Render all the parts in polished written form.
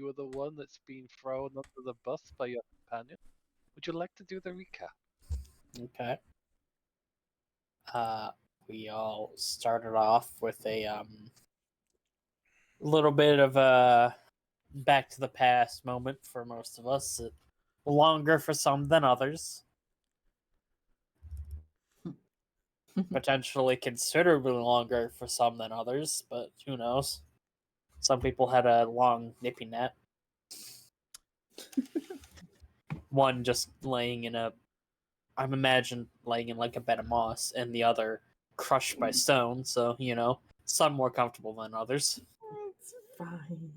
you were the one that's been thrown under the bus by your companion. Would you like to do the recap? Okay. We all started off with a little bit of a back to the past moment for most of us. Longer for some than others. Potentially considerably longer for some than others, but who knows? Some people had a long nippy nap. One just laying in a, I'm imagined laying in like a bed of moss, and the other crushed by stone. So some more comfortable than others. It's fine.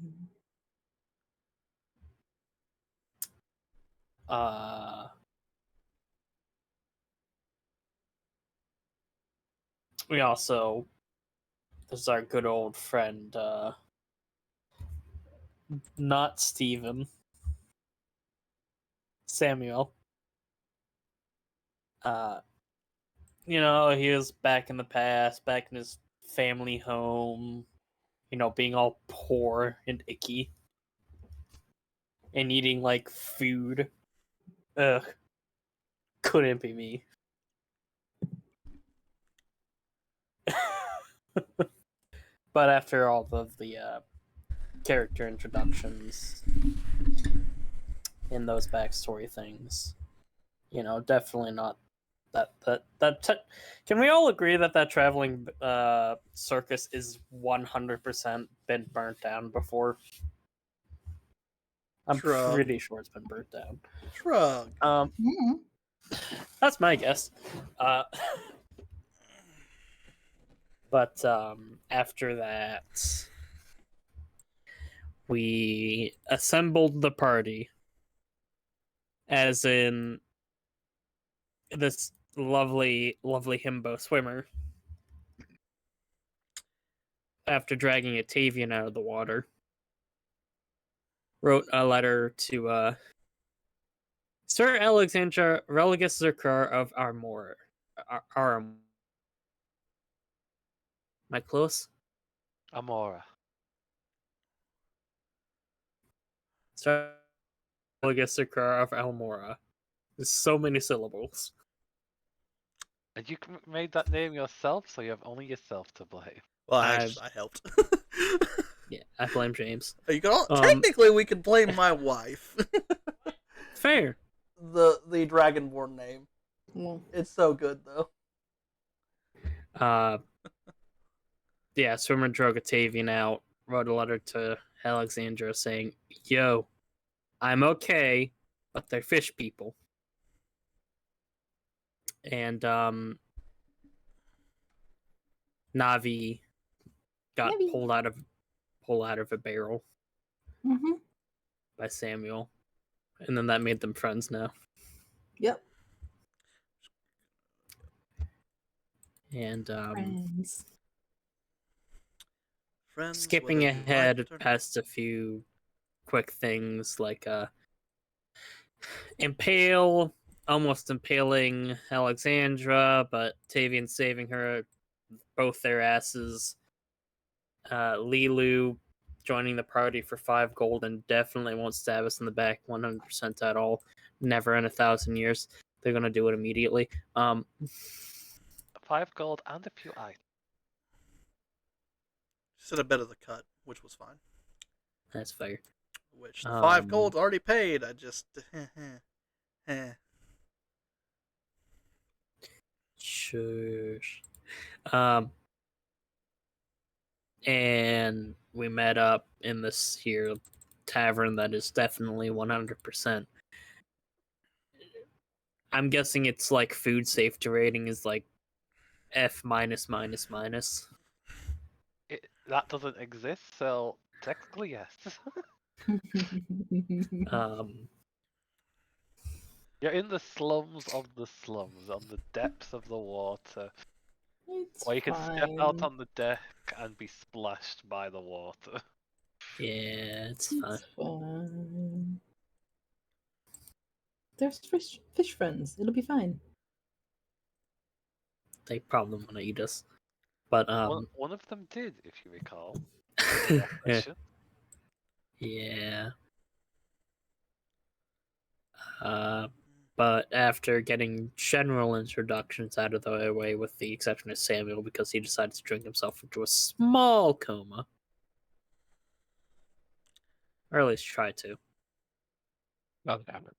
We also, this is our good old friend, not Steven, Samuel. He was back in the past, back in his family home, being all poor and icky. And eating, like, food. Ugh. Couldn't be me. But after all of the character introductions and those backstory things, definitely not can we all agree that traveling circus is 100% been burnt down before? I'm pretty sure it's been burnt down. Shrug. That's my guess. But after that, we assembled the party, as in this lovely, lovely himbo swimmer. After dragging Octavian out of the water, wrote a letter to Sir Alexandra Religus Zerkar of Armor. Am I close? Amora. Sir Religus Zerkar of Almora. There's so many syllables. And you made that name yourself, so you have only yourself to blame. Well, I helped. Yeah, I blame James. You can technically, we could blame my wife. Fair. The Dragonborn name. Well, It's so good though. Yeah, swimmer drug Octavian out, wrote a letter to Alexandra saying, "Yo, I'm okay, but they're fish people." And Navi got pulled out of a barrel by Samuel, and then that made them friends now. Yep. And Friends. Skipping ahead past a few quick things like almost impaling Alexandra, but Tavian saving her, both their asses. Lilu joining the party for 5 gold and definitely won't stab us in the back 100% at all. Never in 1,000 years. They're gonna do it immediately. 5 gold and a few items. Said a bit of the cut, which was fine. That's fair. Which the 5 gold's already paid. I just Shush. And we met up in this here tavern that is definitely 100%. I'm guessing it's like food safety rating is like F minus minus minus. That doesn't exist, so technically yes. You're in the slums of the slums, on the depths of the water. Or you can step out on the deck and be splashed by the water. Yeah, it's fine. There's fish friends. It'll be fine. They probably want to eat us. But one of them did, if you recall. Yeah. But after getting general introductions out of the way, with the exception of Samuel, because he decided to drink himself into a small coma, or at least try to. Nothing happened.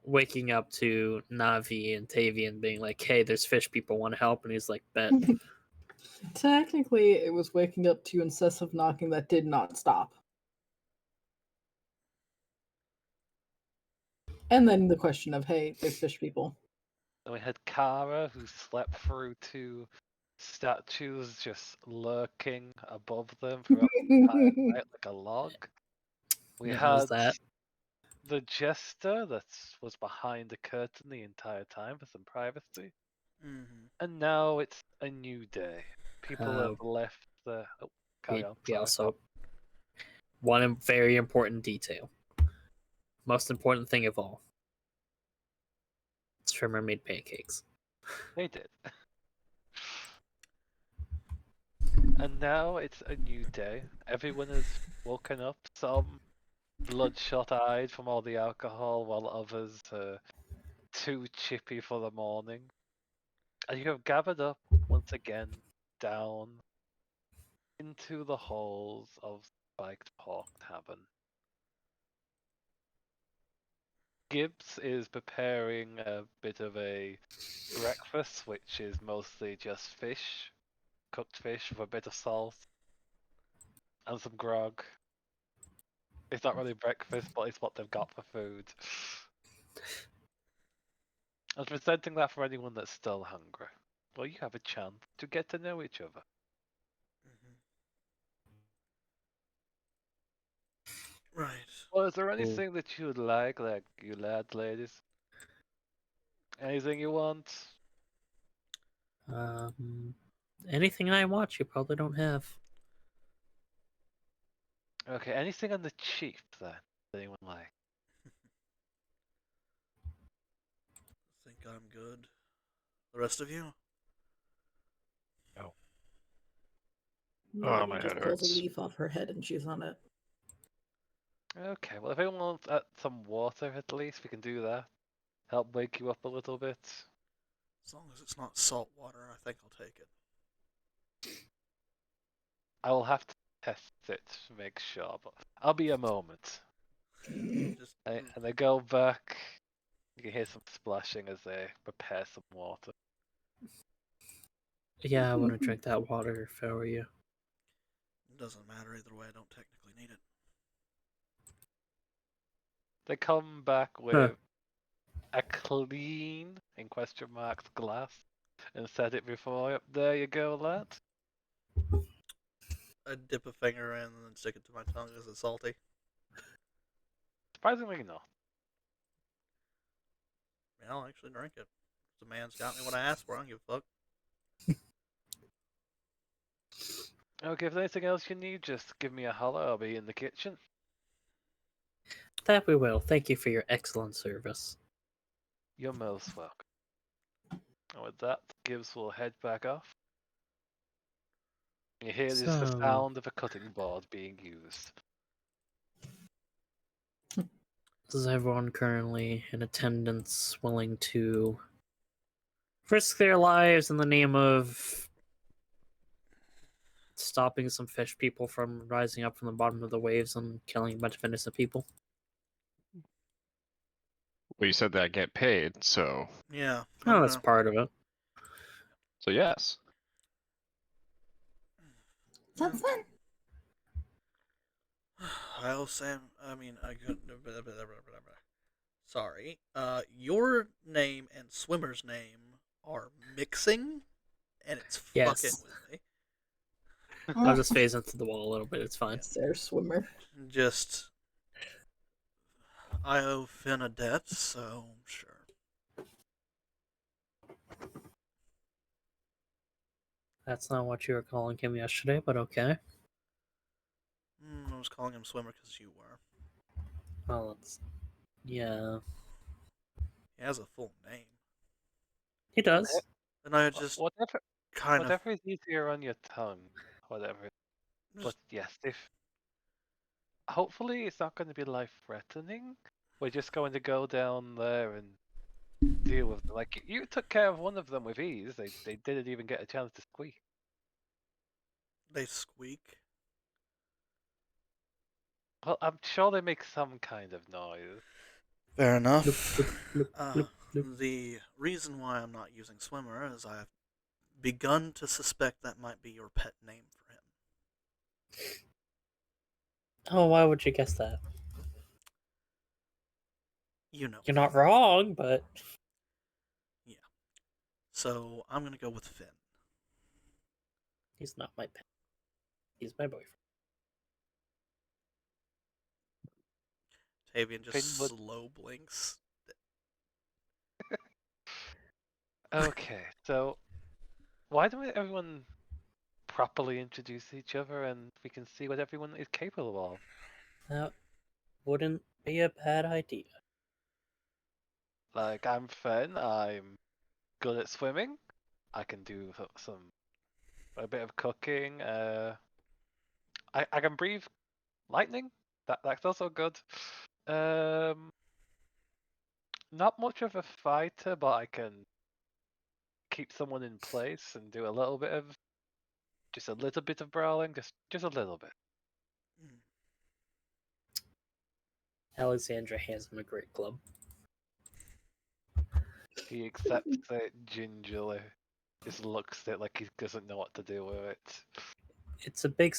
Waking up to Navi and Tavian being like, "Hey, there's fish people want to help," and he's like, "Bet." Technically, it was waking up to incessant knocking that did not stop. And then the question of, hey, there's fish people. And we had Kara, who slept through 2 statues just lurking above them throughout the entire night like a log. We Yeah, had was that? the jester that was behind the curtain the entire time for some privacy. Mm-hmm. And now it's a new day. People have left the. Oh, carry on. We Sorry. also one very important detail. Most important thing of all. Trimmer made pancakes. They did. And now it's a new day. Everyone has woken up. Some bloodshot-eyed from all the alcohol, while others are too chippy for the morning. And you have gathered up once again down into the halls of Spiked Pork Tavern. Gibbs is preparing a bit of a breakfast, which is mostly just fish, cooked fish with a bit of salt, and some grog. It's not really breakfast, but it's what they've got for food. I was presenting that for anyone that's still hungry. Well, you have a chance to get to know each other. Right. Well, is there anything that you would like you lads, ladies? Anything you want? Anything I watch, you probably don't have. Okay, anything on the cheap then? Anyone like? I think I'm good. The rest of you? Oh, my just head pulls a hurts. leaf off her head and chews on it. Okay, well if anyone wants some water at least, we can do that. Help wake you up a little bit. As long as it's not salt water, I think I'll take it. I will have to test it to make sure, but I'll be a moment. Just And they go back. You can hear some splashing as they prepare some water. Yeah, I want to drink that water if I were you. doesn't matter either way. I don't technically need it. They come back with a clean, in question marks, glass and set it before you. There you go, lad. I dip a finger in and then stick it to my tongue. Is it salty? Surprisingly not. Yeah, I'll actually drink it. The man's got me what I asked for. I don't give a fuck. Okay, if there's anything else you need, just give me a holler. I'll be in the kitchen. That we will. Thank you for your excellent service. You're most welcome. And with that, Gibbs will head back off. You hear this the So- sound of a cutting board being used. Is everyone currently in attendance willing to risk their lives in the name of stopping some fish people from rising up from the bottom of the waves and killing a bunch of innocent people? Well, you said that I get paid, so Yeah. Oh, that's part of it. yes. Sounds fun. I'll say. I mean, I could. Sorry. Your name and Swimmer's name are mixing, and it's Yes. fucking with me. I'll just phase into the wall a little bit. It's fine. There's Swimmer. Just. I owe Finn a debt, so sure. That's not what you were calling him yesterday, but okay. I was calling him Swimmer because you were. Well, it's... yeah. He has a full name. He does. And I just Whatever, kind of. whatever is easier on your tongue. Whatever. But yes, if hopefully it's not going to be life-threatening. We're just going to go down there and deal with them. Like you took care of one of them with ease. They didn't even get a chance to squeak. They squeak. Well, I'm sure they make some kind of noise. Fair enough. Bloop, bloop, bloop. The reason why I'm not using Swimmer is I've begun to suspect that might be your pet name for him. Oh, why would you guess that? You know. You're not wrong, but So I'm gonna go with Finn. he's not my pet. He's my boyfriend. Tavian just Finn would- slow blinks. Okay, so why don't everyone properly introduce each other and we can see what everyone is capable of? That wouldn't be a bad idea. Like I'm Finn. I'm good at swimming. I can do a bit of cooking. I can breathe lightning. That's also good. Not much of a fighter, but I can keep someone in place and do just a little bit of brawling, just a little bit. Alexandra hands him a great club. He accepts it gingerly. Just looks at it like he doesn't know what to do with it. It's a big.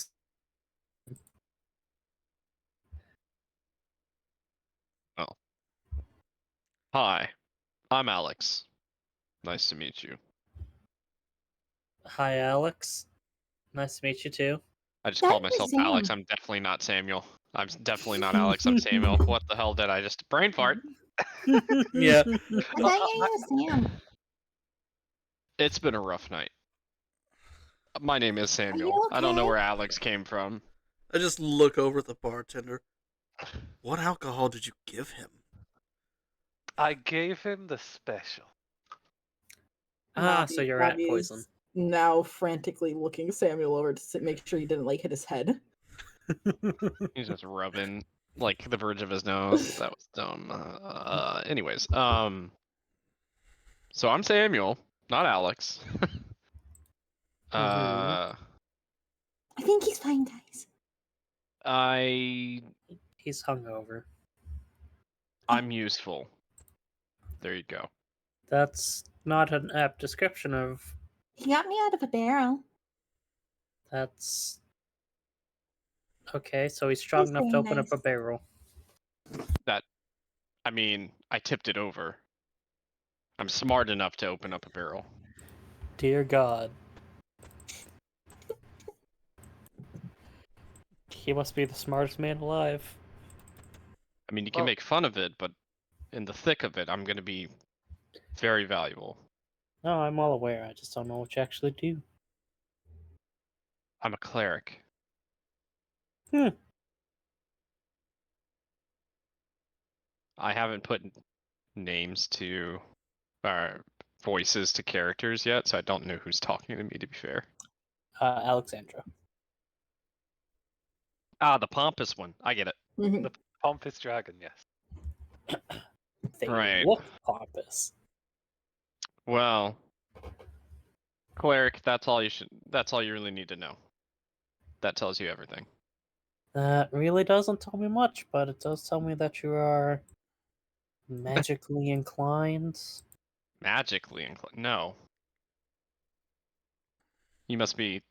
Hi, I'm Alex. Nice to meet you. Hi, Alex. Nice to meet you too. I just That's called the myself Alex. same. I'm definitely not Samuel. I'm definitely not Alex. I'm Samuel. What the hell did I just brain fart? Yeah. I thought your name was Sam. It's been a rough night. My name is Samuel. I don't know okay? where Alex came from. I just look over at the bartender. What alcohol did you give him? I gave him the special. So you're rat Bobby poison. is now frantically looking Samuel over to make sure he didn't like hit his head. He's just rubbing like the verge of his nose. That was dumb. Anyways, so I'm Samuel, not Alex. I think he's fine, guys. He's hungover. I'm useful. There you go. That's not an apt description of. He got me out of a barrel. That's. Okay, so he's strong He's enough to very open up a nice. barrel. I mean, I tipped it over. I'm smart enough to open up a barrel. Dear God. He must be the smartest man alive. I mean, you can Well- make fun of it, but in the thick of it, I'm gonna be very valuable. No, I'm well aware. I just don't know what you actually do. I'm a cleric. I haven't put names to, or voices to characters yet, so I don't know who's talking to me, to be fair. Alexandra. Ah, the pompous one. I get it. Mhm. Pompous dragon, yes. They Right. look pompous. Well, cleric, that's all you really need to know. That tells you everything. That really doesn't tell me much, but it does tell me that you are magically inclined. Magically inclined. No. You must be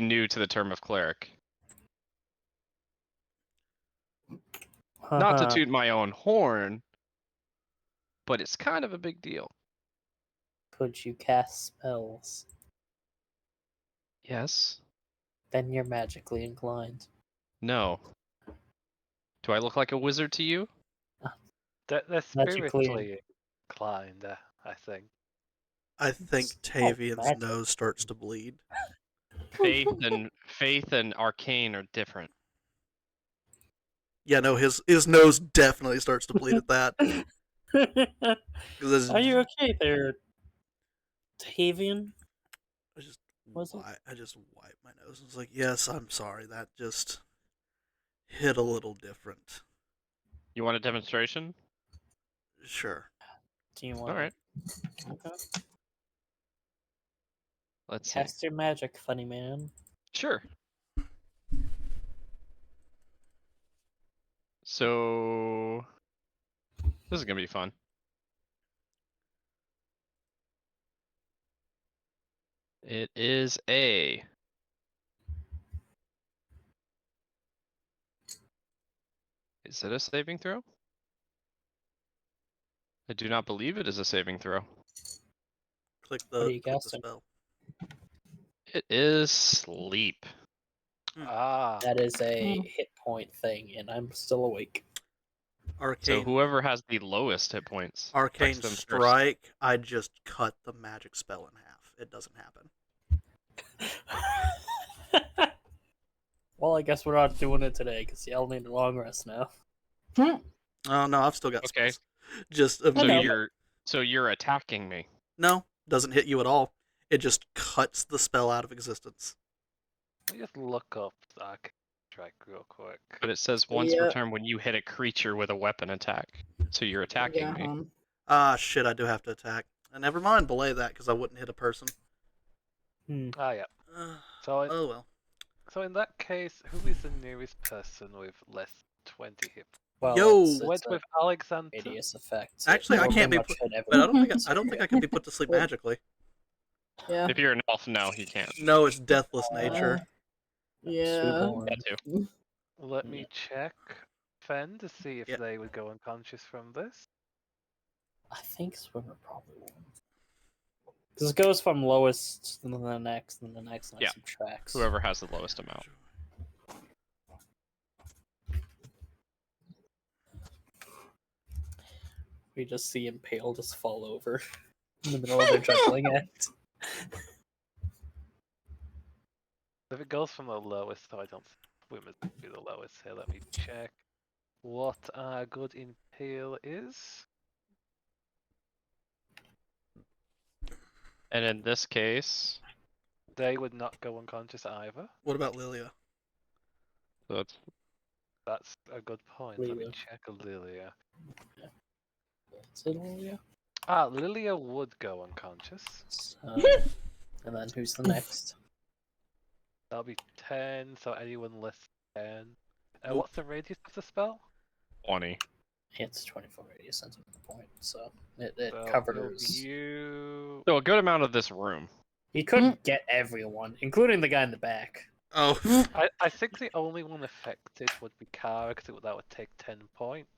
new to the term of cleric. Not to toot my own horn, but it's kind of a big deal. Could you cast spells? Yes. Then you're magically inclined. No. Do I look like a wizard to you? They're Magically- spiritually inclined, I think. I think It's not Tavian's magic. nose starts to bleed. Faith and arcane are different. Yeah, no, his nose definitely starts to bleed at that. 'Cause Are you okay there, Tavian? just Was it? I just wiped my nose. It's like, yes, I'm sorry. That just hit a little different. You want a demonstration? Sure. Do you want? Alright, Okay. let's see. Cast your magic, funny man. Sure. So this is gonna be fun. It is a Is it a saving throw? I do not believe it is a saving throw. Click What are the you click the casting? spell. It is sleep. Ah, That is a Hmm. hit point thing, and I'm still awake. So Arcane whoever has the lowest hit points Arcane affects them first. Strike. I just cut the magic spell in half. It doesn't happen. Well, I guess we're not doing it today because y'all need a long rest now. Oh no, I've still got Okay. spells. Just So know. you're attacking me. no, doesn't hit you at all. It just cuts the spell out of existence. let me just look up Arcane Strike real quick. But it says once per Yeah. turn when you hit a creature with a weapon attack. So you're attacking Yeah, me. Ah, shit, I do have to attack. Never mind, belay that, because I wouldn't hit a person. Ah, yeah. Uh, So, oh well. so in that case, who is the nearest person with less than 20 hit points? Well, Yo! it's Went a with Alexander. radius effect. Actually, I It'll can't be pretty much put- hit But everyone. I don't think I can be put to sleep Well- magically. yeah. If you're an elf, no, he can't. No, it's deathless nature. Yeah. Sweetborn. That too. Let me check Fen to see if Yeah. they would go unconscious from this. I think Swimmer probably won't. Because it goes from lowest, and then the next, and the next, and it Yeah. subtracts. Whoever has the lowest amount. We just see Impale just fall over in the middle of their juggling act. If it goes from the lowest, so I don't think Swimmer's would be the lowest here. Let me check what good impale is. And in this case, They would not go unconscious either. What about Lilia? so it's That's a good point. Let me Lilia. check Lilia. Is it Lilia? Ah, Lilia would go unconscious. So, and then who's the next? That'll be 10, so anyone less than 10. Nope. What's the radius of the spell? 20. It's 24 radius centimeter point, so it So it'll be covers. you. So a good amount of this room. He couldn't get everyone, including the guy in the back. Oh, I think the only one affected would be Kara, because that would take 10 points.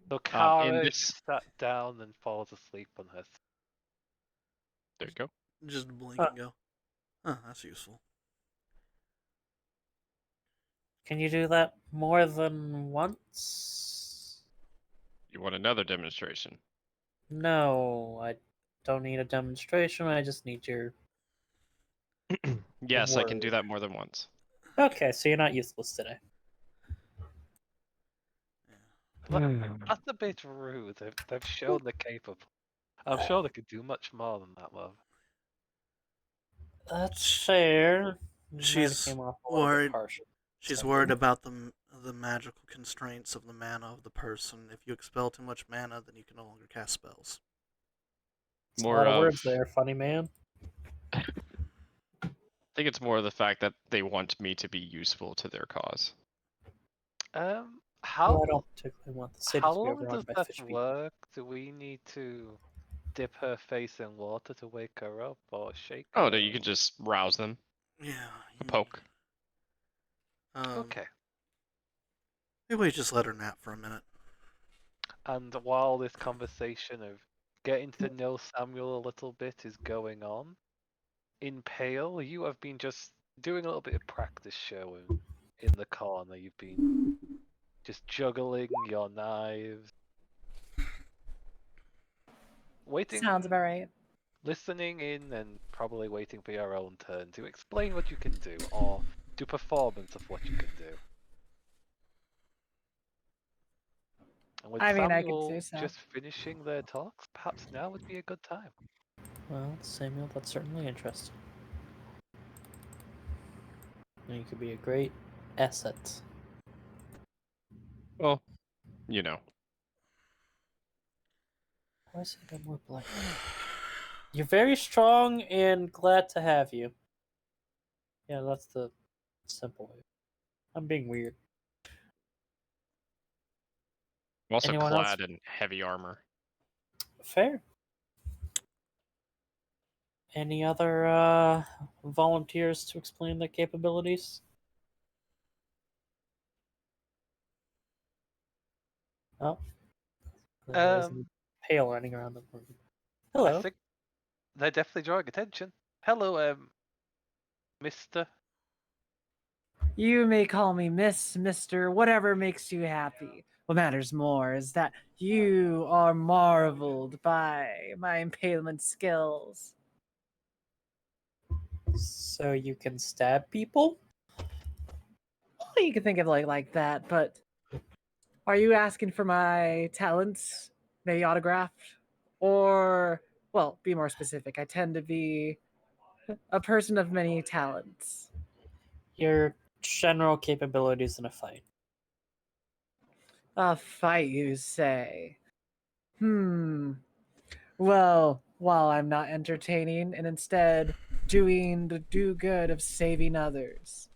So Kara this- is sat down and falls asleep on her. There you go. just blink and go. Huh, that's useful. Can you do that more than once? You want another demonstration? No, I don't need a demonstration. I just need your. Yes, I can do Word. that more than once. Okay, so you're not useless today. That's a bit rude. They've shown they're capable. I'm sure they could do much more than that, love. That's fair. Might have She's came off a little bit worried. harsh. She's So- worried about the magical constraints of the mana of the person. If you expel too much mana, then you can no longer cast spells. It's More a lot of of- words there, funny man. I think it's more the fact that they want me to be useful to their cause. How Well, I don't particularly want the city how to be long overrun does by that fish people. work? Do we need to dip her face in water to wake her up or shake her? Oh, no, you can just rouse them. Yeah. A poke. Okay. Maybe we just let her nap for a minute. And while this conversation of getting to know Samuel a little bit is going on, in Pale, you have been just doing a little bit of practice showing in the corner. You've been just juggling your knives, waiting, Sounds about right. listening in, and probably waiting for your own turn to explain what you can do or do performance of what you can do. And with I mean, I could Samuel say so. just finishing their talks, perhaps now would be a good time. Well, Samuel, that's certainly interesting. And you could be a great asset. Well, you know. Why is it more black? You're very strong and glad to have you. Yeah, that's the simple way. I'm being weird. I'm also Anyone else? clad in heavy armor. Fair. Any other volunteers to explain their capabilities? Oh. There's Um, Pale running around the room. I Hello. think they're definitely drawing attention. Hello, Mister. You may call me Miss, Mr., whatever makes you happy. What matters more is that you are marveled by my impalement skills. So you can stab people? Well, you can think of it like that, but are you asking for my talents, maybe autographed? Or, well, be more specific. I tend to be a person of many talents. Your general capabilities in a fight. A fight, you say? Well, while I'm not entertaining and instead doing the do good of saving others.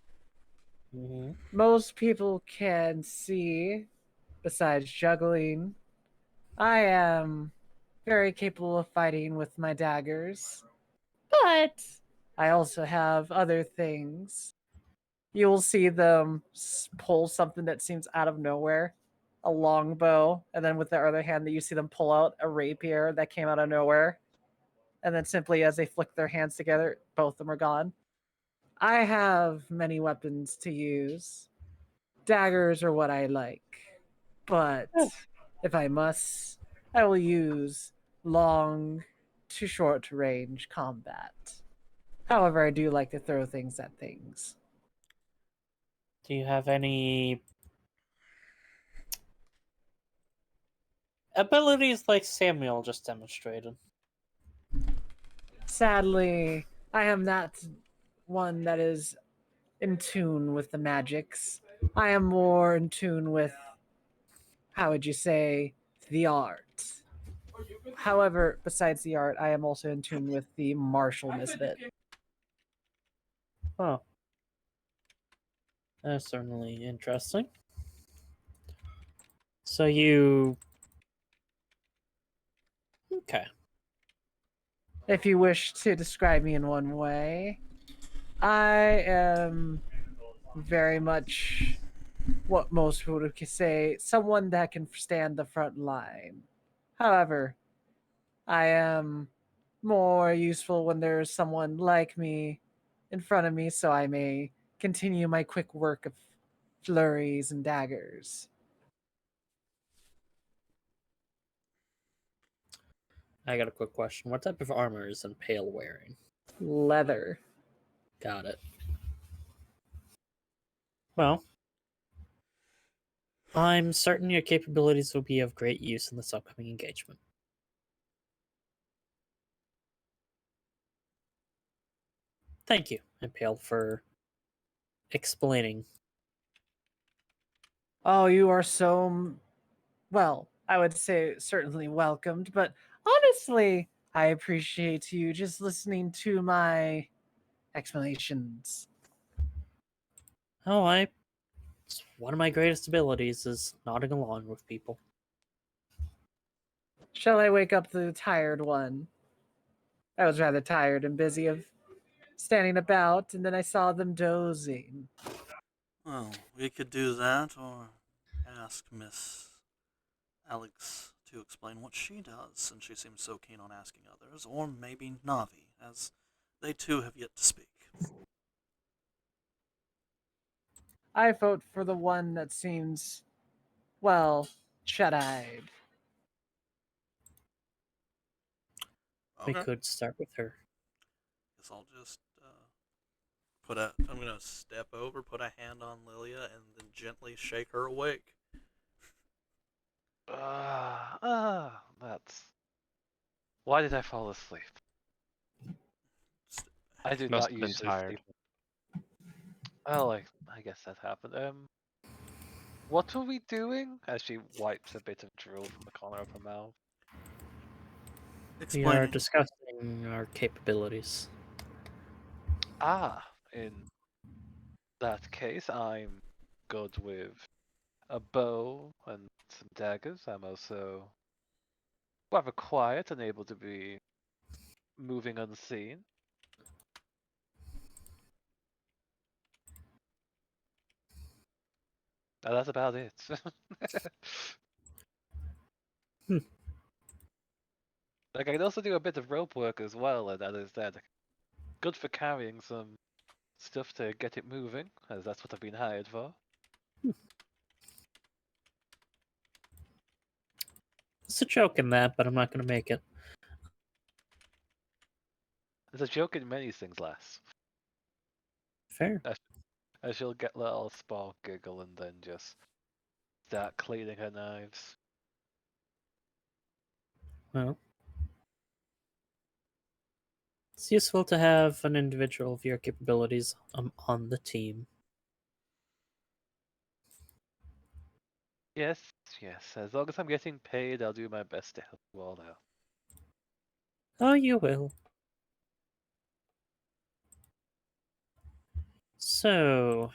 Mm-hmm. Most people can see, besides juggling, I am very capable of fighting with my daggers. But I also have other things. You'll see them pull something that seems out of nowhere, a longbow, and then with the other hand, that you see them pull out a rapier that came out of nowhere. And then simply as they flick their hands together, both of them are gone. I have many weapons to use. Daggers are what I like. But if I must, I will use long to short range combat. However, I do like to throw things at things. Do you have any abilities like Samuel just demonstrated? Sadly, I am not one that is in tune with the magics. I am more in tune with, how would you say, the art. However, besides the art, I am also in tune with the martialness of it. Oh. That's certainly interesting. So you... Okay. If you wish to describe me in one way, I am very much what most would say someone that can stand the front line. However, I am more useful when there's someone like me in front of me so I may continue my quick work of flurries and daggers. I got a quick question. What type of armor is Impale wearing? Leather. Got it. Well, I'm certain your capabilities will be of great use in this upcoming engagement. Thank you, Impale, for explaining. Oh, you are so, well, I would say certainly welcomed, but honestly, I appreciate you just listening to my explanations. Oh, it's one of my greatest abilities is nodding along with people. Shall I wake up the tired one? I was rather tired and busy of standing about, and then I saw them dozing. Well, we could do that, or ask Miss Alex to explain what she does, since she seems so keen on asking others, or maybe Navi, as they too have yet to speak. I vote for the one that seems, well, shut-eyed. We Okay. could start with her. Guess I'll just I'm gonna step over, put a hand on Lilia, and then gently shake her awake. That's. Why did I fall asleep? I do Must not have been usually tired. sleep. Well, I guess that happened. What were we doing? As she wipes a bit of drool from the corner of her mouth. We are Explaining. discussing our capabilities. Ah, in that case, I'm good with a bow and some daggers. I'm also rather quiet and able to be moving unseen. And that's about it. Hmm. Like I can also do a bit of rope work as well, and that good for carrying some stuff to get it moving, as that's what I've been hired for. It's a joke in that, but I'm not going to make it. There's a joke in many things, lass. Fair. As she'll get a little small giggle and then just start cleaning her knives. Well, it's useful to have an individual of your capabilities on the team. Yes, yes. As long as I'm getting paid, I'll do my best to help you all out. Oh, you will. So,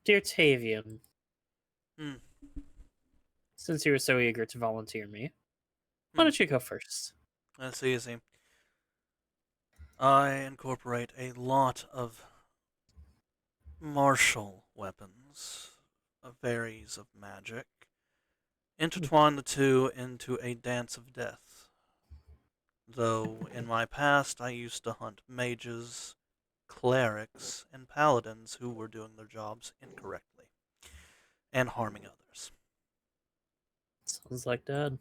dear Tavian, Hmm. since you were so eager to volunteer me, why don't you go first? That's easy. I incorporate a lot of martial weapons, varies of magic, intertwine the two into a dance of death. Though in my past I used to hunt mages, clerics, and paladins who were doing their jobs incorrectly and harming others. Sounds like Dad.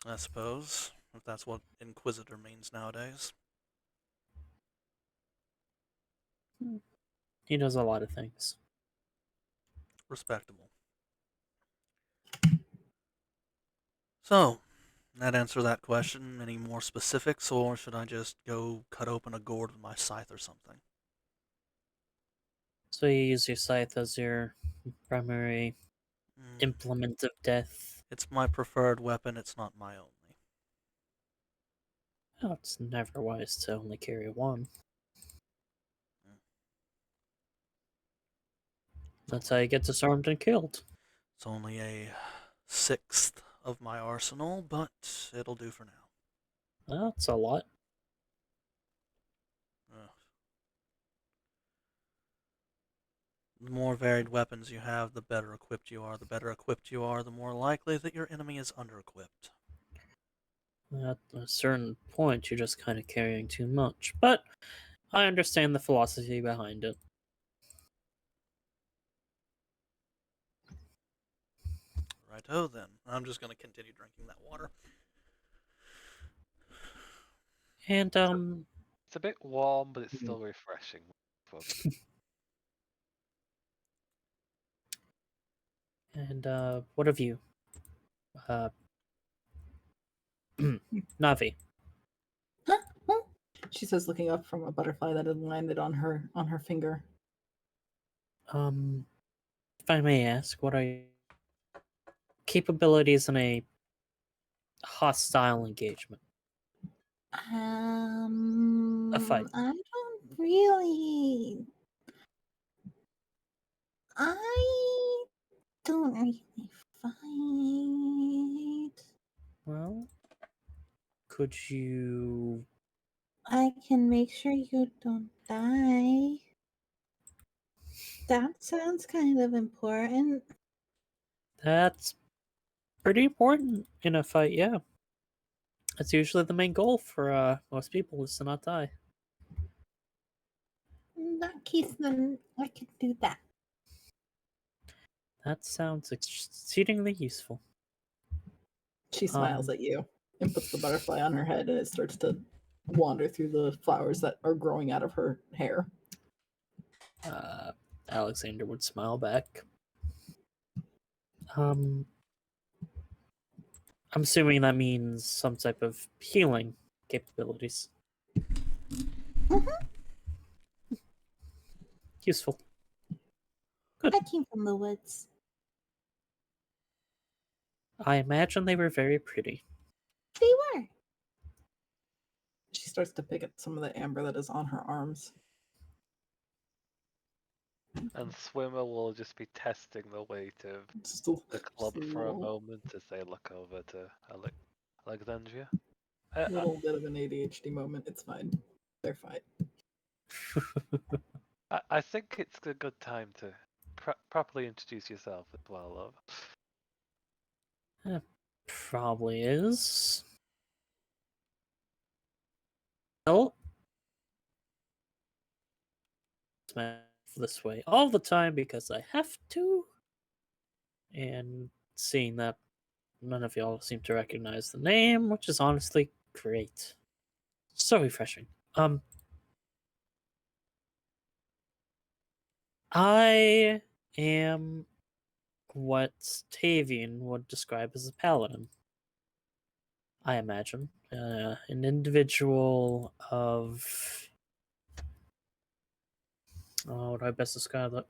I suppose, if that's what Inquisitor means nowadays. He does a lot of things. Respectable. So, that answer that question. Any more specifics, or should I just go cut open a gourd with my scythe or something? So you use your scythe as your primary Mm, implement of death. it's my preferred weapon, it's not my only. Oh, it's never wise to only carry one. That's how you get disarmed and killed. It's only a sixth of my arsenal, but it'll do for now. That's a lot. Ugh. The more varied weapons you have, the better equipped you are. The better equipped you are, the more likely that your enemy is under-equipped. At a certain point, you're just kind of carrying too much. But I understand the philosophy behind it. Righto then. I'm just going to continue drinking that water. And, It's a bit warm, but it's still refreshing. what of you? Navi. Huh? Huh? She says, looking up from a butterfly that had landed on her finger. If I may ask, what are your capabilities in a hostile engagement? A fight. I don't really. I don't really fight. Well, could you... I can make sure you don't die. That sounds kind of important. That's pretty important in a fight, yeah. That's usually the main goal for most people, is to not die. In that case, then I could do that. That sounds exceedingly useful. She smiles at you and puts the butterfly on her head, and it starts to wander through the flowers that are growing out of her hair. Alexander would smile back. I'm assuming that means some type of healing capabilities. Useful. I came from the woods. I imagine they were very pretty. They were. She starts to pick at some of the amber that is on her arms. And Swimmer will just be testing the weight of Just a, the club just a for a little, moment as they look over to Alexandria. little bit of an ADHD moment. It's fine. They're fine. I think it's a good time to properly introduce yourself as well, love. Probably is. Well, this way all the time because I have to. And seeing that none of y'all seem to recognize the name, which is honestly great. So refreshing. I am what Tavian would describe as a paladin. I imagine. An individual of. What do I best describe that?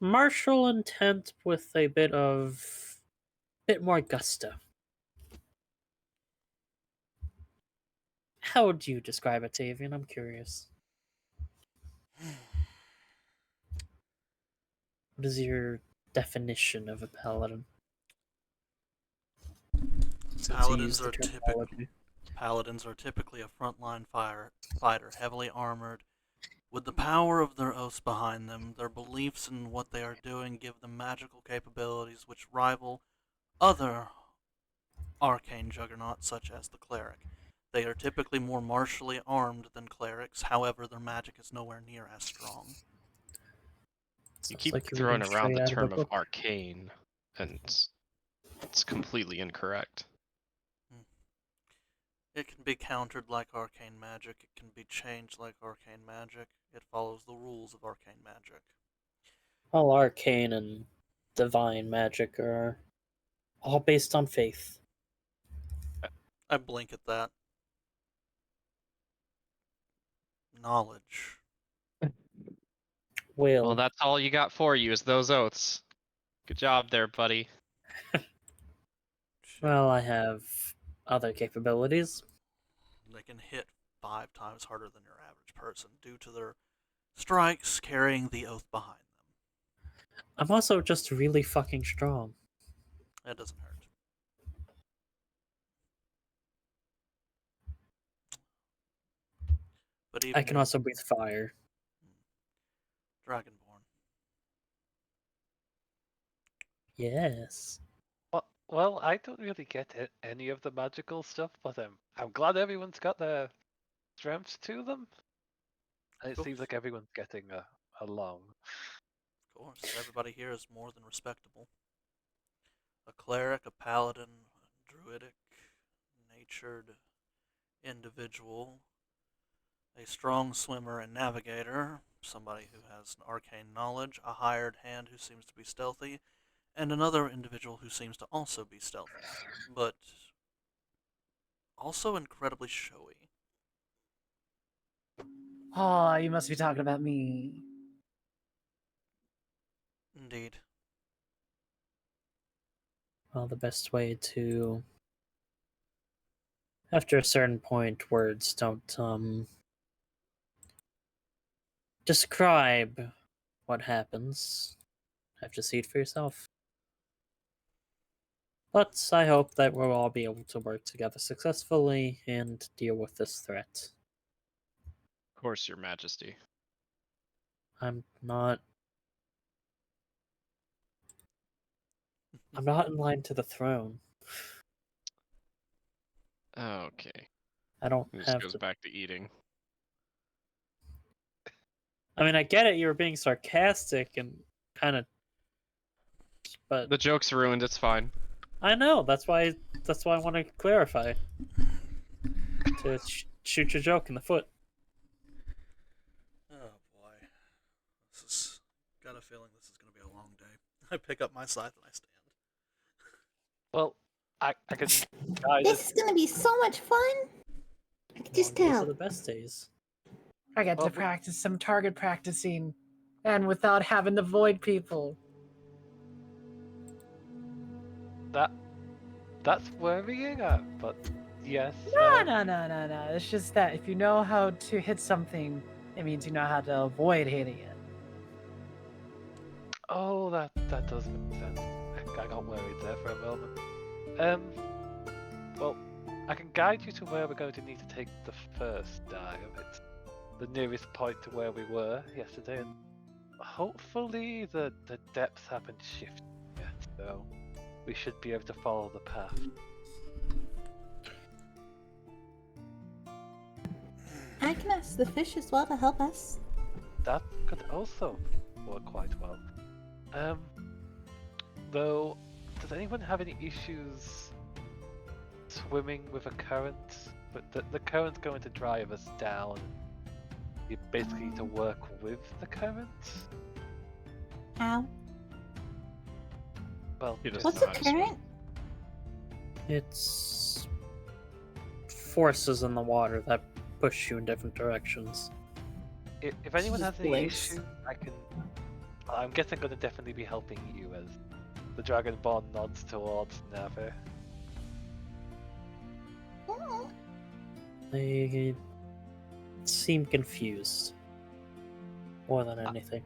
Martial intent with a bit more gusto. How would you describe it, Tavian? I'm curious. What is your definition of a paladin? Since you Paladins used the are terminology. Paladins are typically a frontline fighter, heavily armored. With the power of their oaths behind them, their beliefs in what they are doing give them magical capabilities which rival other arcane juggernauts such as the cleric. They are typically more martially armed than clerics, however, their magic is nowhere near as strong. You Sounds keep like you're throwing reading around the straight out of a term of book. arcane, and it's completely incorrect. It can be countered like arcane magic, it can be changed like arcane magic, it follows the rules of arcane magic. All arcane and divine magic are all based on faith. I blink at that. Knowledge. Well, that's all you got for you is those oaths. Good job there, buddy. Well, I have other capabilities. They can hit 5 times harder than your average person due to their strikes carrying the oath behind them. I'm also just really fucking strong. That doesn't hurt. But even I can also breathe fire. Dragonborn. Yes. Well, I don't really get any of the magical stuff, but I'm glad everyone's got their strengths to them. And it seems like everyone's getting along. Of course, everybody here is more than respectable. A cleric, a paladin, a druidic, natured individual, a strong swimmer and navigator, somebody who has an arcane knowledge, a hired hand who seems to be stealthy, and another individual who seems to also be stealthy, but also incredibly showy. Oh, you must be talking about me. Indeed. Well, the best way to. After a certain point, words don't describe what happens. Have to see it for yourself. But I hope that we'll all be able to work together successfully and deal with this threat. Of course, Your Majesty. I'm not in line to the throne. Okay. I don't He just have goes to. back to eating. I mean, I get it. You were being sarcastic and kind of, but The joke's ruined. It's fine. I know. That's why I want to clarify. To shoot your joke in the foot. Oh boy. Got a feeling this is going to be a long day. I pick up my scythe and I stand. Well, I can guide This us. is gonna be so much fun. I can just Those are tell. the best days. I get Well, to practice some target practicing, and without having to void people. That's worrying, but yes. No. It's just that if you know how to hit something, it means you know how to avoid hitting it. Oh, that does make sense. I got worried there for a moment. Well, I can guide you to where we're going to need to take the first dive. It's the nearest point to where we were yesterday, and hopefully the depths haven't shifted yet, so we should be able to follow the path. I can ask the fish as well to help us. That could also work quite well. Though, does anyone have any issues swimming with a current? But the current's going to drive us down. You basically need to work with the current. How? Well, He doesn't What's know a how to swim. current? It's forces in the water that push you in different directions. if anyone has Just any blinks. issue, I'm guessing going to definitely be helping you as the Dragonborn nods towards Navi. Oh, They seem confused more than anything.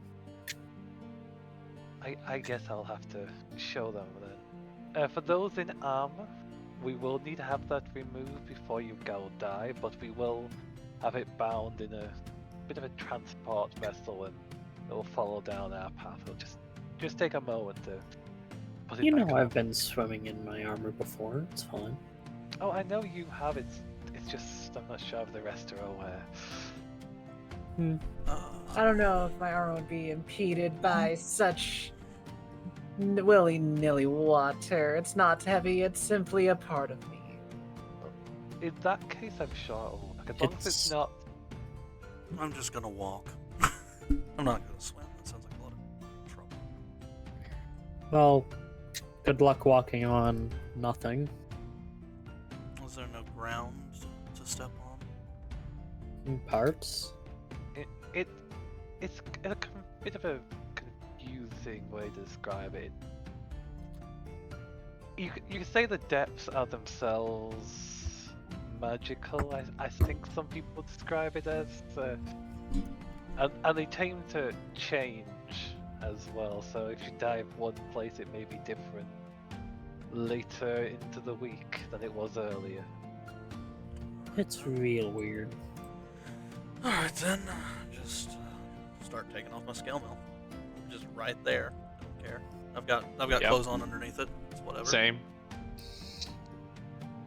I guess I'll have to show them then. For those in armor, we will need to have that removed before you go dive, but we will have it bound in a bit of a transport vessel and it will follow down our path. It'll just take a moment to put it You back know on. I've been swimming in my armor before. It's fine. Oh, I know you have. It's just I'm not sure if the rest are aware. I don't know if my armor would be impeded by such willy-nilly water. It's not heavy, it's simply a part of me. In that case, I'm sure it'll work. As long as it's It's- not. I'm just gonna walk. I'm not gonna swim. That sounds like a lot of trouble. Well, good luck walking on nothing. Was there no ground to step on? Parts. It's a bit of a confusing way to describe it. You can say the depths are themselves magical. I think some people describe it as, and they tend to change as well. So if you dive one place, it may be different later into the week than it was earlier. It's real weird. Alright then, just start taking off my scale mail. Just right there. Don't care. I've got Yep. clothes on underneath it. It's whatever. Same.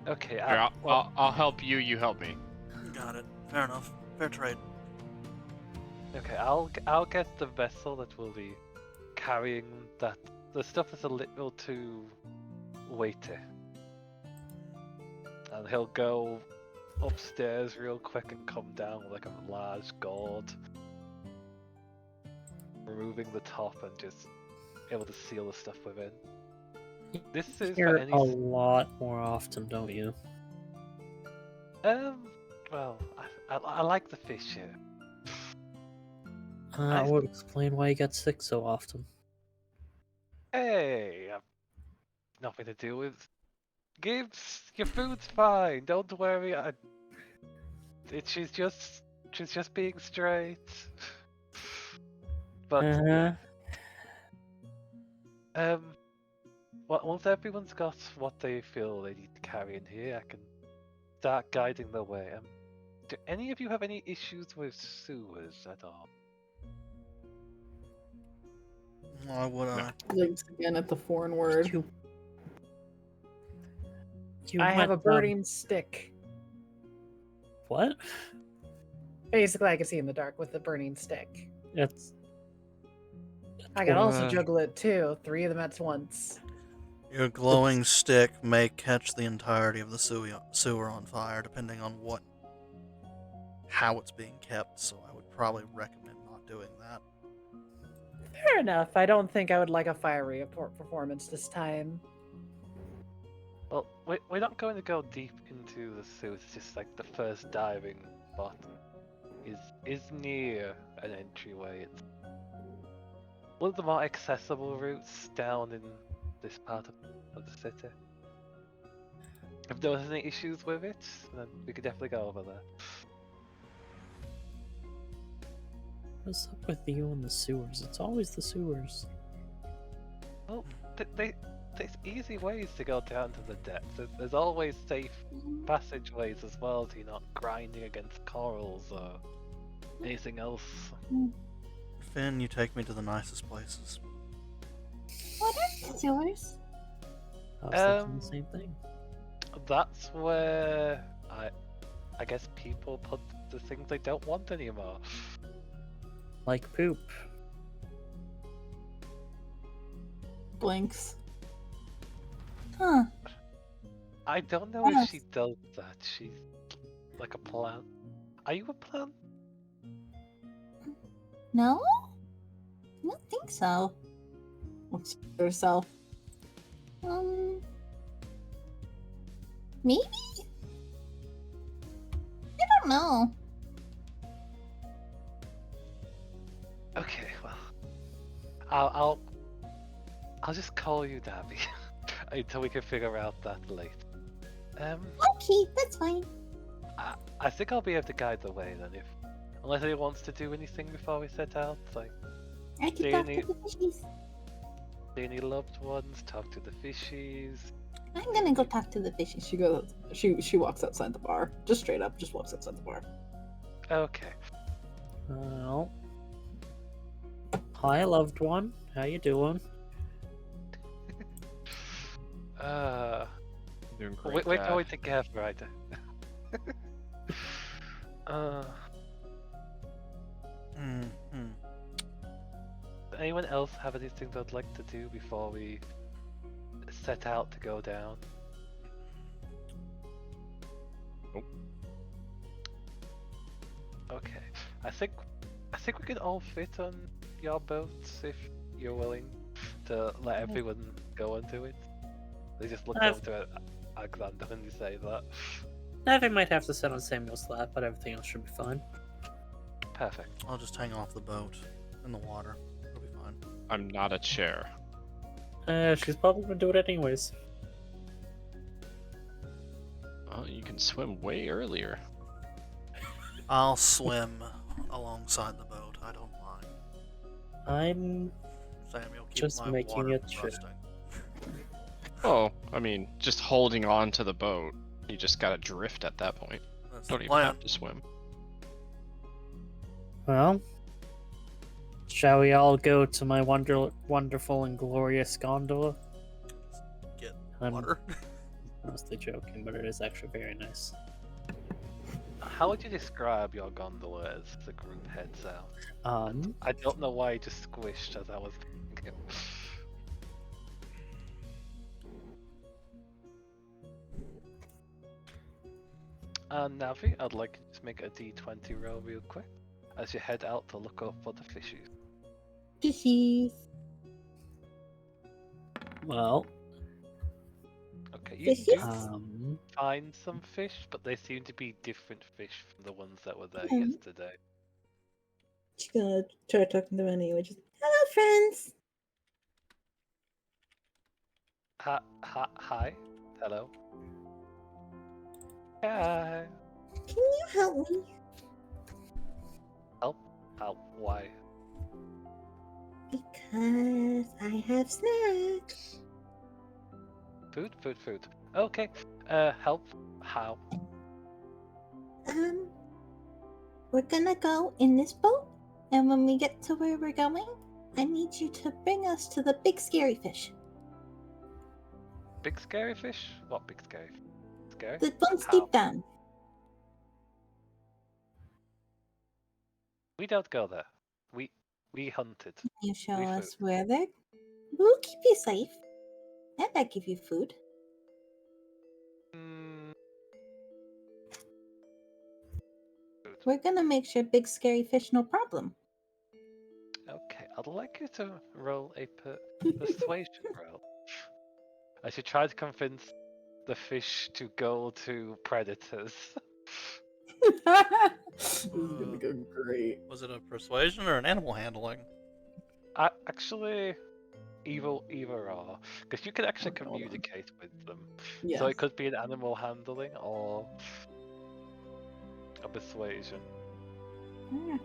Okay, Here, I'll help you. You help me. Got it. Fair enough. Fair trade. okay, I'll get the vessel that will be carrying that. The stuff that's a little too weighty, and he'll go upstairs real quick and come down with like a large gourd, removing the top and just able to seal the stuff within. This is for Here any. a lot more often, don't you? Well, I like the fish here. That I- would explain why you get sick so often. Hey, nothing to do with Gibbs. Your food's fine. Don't worry. She's just being straight. But well, once everyone's got what they feel they need to carry in here, I can start guiding the way. Do any of you have any issues with sewers at all? Why would I? Blinks again at the foreign word. You I have a went, burning stick. What? Basically, I can see in the dark with the burning stick. It's. I can also Uh, juggle it too, 3 of them at once. Your glowing stick may catch the entirety of the sewer on fire, depending on how it's being kept. So I would probably recommend not doing that. Fair enough. I don't think I would like a fiery performance this time. Well, we're not going to go deep into the sea. It's just like the first diving spot is near an entryway. It's one of the more accessible routes down in this part of the city. If there was any issues with it, then we could definitely go over there. What's up with you and the sewers? It's always the sewers. Well, there's easy ways to go down to the depths. There's always safe passageways as well, so you're not grinding against corals or anything else. Finn, you take me to the nicest places. What are the sewers? I was thinking Um, the same thing. That's where I guess people put the things they don't want anymore. Like poop. Blinks. Huh. I don't know if she does that. She's like a plant. Are you a plant? No? I don't think so. Looks at herself. Maybe? I don't know. Okay, well, I'll just call you Dabby until we can figure out that later. Okay, that's fine. I think I'll be able to guide the way then, unless anyone wants to do anything before we set out, like I can Do you talk to need- the fishies. see any loved ones, talk to the fishies. I'm gonna go talk to the fishies. She goes. She walks outside the bar. Just straight up. Just walks outside the bar. Okay. Well, hi, loved one. How you doing? Doing great. We're Dad. going together, right? Mm-hmm. Anyone else have anything they'd like to do before we set out to go down? Nope. Okay. I think we can all fit on your boats if you're willing to let everyone go into it. They just look I've- over to Alexander when you say that. Navi might have to sit on Samuel's lap, but everything else should be fine. Perfect. I'll just hang off the boat in the water. It'll be fine. I'm not a chair. She's probably gonna do it anyways. Well, you can swim way earlier. I'll swim alongside the boat. I don't mind. I'm Samuel, keep Just my making water it from sure. rusting. Oh, I mean, just holding on to the boat. You just gotta drift at that point. That's Don't the even plan. have to swim. well. Shall we all go to my wonderful and glorious gondola? Get I'm water. mostly joking, but it is actually very nice. How would you describe your gondola as the group heads out? I don't know why I just squished as I was thinking. Navi, I'd like you to make a d20 roll real quick as you head out to look up for the fishies. Fishies. Well, Okay, you Fishies? do find some fish, but they seem to be different fish from the ones that were there Mhm. yesterday. She's gonna try talking to them anyway. Just, hello, friends. Hi. Hello. Hi. Can you help me? Why? Because I have snacks. Food. Okay. Help. How? We're gonna go in this boat, and when we get to where we're going, I need you to bring us to the big scary fish. Big scary fish? What big scary? Scary? The ones How? deep down. We don't go there. We hunted. You show We us food. where they're. We'll keep you safe. And I give you food. Mm, We're gonna make sure big scary fish no problem. okay, I'd like you to roll a persuasion roll. I should try to convince the fish to go to predators. This is gonna go great. Was it a persuasion or an animal handling? Actually, either or, because you can actually Okay, hold on. communicate with them. Yes. So it could be an animal handling or a persuasion. Yeah.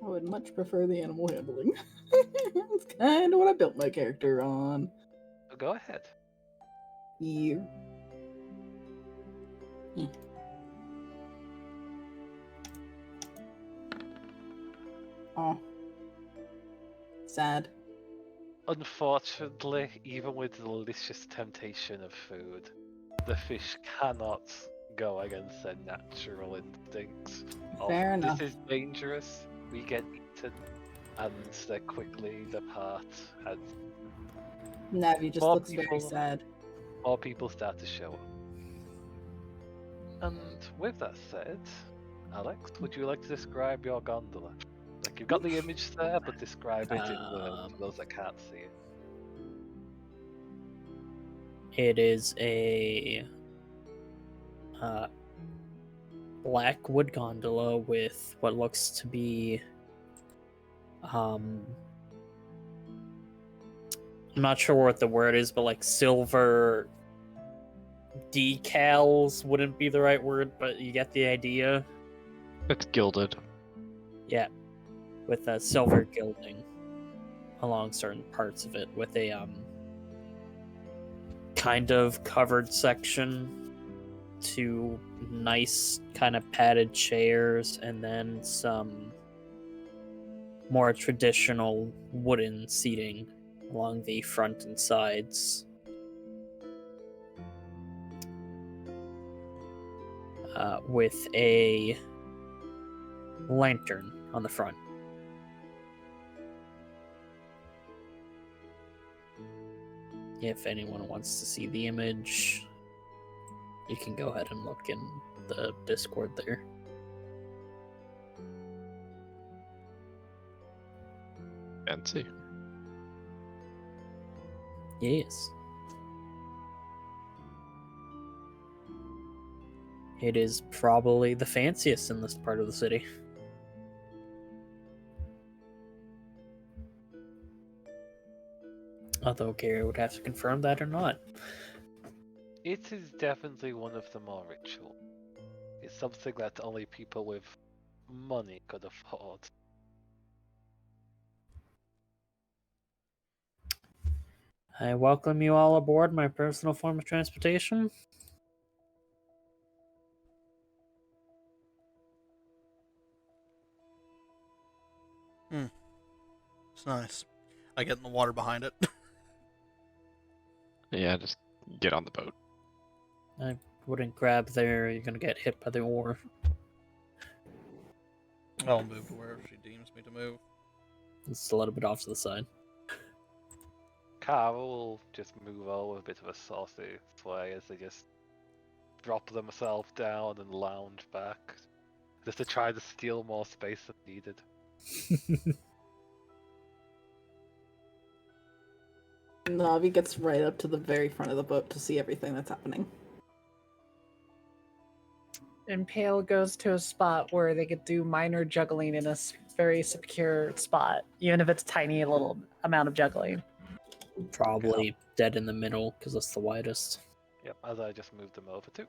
I would much prefer the animal handling. That's kind of what I built my character on. So go ahead. Yeah. Oh. Sad. Unfortunately, even with the delicious temptation of food, the fish cannot go against their natural instincts. Fair enough. This is dangerous. We get eaten, and they quickly depart. As Navi just More looks very people- sad. more people start to show up. And with that said, Alex, would you like to describe your gondola? Like, you've got the image there, but describe it in words for those that can't see it. It is a black wood gondola with what looks to be I'm not sure what the word is, but like silver decals wouldn't be the right word, but you get the idea. It's gilded. Yeah, with a silver gilding along certain parts of it, with a kind of covered section, two nice kind of padded chairs, and then some more traditional wooden seating along the front and sides. With a lantern on the front. If anyone wants to see the image, you can go ahead and look in the Discord there. Fancy. Yes. It is probably the fanciest in this part of the city. Although Gary would have to confirm that or not. It is definitely one of the more ritual. It's something that only people with money could afford. I welcome you all aboard my personal form of transportation. It's nice. I get in the water behind it. Yeah, just get on the boat. I wouldn't grab there, you're gonna get hit by the oar. I'll move to wherever she deems me to move. It's a little bit off to the side. Carl will just move over with a bit of a saucy sway as they just drop themselves down and lounge back, just to try to steal more space than needed. Navi gets right up to the very front of the boat to see everything that's happening. And Pale goes to a spot where they could do minor juggling in a very secure spot, even if it's tiny little amount of juggling. Probably dead in the middle because that's the widest. Yep, as I just moved them over too.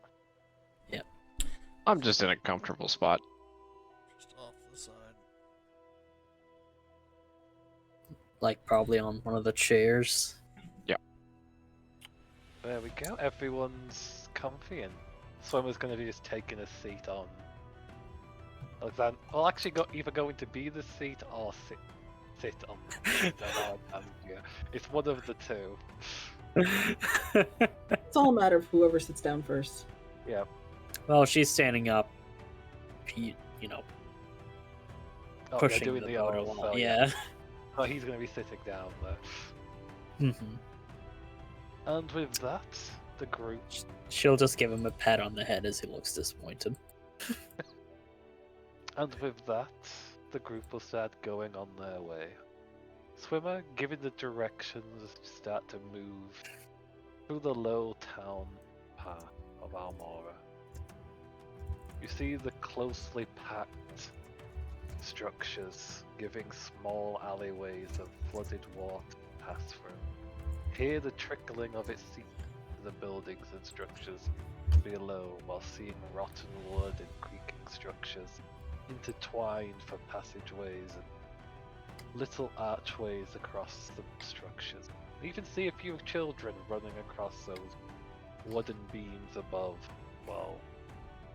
I'm just in a comfortable spot. Just off the side. Like probably on one of the chairs. There we go. Everyone's comfy, and Swimmer's going to be just taking a seat on Alexander. Well, actually, either going to be the seat or sit on Alexandria. It's one of the two. It's all a matter of whoever sits down first. Yeah. Well, she's standing up. You know, Oh, pushing they're doing the boat other along. so Yeah. Oh, he's going to be sitting down there. Mhm. And with that, the group. She'll just give him a pat on the head as he looks disappointed. And with that, the group will start going on their way. Swimmer, given the directions, you start to move through the low town path of Almora. You see the closely packed structures, giving small alleyways of flooded water to pass through. Hear the trickling of it seep into the buildings and structures below, while seeing rotten wood and creaking structures intertwined for passageways and little archways across the structures. You even see a few children running across those wooden beams above, while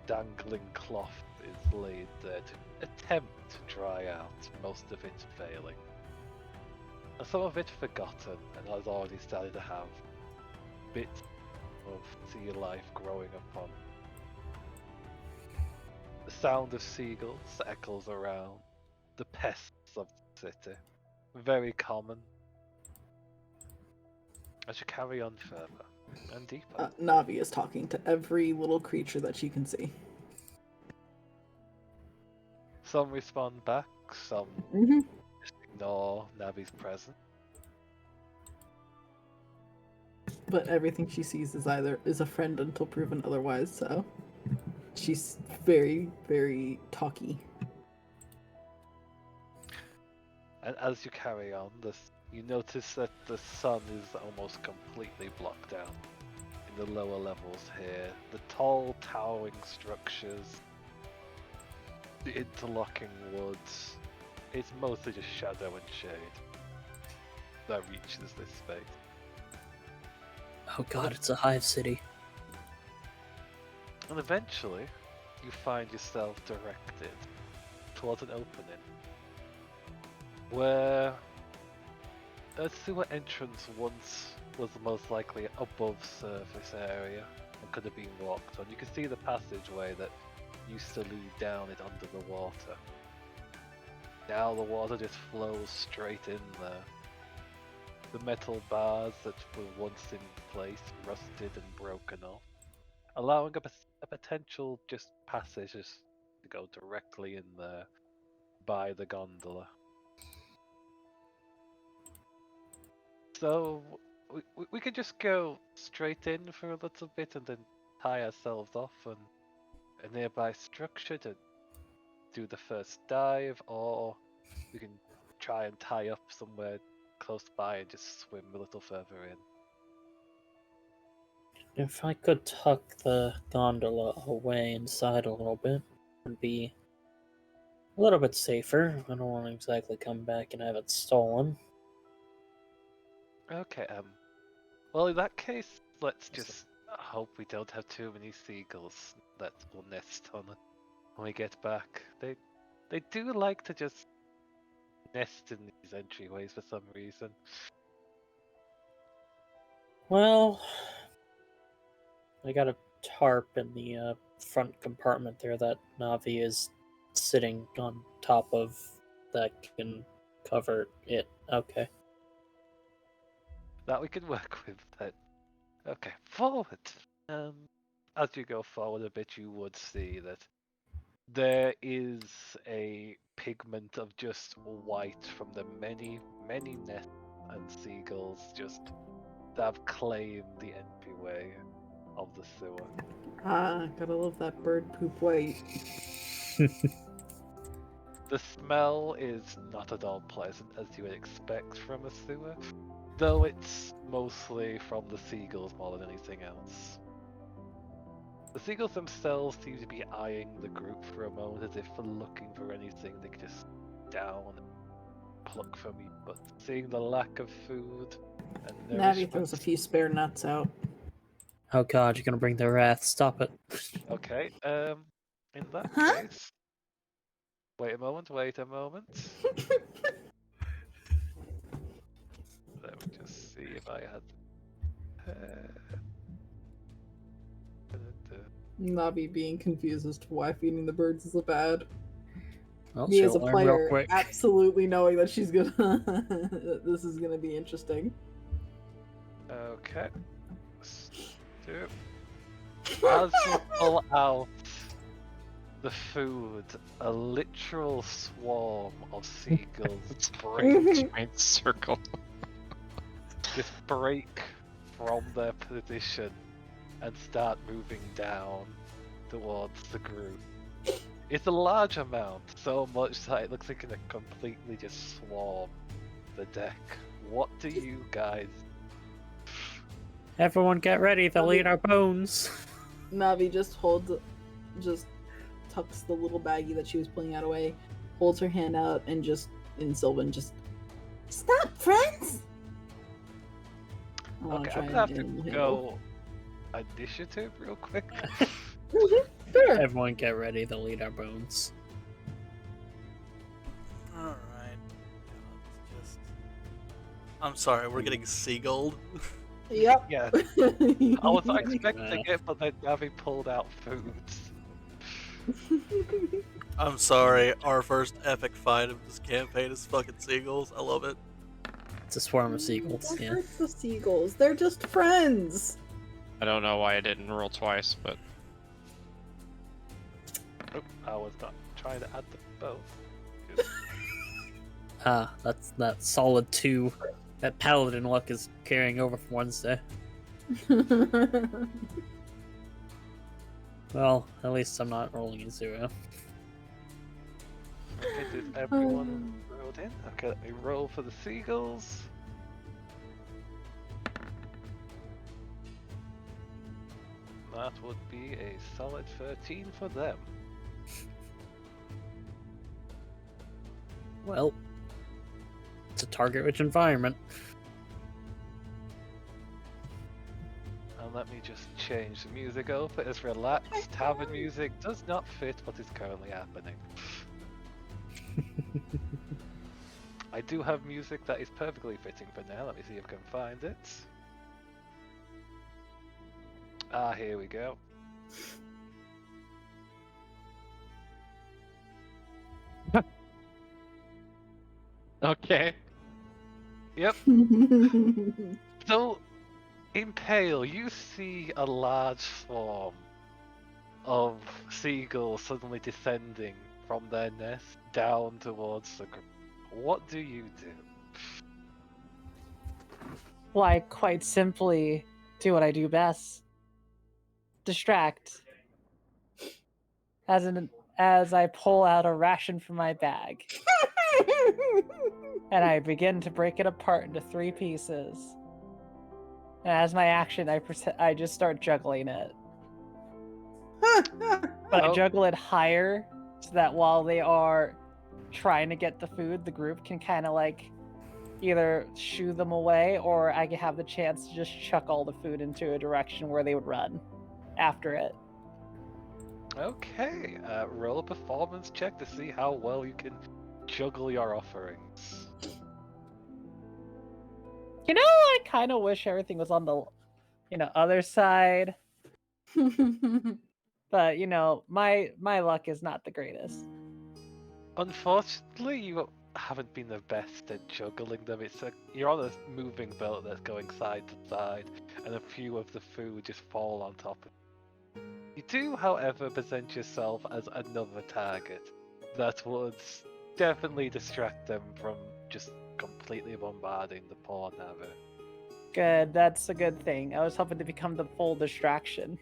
dangling cloth is laid there to attempt to dry out, most of it failing. And some of it forgotten and has already started to have bits of sea life growing upon. The sound of seagulls echoes around, the pests of the city, very common. As you carry on further and deeper. Navi is talking to every little creature that she can see. Some respond back, some Mm-hmm. just ignore Navi's presence. But everything she sees is a friend until proven otherwise, so she's very, very talky. And as you carry on, you notice that the sun is almost completely blocked out in the lower levels here. The tall, towering structures, the interlocking woods, it's mostly just shadow and shade that reaches this space. Oh god, it's a hive city. And eventually, you find yourself directed towards an opening where a sewer entrance once was most likely above surface area and could have been walked on. You can see the passageway that used to lead down it under the water. Now the water just flows straight in there. The metal bars that were once in place rusted and broken off, allowing a potential just passage just to go directly in there by the gondola. So we could just go straight in for a little bit and then tie ourselves off on a nearby structure to do the first dive, or we can try and tie up somewhere close by and just swim a little further in. If I could tuck the gondola away inside a little bit, it'd be a little bit safer. I don't want to exactly come back and have it stolen. Okay, well in that case, let's just hope we don't have too many seagulls that will nest on it when we get back. They do like to just nest in these entryways for some reason. Well, I got a tarp in the front compartment there that Navi is sitting on top of that can cover it. Okay. That we can work with then. Okay, forward. As you go forward a bit, you would see that there is a pigment of just white from the many, many nests and seagulls just that have claimed the entryway of the sewer. Ah, gotta love that bird poop white. The smell is not at all pleasant as you would expect from a sewer, though it's mostly from the seagulls more than anything else. The seagulls themselves seem to be eyeing the group for a moment as if looking for anything they could just down and pluck from you, but seeing the lack of food and Navi nourishment... throws a few spare nuts out. Oh god, you're gonna bring the wrath. Stop it. Okay, in that Huh? case... Wait a moment. Let me just see if I had... Navi being confused as to why feeding the birds is so bad. Well, Me as a she'll learn real player, quick. absolutely knowing that she's gonna that this is gonna be interesting. Okay. Let's do. As you pull out the food, a literal swarm of seagulls break, Giant circle. just break from their position and start moving down towards the group. It's a large amount, so much that it looks like it's gonna completely just swarm the deck. What do you guys? Everyone get ready, they'll eat our bones. Navi just tucks the little baggie that she was pulling out away, holds her hand out, and just in Sylvan just Stop, friends! I wanna Okay, try I'm gonna have and to animal go initiative real quick. handle. Sure. Everyone get ready, they'll eat our bones. Alright. Just... I'm sorry, we're getting seagulled. Yep. Yeah, I was not expecting it, but then Navi pulled out foods. I'm sorry, our first epic fight of this campaign is fucking seagulls. I love it. It's a swarm of seagulls, Don't yeah. hurt the seagulls. They're just friends. I don't know why I didn't roll twice, but Oh, I was not trying to add the bow. That's that solid 2. That paladin luck is carrying over from Wednesday. Well, at least I'm not rolling a 0. Okay, did everyone rolled in? Okay, let me roll for the seagulls. That would be a solid 13 for them. Well, it's a target-rich environment. And let me just change the music over. It's relaxed. Tavern music does not fit what is currently happening. I do have music that is perfectly fitting for now. Let me see if I can find it. Ah, here we go. okay. Yep. So, Impale, you see a large swarm of seagulls suddenly descending from their nest down towards the group. What do you do? Well, I quite simply do what I do best. Distract. As I pull out a ration from my bag. And I begin to break it apart into 3 pieces. And as my action, I just start juggling it. But I Oh. juggle it higher so that while they are trying to get the food, the group can kind of like either shoo them away, or I can have the chance to just chuck all the food into a direction where they would run after it. Okay, roll a performance check to see how well you can juggle your offerings. You know, I kind of wish everything was on the, other side. But my luck is not the greatest. Unfortunately, you haven't been the best at juggling them. You're on a moving boat that's going side to side, and a few of the food just fall on top of it. You do, however, present yourself as another target that would definitely distract them from just completely bombarding the poor Navi. Good, that's a good thing. I was hoping to become the full distraction.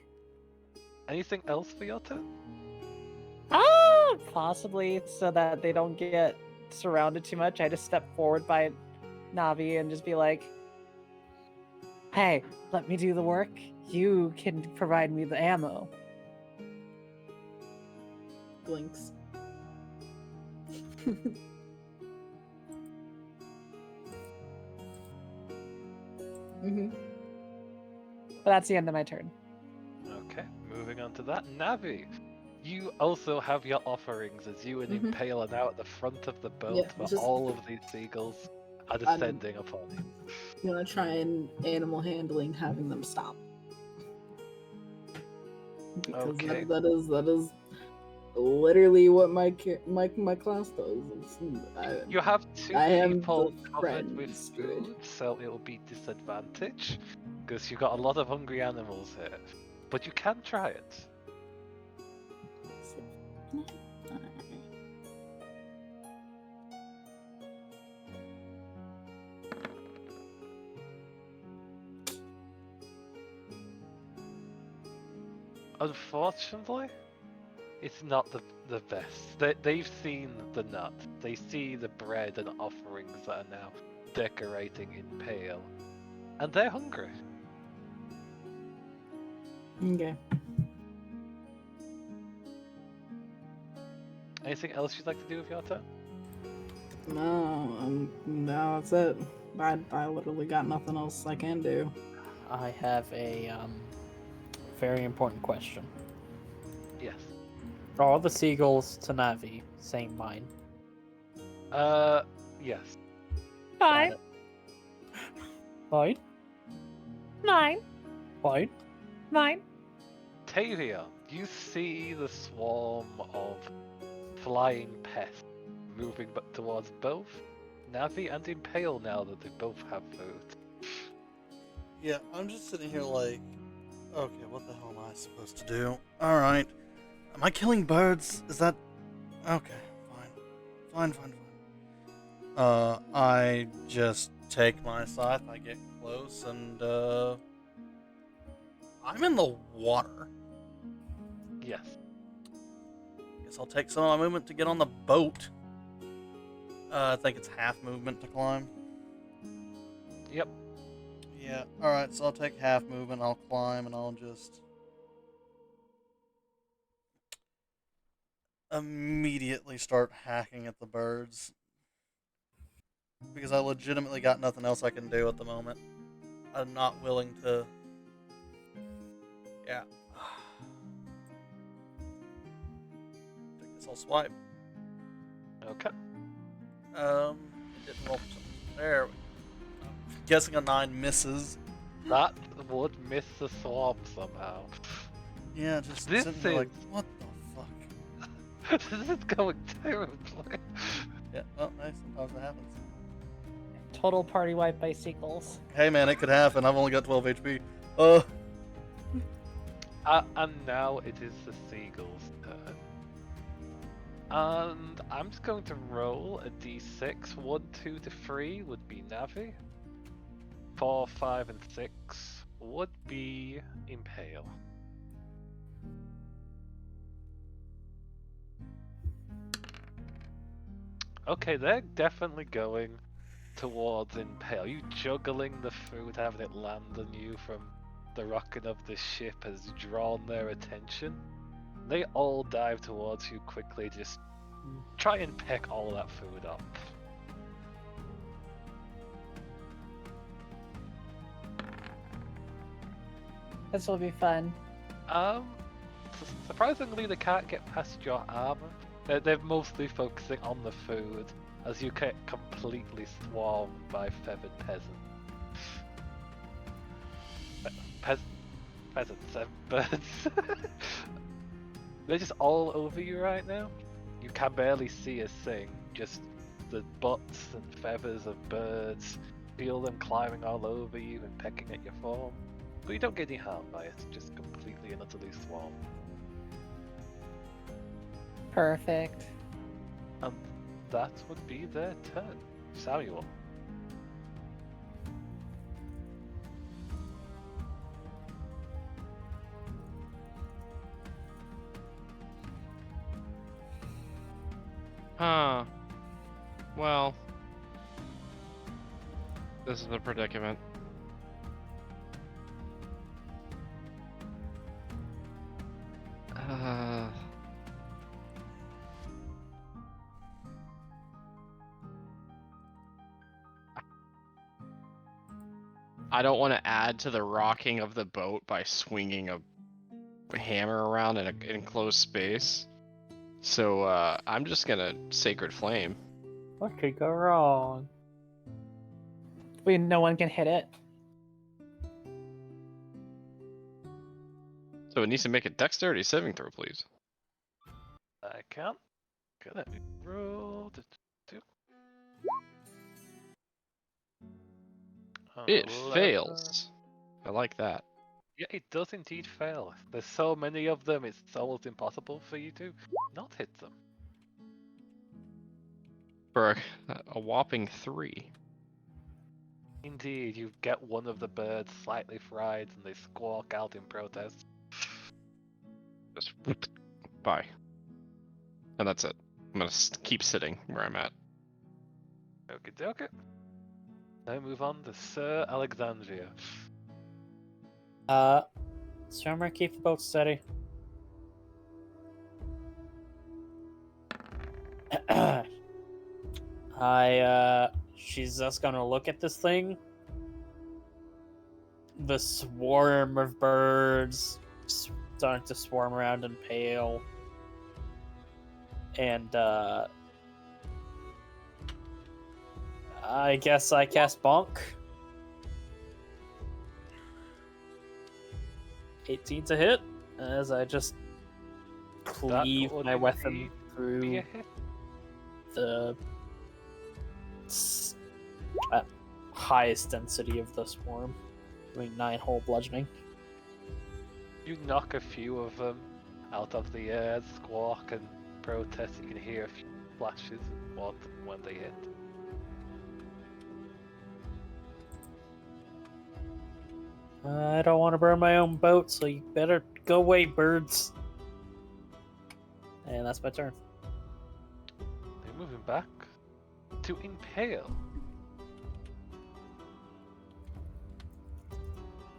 Anything else for your turn? Possibly, so that they don't get surrounded too much. I just step forward by Navi and just be like, hey, let me do the work. You can provide me the ammo. Blinks. Mm-hmm. But that's the end of my turn. Okay, moving on to that. Navi, you also have your offerings as you and Mhm. Impale are now at the front of the boat Yeah, where just- all of these seagulls are descending upon you. I'm gonna try and animal handling having them stop. Because Okay. that is literally what my class does. You have 2 I am people the covered with friends druid. food, so it will be disadvantage because you've got a lot of hungry animals here. But you can try it. Unfortunately, it's not the best. They've seen the nut. They see the bread and offerings that are now decorating in pale. And they're hungry. Okay. Anything else you'd like to do with your turn? No, that's it. I literally got nothing else I can do. I have a very important question. Yes. Are all the seagulls to Navi same mine? Yes. Fine. Fine. Mine. Fine. Mine. Tavia, you see the swarm of flying pests moving towards both Navi and Impale now that they both have food. Yeah, I'm just sitting here like, okay, what the hell am I supposed to do? Alright. Am I killing birds? Is that... Okay, fine. I just take my scythe, I get close, and, I'm in the water. Yes. Guess I'll take some of my movement to get on the boat. I think it's half movement to climb. Yep. Yeah, alright, so I'll take half movement, I'll climb, and I'll just... immediately start hacking at the birds. Because I legitimately got nothing else I can do at the moment. I'm not willing to... Yeah. I guess I'll swipe. Okay. Didn't roll for something. There we go. I'm guessing a 9 misses. That would miss the swarm somehow. Yeah, just This sitting there like, is- what the fuck? This is going terribly. Yeah, well, nice. Sometimes it happens. Total party wipe by seagulls. Hey man, it could happen. I've only got 12 HP. And now it is the seagull's turn. And I'm just going to roll a d6. 1, 2 to 3 would be Navi. 4, 5, and 6 would be Impale. Okay, they're definitely going towards Impale. You juggling the food, having it land on you from the rocking of the ship has drawn their attention. They all dive towards you quickly, just try and peck all that food up. This will be fun. Surprisingly, they can't get past your armor. They're mostly focusing on the food as you get completely swarmed by feathered peasants. Peasants and birds. They're just all over you right now. You can barely see a thing, just the butts and feathers of birds. Feel them climbing all over you and pecking at your form. But you don't get any harm by it, just completely and utterly swarmed. Perfect. And that would be their turn. Samuel. Well, this is a predicament. I don't want to add to the rocking of the boat by swinging a hammer around in an enclosed space. So I'm just gonna Sacred Flame. What could go wrong? No one can hit it. So it needs to make a dexterity saving throw, please. I can't. Okay, let me roll. It 11. fails. I like that. Yeah, it does indeed fail. There's so many of them, it's almost impossible for you to not hit them. For a whopping 3. Indeed, you get one of the birds slightly fried and they squawk out in protest. Just whoop, bye. And that's it. I'm gonna keep sitting where I'm at. Okie dokie. Now move on to Sir Alexandria. Swimmer, keep the boat steady. She's just gonna look at this thing. The swarm of birds starting to swarm around and pale. And, I guess I cast Bonk. 18 to hit, as I just cleave would my be- weapon Be a through hit. the highest density of the swarm, doing 9-hole bludgeoning. You knock a few of them out of the air, squawk and protest. You can hear a few flashes and what when they hit. I don't want to burn my own boat, so you better go away, birds. And that's my turn. They're moving back to Impale.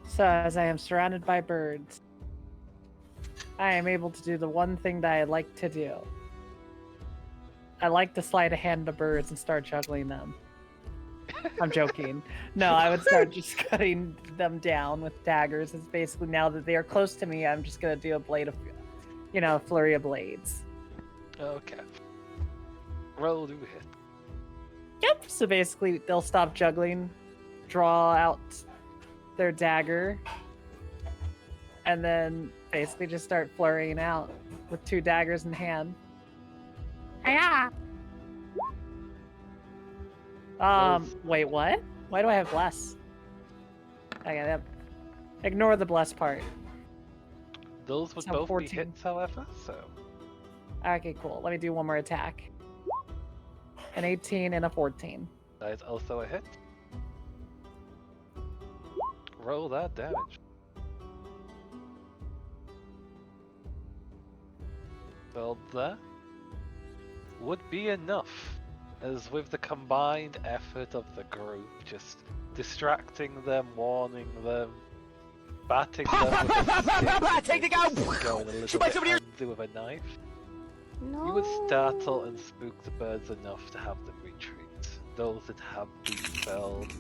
So, as I am surrounded by birds, I am able to do the one thing that I like to do. I like to slide a hand to birds and start juggling them. I'm joking. No, I would start just cutting them down with daggers. It's basically, now that they are close to me, I'm just gonna do a blade of, flurry of blades. Okay. Roll to hit. Yep. So basically, they'll stop juggling, draw out their dagger, and then basically just start flurrying out with 2 daggers in hand. Hiya! Wait, what? Why do I have bless? Okay, yep. Ignore the bless part. Those would So both 14. be hits, however, so Okay, cool. Let me do one more attack. An 18 and a 14. that is also a hit. Roll that damage. Well, that would be enough, as with the combined effort of the group, just distracting them, warning them, batting them with a stick, Take the go! going a little bit handsy with a knife. No. You would startle and spook the birds enough to have them retreat. Those that have been felled,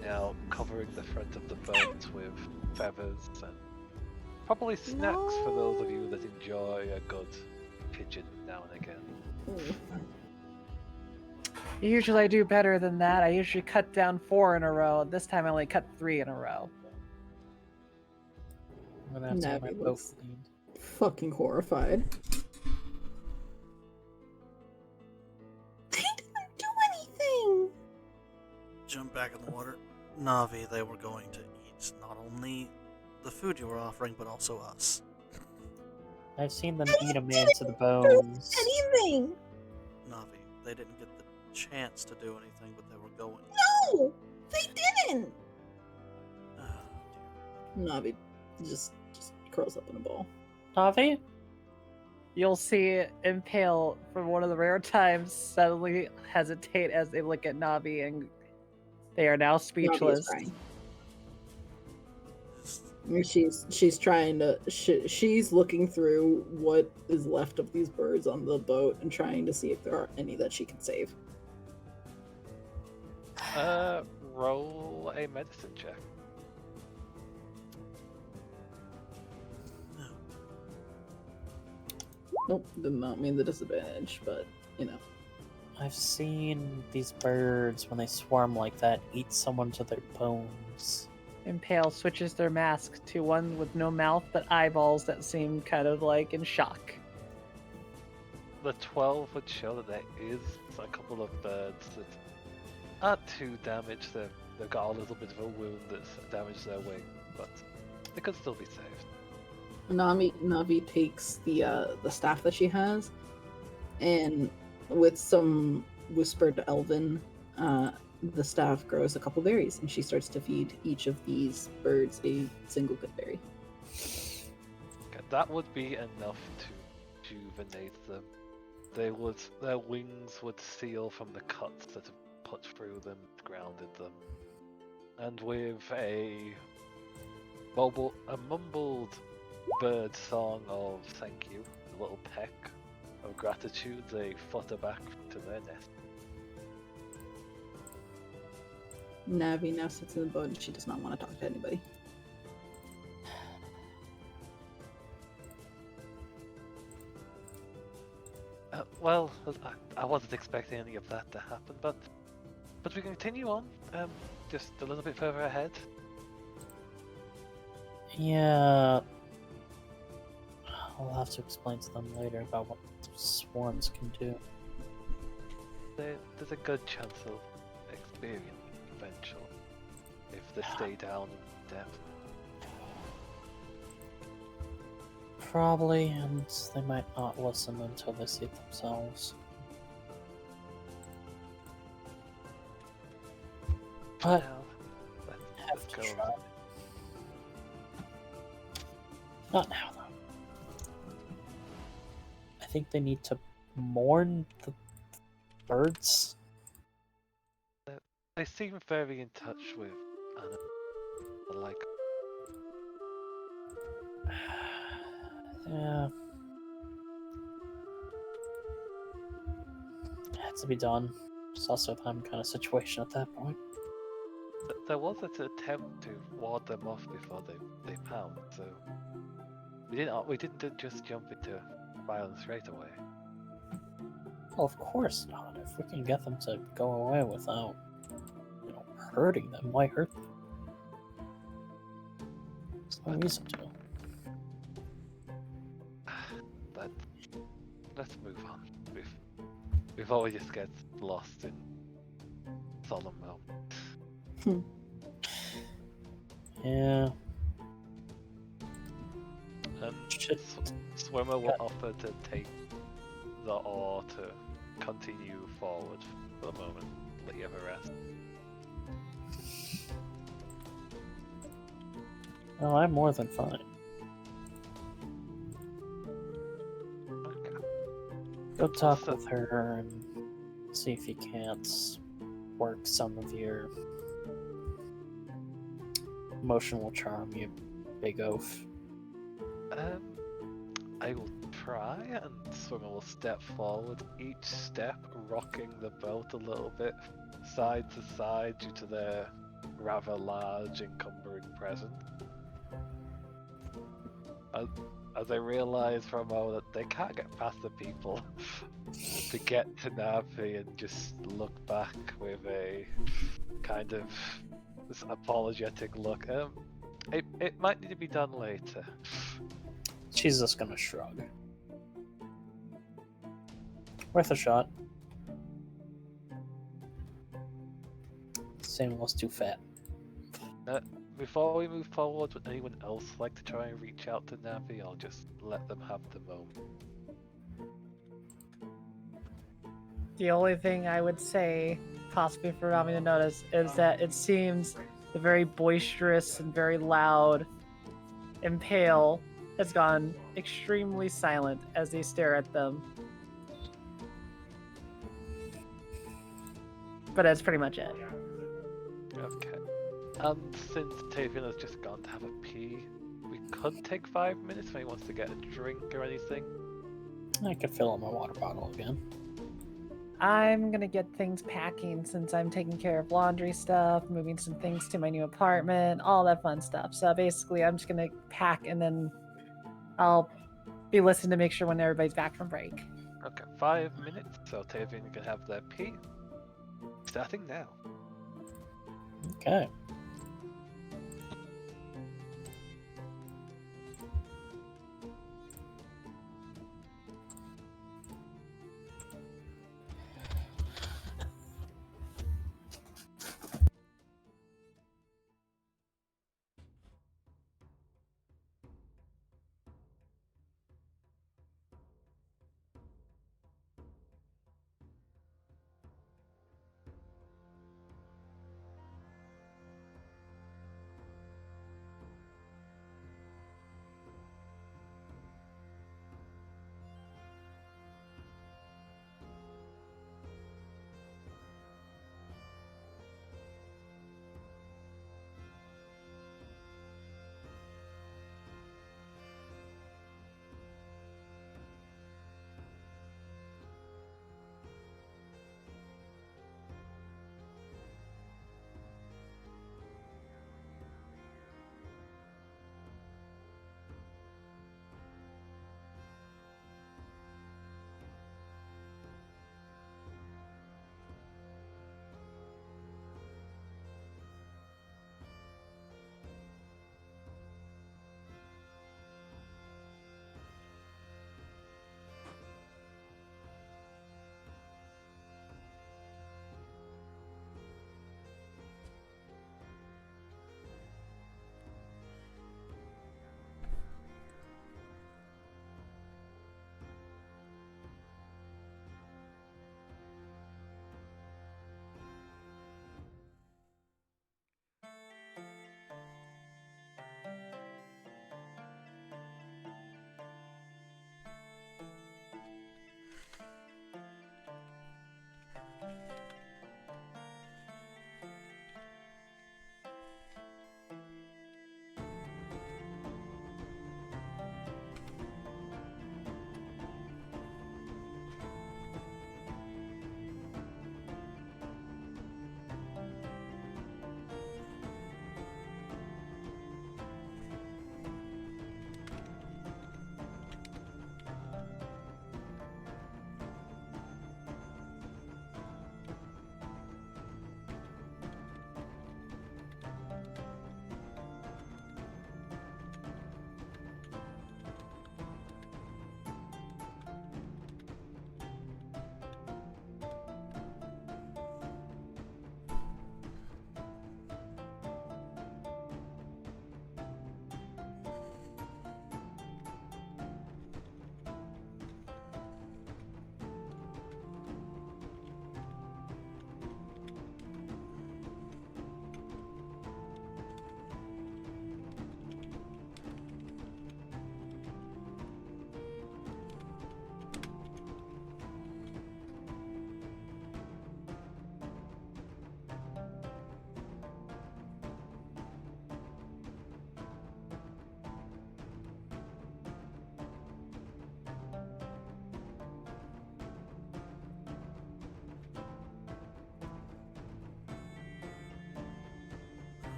now covering the front of the boat with feathers and probably snacks for those of you that enjoy a good pigeon now and again. Usually I do better than that. I usually cut down 4 in a row. This time I only cut 3 in a row. I'm gonna have to have my Navi boat looks- cleaned. Fucking horrified. I didn't do anything. Jump back in the water. Navi, they were going to eat not only the food you were offering, but also us. I've seen them I eat a didn't man to the do bones. Anything? Navi, they didn't get the chance to do anything, but they were going. No, they didn't. Oh, dear. Navi just curls up in a ball. Navi? You'll see Impale, for one of the rare times, suddenly hesitate as they look at Navi, and they are now Navi is speechless. crying. I mean, she's trying to she's looking through what is left of these birds on the boat and trying to see if there are any that she can save. Roll a medicine check. Nope, did not mean the disadvantage, but I've seen these birds, when they swarm like that, eat someone to their bones. Impale switches their mask to one with no mouth but eyeballs that seem kind of like in shock. The 12 would show that there is a couple of birds that aren't too damaged. They've got a little bit of a wound that's damaged their wing, but They could still be saved. Navi takes the staff that she has, and with some whispered Elven, the staff grows a couple berries, and she starts to feed each of these birds a single good berry. Okay, that would be enough to rejuvenate them. Their wings would seal from the cuts that have put through them, grounded them. And with a mumbled bird song of thank you, a little peck of gratitude, they flutter back to their nest. Navi now sits in the boat, and she does not want to talk to anybody. Well, I wasn't expecting any of that to happen, but we continue on. Just a little bit further ahead. Yeah. I'll have to explain to them later about what swarms can do. There's a good chance of experience eventually if they stay down in depth. Probably, and they might not listen until they see it themselves. But Now, have let's to go. try. Not now, though. I think they need to mourn the birds. They seem very in touch with Anna. Like, Yeah. It had to be done. It's also a time kind of situation at that point. there was an attempt to ward them off before they pound, so we didn't just jump into violence right away. Well, of course not. If we can get them to go away without, hurting them, why hurt them? There's no reason to. But let's move on before we just get lost in solemn moment. Yeah. And Shit. Swimmer will offer to take the oar to continue forward for the moment. Let you have a rest. No, I'm more than fine. Okay. Go talk So- with her and see if you can't work some of your emotional charm, you big oaf. I will try, and Swimmer will step forward, each step rocking the boat a little bit side to side due to their rather large encumbering presence. As I realise for a moment that they can't get past the people to get to Navi and just look back with a kind of this apologetic look. It might need to be done later. She's just gonna shrug. Worth a shot. Same was too fat. Before we move forward, would anyone else like to try and reach out to Navi? I'll just let them have the moment. The only thing I would say, possibly for Rami to notice, is that it seems the very boisterous and very loud and pale has gone extremely silent as they stare at them. But that's pretty much it. Okay. And since Tavian has just gone to have a pee, we could take 5 minutes if he wants to get a drink or anything. I could fill up my water bottle again. I'm gonna get things packing since I'm taking care of laundry stuff, moving some things to my new apartment, all that fun stuff. So basically, I'm just gonna pack and then I'll be listening to make sure when everybody's back from break. Okay, 5 minutes, so Tavian can have their pee. Starting now. Okay.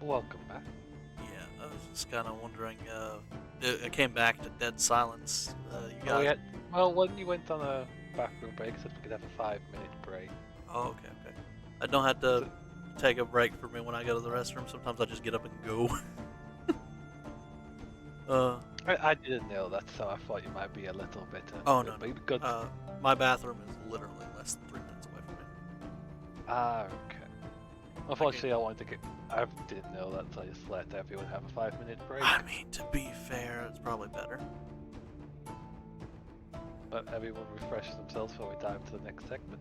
Welcome back. Yeah, I was just kind of wondering. It came back to dead silence. You Oh, guys. well, when you went on a bathroom break, I said we could have a 5-minute break. Oh, okay. I don't have to take a break for me when I go to the restroom. Sometimes I just get up and go. I didn't know that, so I thought you might be a little bit. Oh no, maybe good. my bathroom is literally less than 3 minutes away from me. Okay. Unfortunately, I didn't know that, so I just let everyone have a 5-minute break. I mean, to be fair, it's probably better. But everyone refreshes themselves before we dive to the next segment.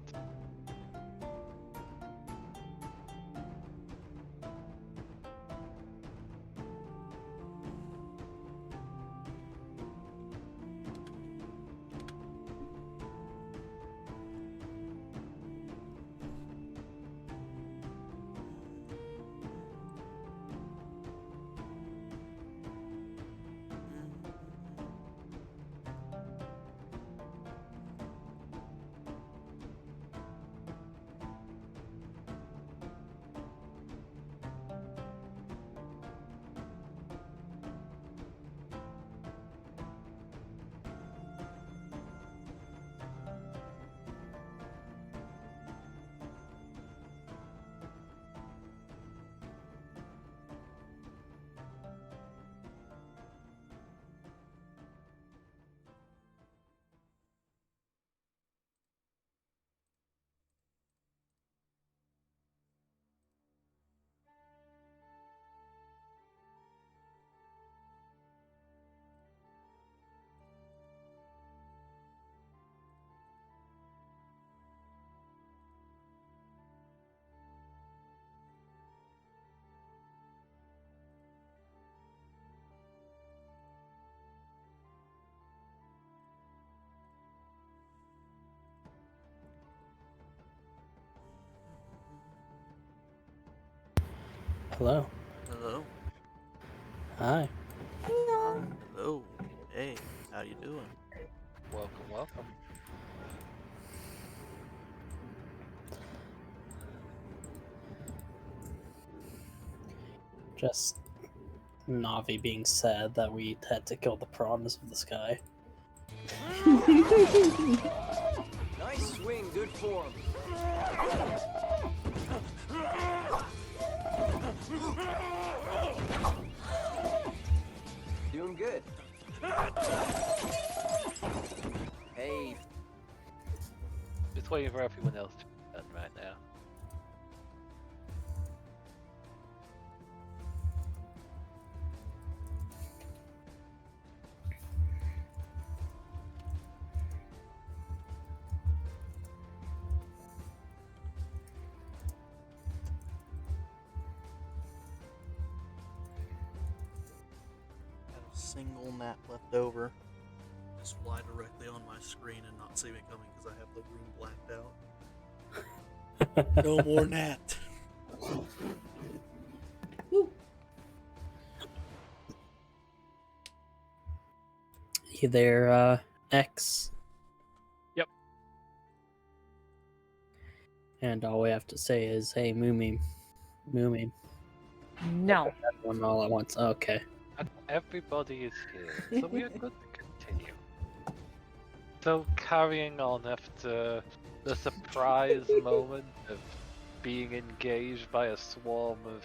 Hello. Hello. Hi. Hello. Hey, how you doing? Welcome. Just Navi being sad that we had to kill the prawns of the sky. Nice swing, good form. Doing good. Hey. Just waiting for everyone else to be done right now. Got a single gnat left over. Just fly directly on my screen and not see me coming because I have the room blacked out. No more gnat. You there, X? Yep. And all we have to say is, hey, Moomy. Moomy. No. Everyone all at once. Okay. And everybody is here, so we are good to continue. So carrying on after the surprise moment of being engaged by a swarm of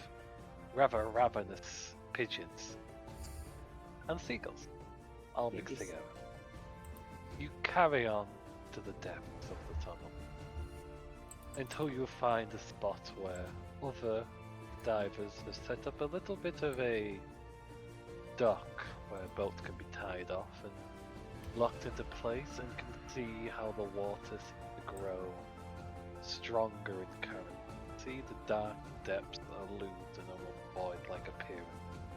rather ravenous pigeons and seagulls, all mixed together. You carry on to the depths of the tunnel until you find a spot where other divers have set up a little bit of a dock where boats can be tied off and locked into place, and can see how the water seems to grow stronger in current. See the dark depths that elude an almost void-like appearance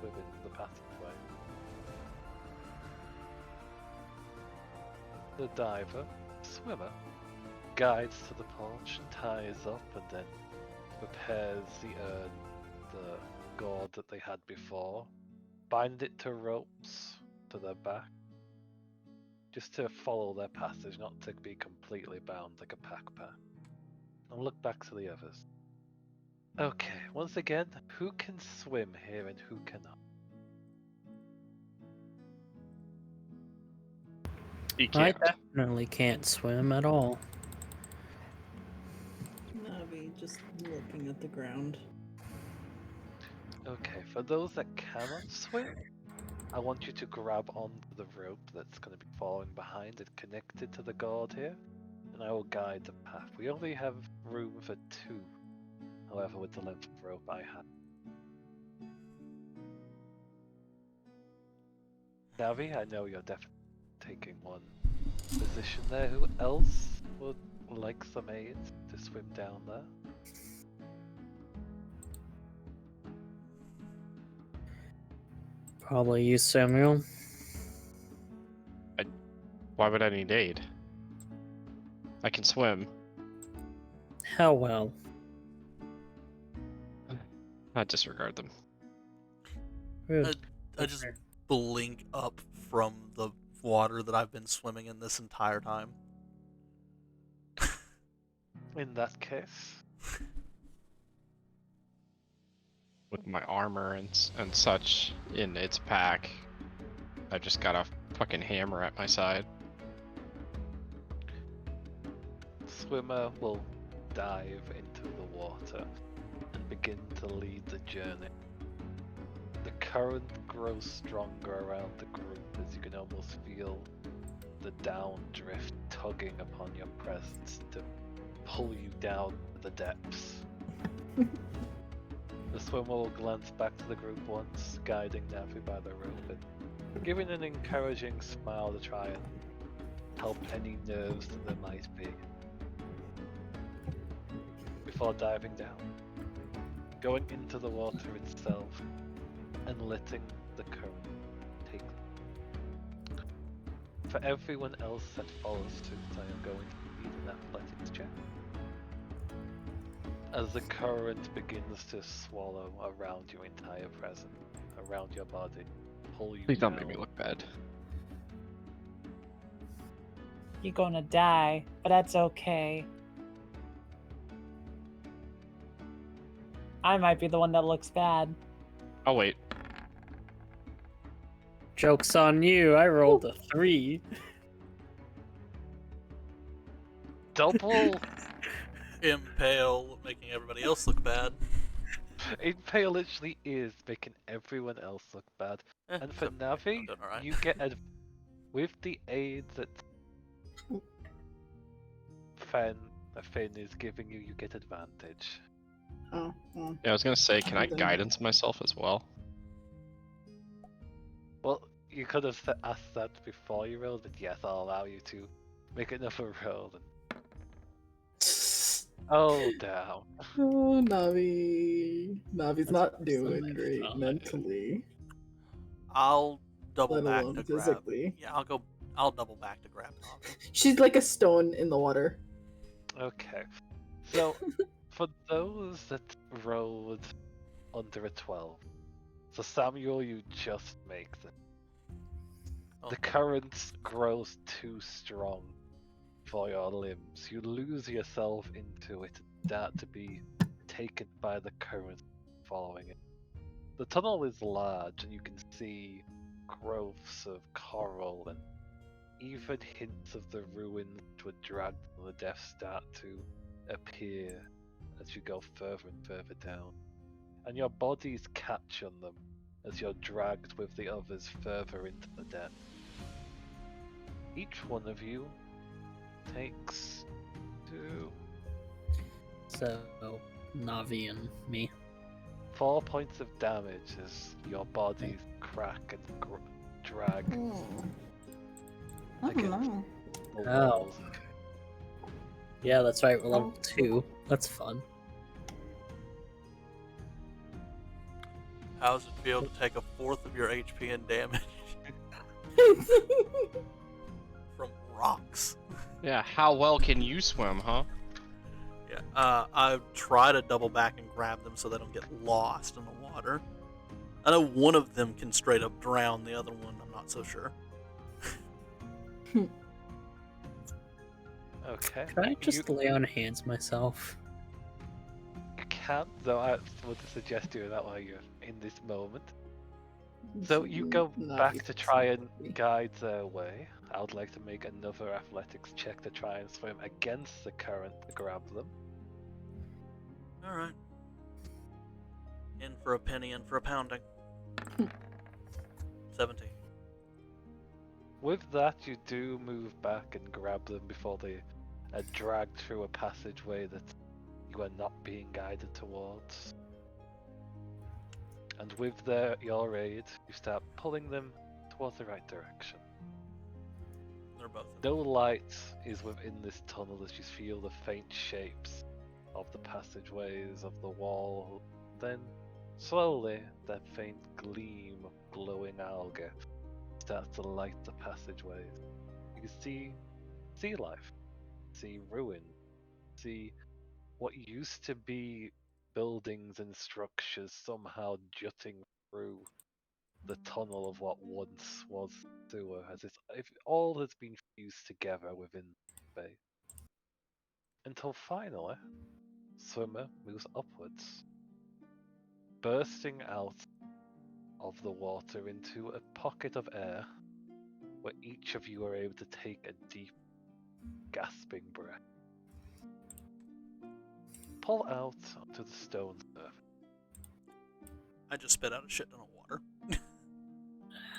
within the passageway. The diver, swimmer, guides to the porch, ties up, and then prepares the urn, the gourd that they had before, bind it to ropes to their back, just to follow their passage, not to be completely bound like a pack, and look back to the others. Okay, once again, who can swim here and who cannot? You I can't. definitely can't swim at all. Navi just looking at the ground. Okay, for those that cannot swim, I want you to grab onto the rope that's going to be following behind and connected to the guard here, and I will guide the path. We only have room for 2, however, with the length of rope I have. Navi, I know you're definitely taking one position there. Who else would like some aid to swim down there? Probably you, Samuel. Why would I need aid? I can swim. How well? Not disregard them. Rude. I just blink up from the water that I've been swimming in this entire time. In that case, With my armor and such in its pack, I just got a fucking hammer at my side. swimmer will dive into the water and begin to lead the journey. The current grows stronger around the group as you can almost feel the down drift tugging upon your presence to pull you down to the depths. The swimmer will glance back to the group once, guiding Navi by the rope and giving an encouraging smile to try and help any nerves that there might be. Before diving down, going into the water itself and letting the current take them. For everyone else that follows suit, I am going to need an athletics check. As the current begins to swallow around your entire presence, around your body, pull you Please down. don't make me look bad. You're gonna die, but that's okay. I might be the one that looks bad. Oh wait. Joke's on you. I rolled a 3. Double! Impale, making everybody else look bad. Impale literally is making everyone else look bad. And for except Navi, I'm doing alright. you get with the aid that Finn is giving you, you get advantage. Oh, well. Yeah, I was gonna say, can I Then- guidance myself as well? Well, you could have asked that before you rolled, but yes, I'll allow you to make another roll. And... Oh, damn. Oh, Navi. Navi's That's not worse doing than I great thought. mentally, I'll double let back alone to grab. physically. Yeah, I'll double back to grab Navi. She's like a stone in the water. Okay. So, for those that rolled under a 12, so Samuel, you just make them. Oh, The current grows too strong for your limbs. You lose yourself into it and start to be taken by the current following it. The tunnel is large and you can see growths of coral and even hints of the ruins which were dragged from the depths start to appear as you go further and further down. And your bodies catch on them as you're dragged with the others further into the depth. Each one of you takes 2, So, Navi and me. 4 points of damage as your bodies crack and drag Oh, oh against no. the Oh. walls. Yeah, that's right. We're level 2. That's fun. how does it feel to take a fourth of your HP and damage from rocks? Yeah, how well can you swim, huh? Yeah, I try to double back and grab them so they don't get lost in the water. I know one of them can straight up drown, the other one I'm not so sure. Okay. Can I you just lay on hands myself? can, though I would suggest doing that while you're in this moment. So you go back to try and guide their way. I would like to make another athletics check to try and swim against the current to grab them. Alright. In for a penny, in for a pounding. 17. With that, you do move back and grab them before they are dragged through a passageway that you are not being guided towards. And with your aid, you start pulling them towards the right direction. They're both. No light is within this tunnel as you feel the faint shapes of the passageways of the wall. Then, slowly, that faint gleam of glowing algae starts to light the passageways. You can see sea life, see ruin, see what used to be buildings and structures somehow jutting through the tunnel of what once was sewer, as if all has been fused together within space. Until finally, swimmer moves upwards, bursting out of the water into a pocket of air where each of you are able to take a deep, gasping breath. Pull out onto the stone surface. I just spit out a shit ton of water.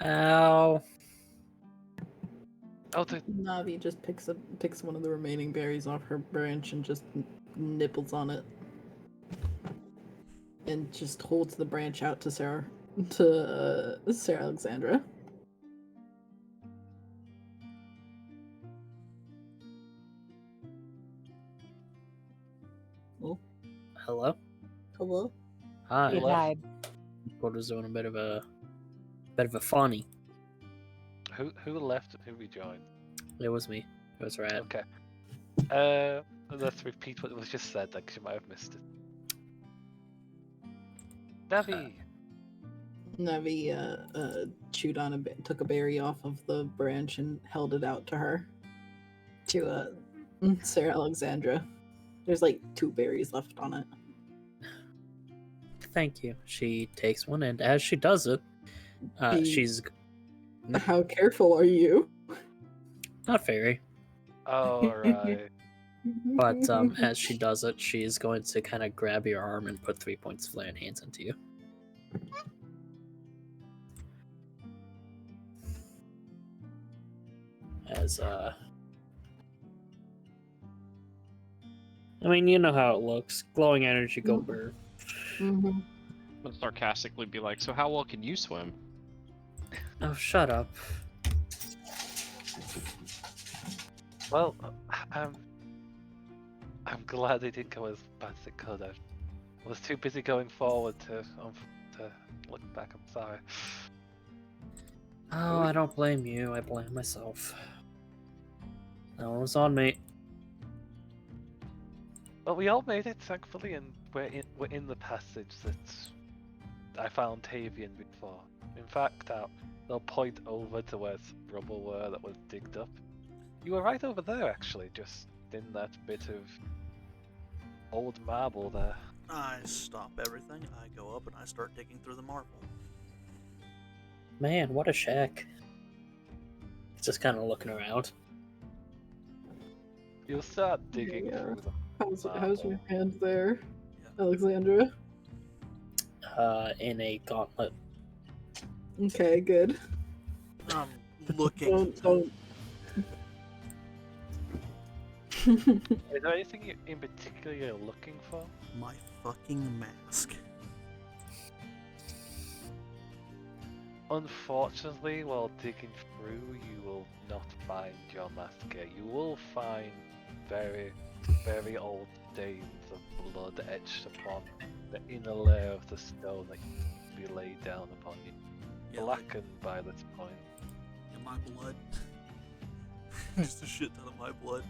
Ow. Oh, Navi just picks one of the remaining berries off her branch and just nibbles on it, and just holds the branch out to Sarah Alexandra. Oh, Hello? hello. Hi. It died. What was doing a bit of a funny. who left and who rejoined? It was me. It was Rat. Okay. Let's repeat what was just said, because you might have missed it. Navi! Navi chewed on took a berry off of the branch and held it out to her. To Sarah Alexandra. There's like 2 berries left on it. Thank you. She takes one, and as she does it, she's How careful are you? not very. Alright. But as she does it, she's going to kind of grab your arm and put 3 points of flare enhance into you. As I mean, you know how it looks. Glowing energy go burr. Mm-hmm. I'll sarcastically be like, so how well can you swim? Oh, shut up. Well, I'm glad they didn't go as bad as it could. I was too busy going forward to look back. I'm sorry. Oh, I don't blame you. I blame myself. That one was on me. But we all made it, thankfully, and we're in the passage that I found Tavian before. In fact, they'll point over to where some rubble were that was digged up. You were right over there, actually, just in that bit of old marble there. I stop everything, I go up and I start digging through the marble. Man, what a shack. Just kind of looking around. You'll start digging Yeah. through them. How's your hand there, Yeah. Alexandra? In a gauntlet. Okay, good. I'm looking. Don't. Is there anything in particular you're looking for? My fucking mask. Unfortunately, while digging through, you will not find your mask here. You will find very, very old stains of blood etched upon the inner layer of the stone that used to be laid down upon you. Yeah, like, Blackened by this point. in my blood. Just a shit ton of my blood.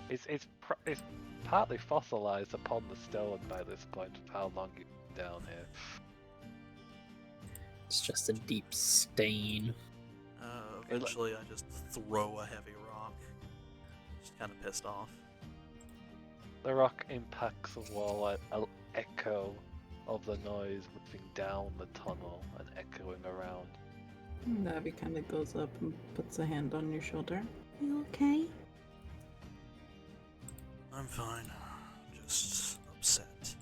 Just, It's partly fossilized upon the stone by this point of how long you've been down here. It's just a deep stain. eventually, I just throw a heavy rock. Just kind of pissed off. The rock impacts the wall, an echo of the noise moving down the tunnel and echoing around. Navi kind of goes up and puts a hand on your shoulder. You okay? I'm fine. Just upset.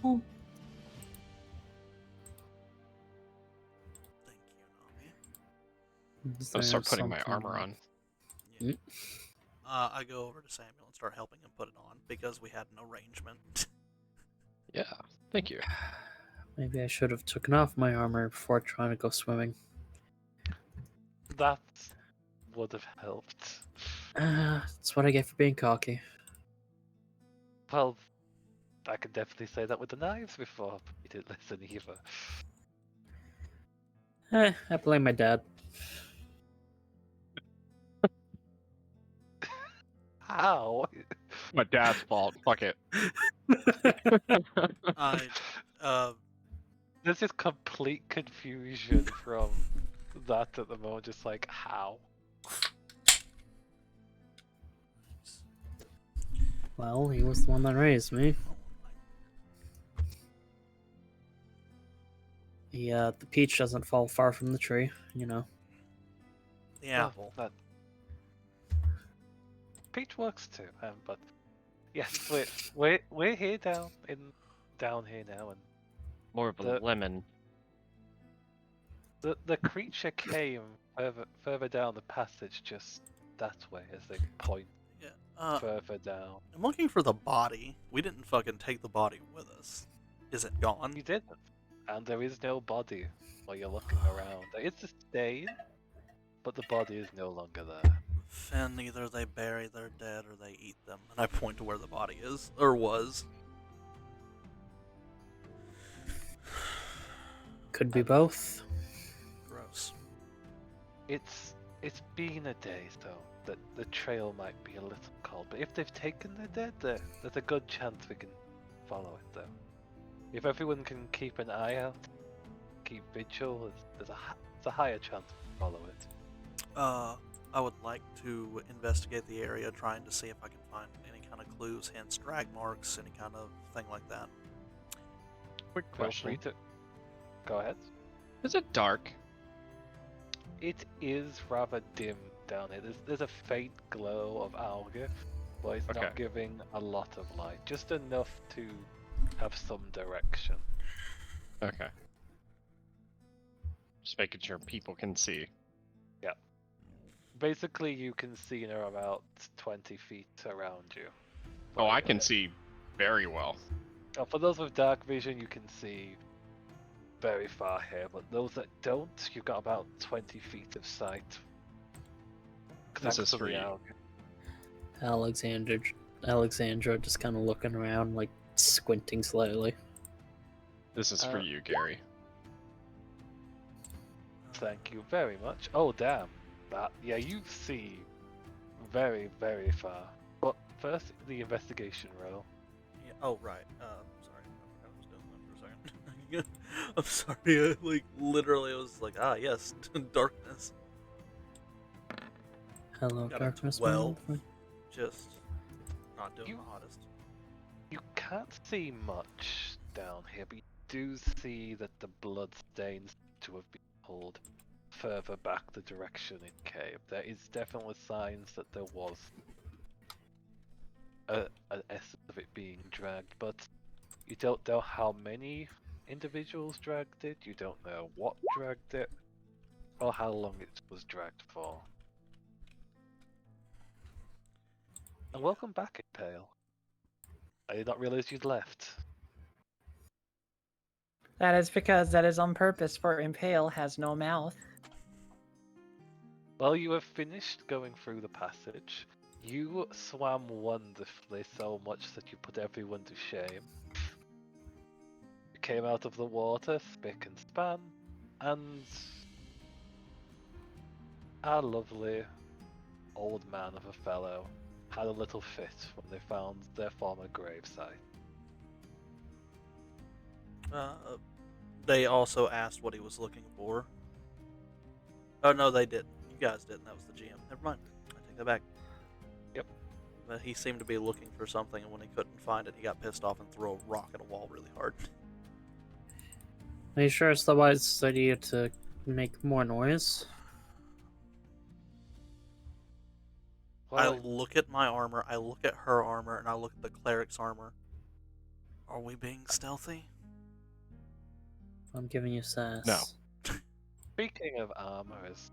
Oh, Thank you, Navi. I'll start putting my armor on. Yeah. I go over to Samuel and start helping him put it on because we had an arrangement. Yeah, thank you. Maybe I should have taken off my armor before trying to go swimming. That would have helped. That's what I get for being cocky. Well, I could definitely say that with the knives before, but you didn't listen either. I blame my dad. How? My dad's fault. Fuck it. I, There's just complete confusion from that at the moment, just like, how? Well, he was the one that raised me. The peach doesn't fall far from the tree, you know. the apple. That Peach works too, but yes, we're here down here now, and More of a The- lemon. the creature came further down the passage, just that way, as they point Yeah. further down. I'm looking for the body. We didn't fucking take the body with us. Is it gone? You didn't, and there is no body while you're looking around. There is a stain, but the body is no longer there. Finn, either they bury their dead or they eat them. And I point to where the body is, or was. Could be both. Gross. It's been a day, so that the trail might be a little cold. But if they've taken their dead, there's a good chance we can follow it, though. If everyone can keep an eye out, keep vigil, there's a higher chance we follow it. I would like to investigate the area, trying to see if I can find any kind of clues, hints, drag marks, any kind of thing like that. Quick Feel free question. to go ahead. Is it dark? It is rather dim down here. There's a faint glow of algae, but it's Okay. not giving a lot of light. Just enough to have some direction. Okay. Just making sure people can see. Basically, you can see in about 20 feet around you. Oh, I can see very well. For those with dark vision, you can see very far here, but those that don't, you've got about 20 feet of sight. This Thanks is to for the you. algae. Alexandra just kind of looking around, like squinting slightly. This is for you, Gary. Thank you very much. Oh, damn. Yeah, you see very, very far. But first, the investigation roll. Yeah. Oh, right. Sorry. I was doing that for a second. I'm sorry. Literally, I was like, yes, darkness. Hello, Got a darkness. 12. my Just not doing You- the hottest. You can't see much down here, but you do see that the blood stains to have been pulled further back the direction it came. There is definitely signs that there was an essence of it being dragged, but you don't know how many individuals dragged it, you don't know what dragged it, or how long it was dragged for. And welcome back, Impale. I did not realize you'd left. That is because that is on purpose, for Impale has no mouth. Well, you have finished going through the passage. You swam wonderfully, so much that you put everyone to shame. You came out of the water, spick and span, and our lovely old man of a fellow had a little fit when they found their former gravesite. They also asked what he was looking for. Oh, no, they didn't. You guys didn't. That was the GM. Never mind. I take that back. But he seemed to be looking for something, and when he couldn't find it, he got pissed off and threw a rock at a wall really hard. Are you sure it's the wisest idea to make more noise? I Well, look at my armor, I look at her armor, and I look at the cleric's armor. Are we being stealthy? I'm giving you sass. No. speaking of armors,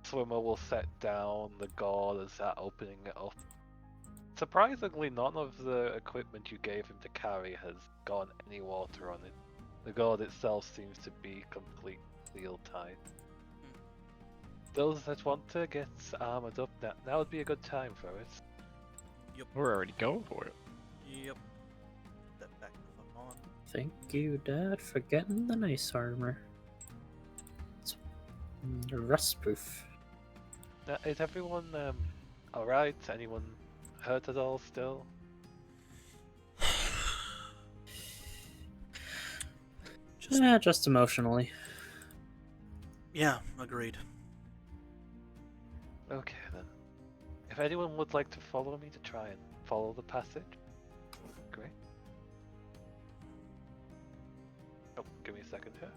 Swimmer will set down the gourd and start opening it up. Surprisingly, none of the equipment you gave him to carry has gotten any water on it. The gourd itself seems to be completely seal tight. Those that want to get armored up, now would be a good time for it. We're already going for it. Yep. That back the fuck on. Thank you, Dad, for getting the nice armor. It's rust-proof. Now, is everyone alright? Anyone hurt at all still? Just emotionally. Yeah, agreed. Okay then. If anyone would like to follow me to try and follow the passage, great. Oh, give me a second here.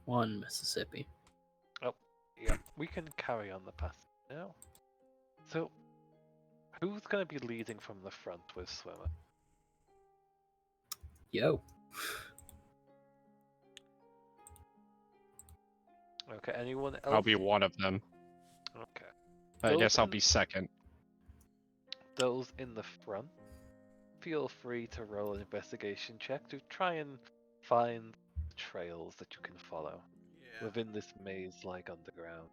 One Mississippi. Yeah, we can carry on the passage now. So, who's going to be leading from the front with Swimmer? Yo. Okay, anyone else? I'll be one of them. Okay. I Those guess I'll in- be second. Those in the front, feel free to roll an investigation check to try and find trails that you can follow Yeah. within this maze-like underground.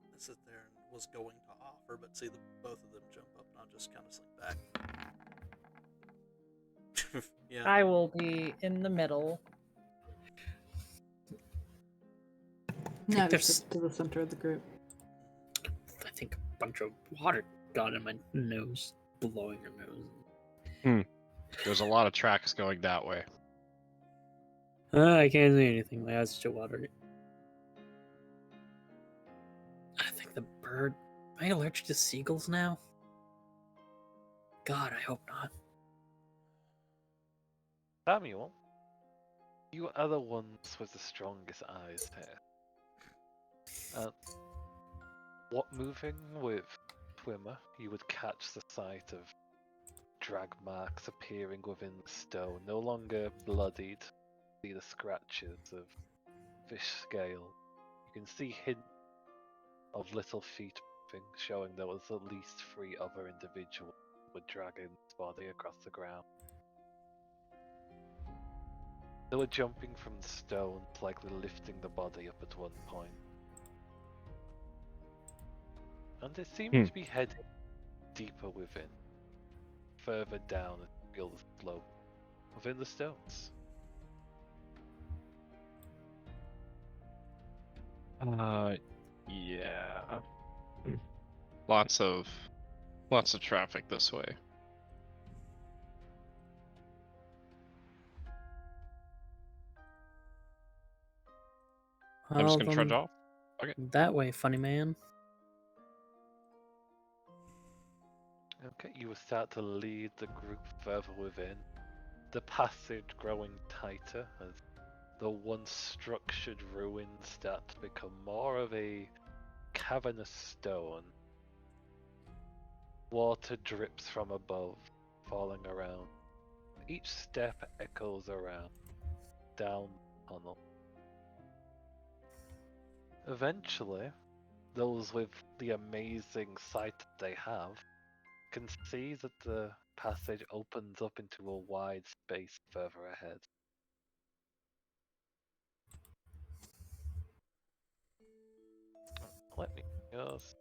I sit there and was going to offer, but see both of them jump up, and I'll just kind of slink back. Yeah. I will be in the middle. Now there's- just to the center of the group. I think a bunch of water got in my nose, blowing your nose. There's a lot of tracks going that way. I can't see anything. My eyes are still watery. I think the bird. Am I allergic to seagulls now? God, I hope not. Samuel, you are the ones with the strongest eyes here. What moving with Swimmer, you would catch the sight of drag marks appearing within the stone, no longer bloodied. See the scratches of fish scale. You can see hints of little feet moving, showing there was at least 3 other individuals with Dragon's body across the ground. They were jumping from the stone, likely lifting the body up at one point. And they seemed to be heading deeper within, further down a field slope within the stones. Yeah. Lots of traffic this way. I'm just gonna trudge off. That way, funny man. Okay, you will start to lead the group further within, the passage growing tighter as the once structured ruins start to become more of a cavernous stone. Water drips from above, falling around. Each step echoes around, down the tunnel. Eventually, those with the amazing sight that they have can see that the passage opens up into a wide space further ahead. Let me just...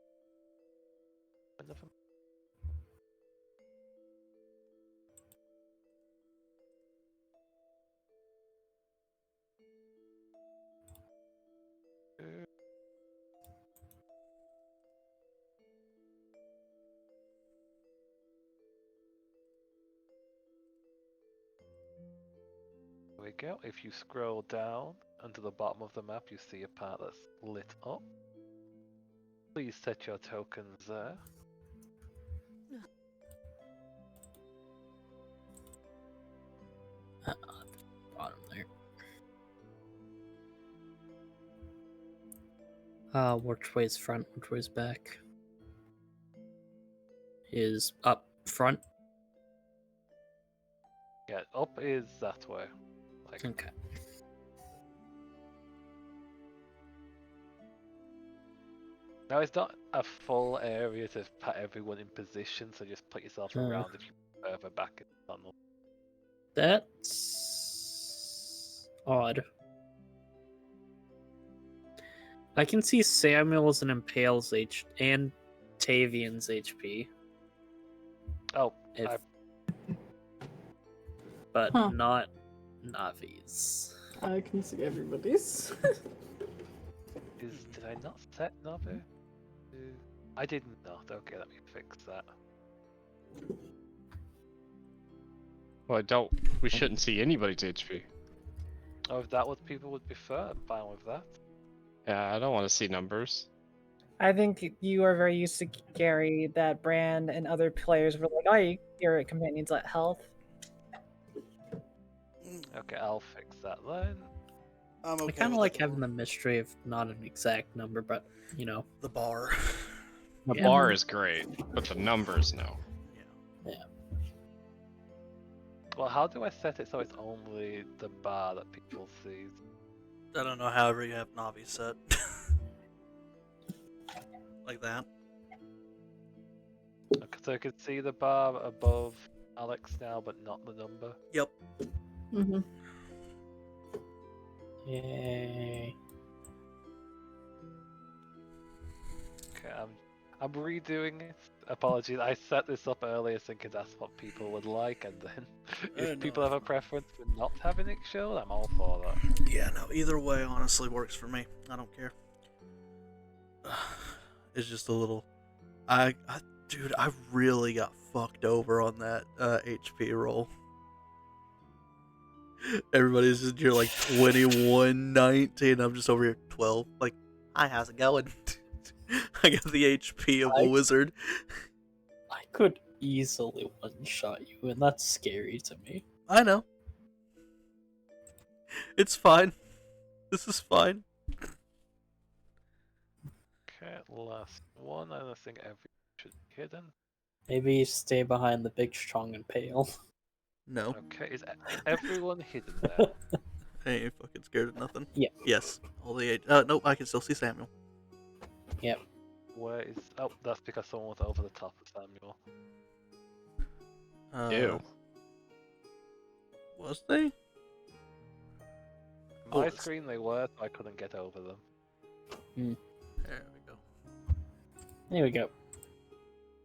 There we go. If you scroll down, under the bottom of the map, you see a part that's lit up. Please set your tokens there. Bottom there. Which way's front? Which way's back? Is up front. Yeah, up is that way. Like, Okay. now it's not a full area to put everyone in position, so just put yourself around if you further back in the tunnel. That's odd. I can see Samuel's and Impale's and Tavian's HP. Oh, If... But Huh. not Navi's. I can see everybody's. did I not set Navi? I did not. Okay, let me fix that. Well, we shouldn't see anybody's HP. Oh, if that what people would prefer, I'm fine with that. Yeah, I don't want to see numbers. I think you are very used to Gary, that Brand and other players were like, "Oh, your companions at health." Okay, I'll fix that then. I'm okay I kind with of like it. having the mystery of not an exact number, but you know. The bar. The Yeah. bar is great, but the numbers, no. Well, how do I set it so it's only the bar that people see? I don't know, however you have Navi set. Like that. Okay, so I can see the bar above Alex now, but not the number. Yep. Mm-hmm. Yay. Okay, I'm redoing it. Apologies, I set this up earlier thinking that's what people would like, and then if no, people have a preference for not having it shown, I'm all for that. Yeah, no, either way honestly works for me. I don't care. It's just a little... Dude, I really got fucked over on that HP roll. Everybody's just, you're like 21, 19, I'm just over here 12. Like, hi, how's it going? I got the HP of a wizard. I could easily one-shot you, and that's scary to me. I know. It's fine. This is fine. Okay, last one. I don't think everything should be hidden. Maybe stay behind the big, strong, and pale. No, Okay, is everyone hidden there? I ain't fucking scared of nothing. Yeah. Yes. All the no, I can still see Samuel. Yep. Where is? Oh, that's because someone was over the top of Samuel. Ew. Was they? On my Oh, screen they were, so I couldn't get over them. There we go. There we go.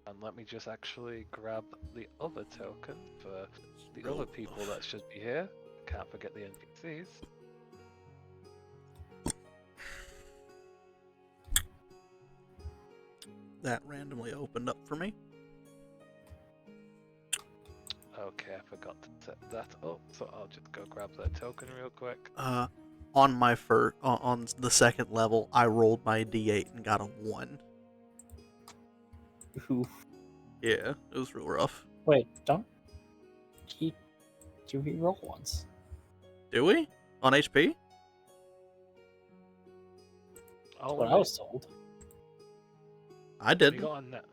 And let me just actually grab the other token for the Really? other people that should be here. Can't forget the NPCs. That randomly opened up for me. Okay, I forgot to set that up, so I'll just go grab that token real quick. On my on the second level, I rolled my D8 and got a 1. Oof. Yeah, it was real rough. Wait, don't he do reroll once? Do we? On HP? That's what I was told. I You didn't. got a nat-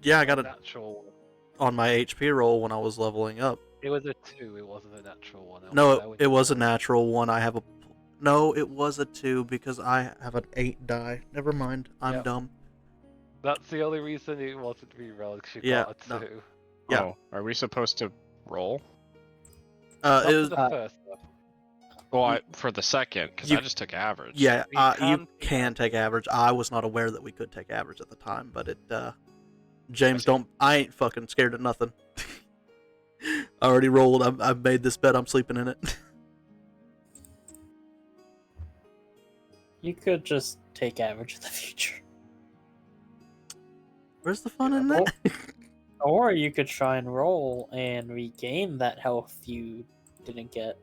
Yeah, I got a natural one. on my HP roll when I was leveling up. It was a 2, it wasn't a natural one. No, it was a natural one. I have a... No, it was a 2 because I have an 8 die. Never mind. I'm Yep. dumb. That's the only reason it wasn't rerolled, because you Yeah, got a no. 2. Yeah. Oh, are we supposed to roll? Not It for was... the first level. Well, for the second, because You- I just took average. Yeah, You you can- can take average. I was not aware that we could take average at the time, but it, James, I ain't fucking scared of nothing. I already rolled. I've made this bet. I'm sleeping in it. You could just take average in the future. Where's the fun Yeah, in that? Or you could try and roll and regain that health you didn't get.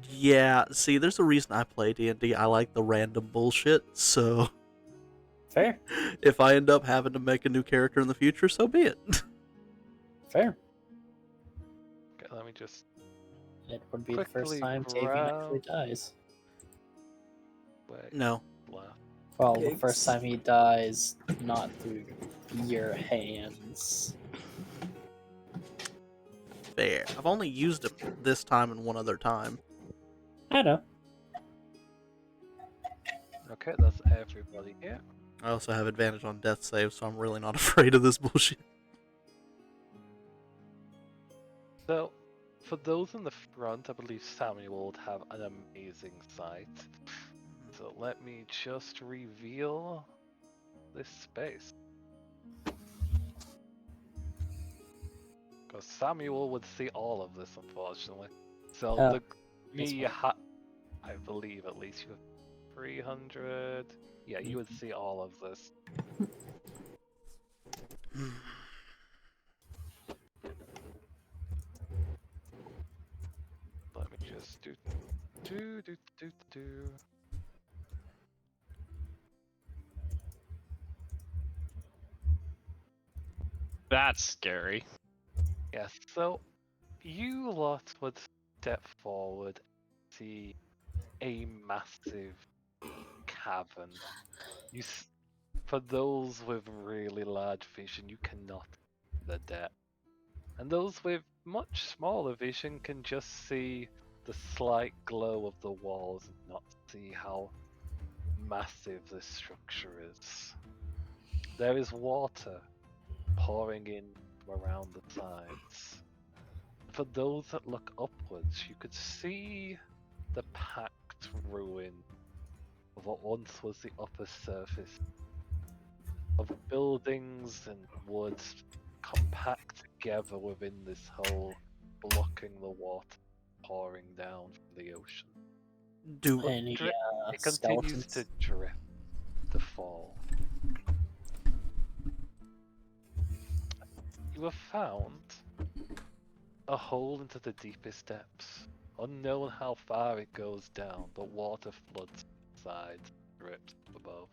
Yeah, see, there's a reason I play D&D. I like the random bullshit, so Fair. if I end up having to make a new character in the future, so be it. Fair. Okay, let me just It would be the first quickly time Tavian actually grab- dies. wait. No. Left. Well, the Yikes. first time he dies, not through your hands. Fair. I've only used it this time and one other time. I know. Okay, that's everybody here. I also have advantage on death save, so I'm really not afraid of this bullshit. So, for those in the front, I believe Samuel would have an amazing sight. So let me just reveal this space. Because Samuel would see all of this, unfortunately. So Oh, the that's me, fine. I believe at least you have 300. Yeah, you would see all of this. Let me just do. That's scary. Yes, so you lot would step forward, see a massive cavern. For those with really large vision, you cannot see the depth. And those with much smaller vision can just see the slight glow of the walls and not see how massive this structure is. There is water pouring in from around the sides. For those that look upwards, you could see the packed ruin of what once was the upper surface of buildings and woods compact together within this hole, blocking the water pouring down from the ocean. Any It continues skeletons? to drift, to fall. You have found a hole into the deepest depths. Unknown how far it goes down, but water floods sides, drips above.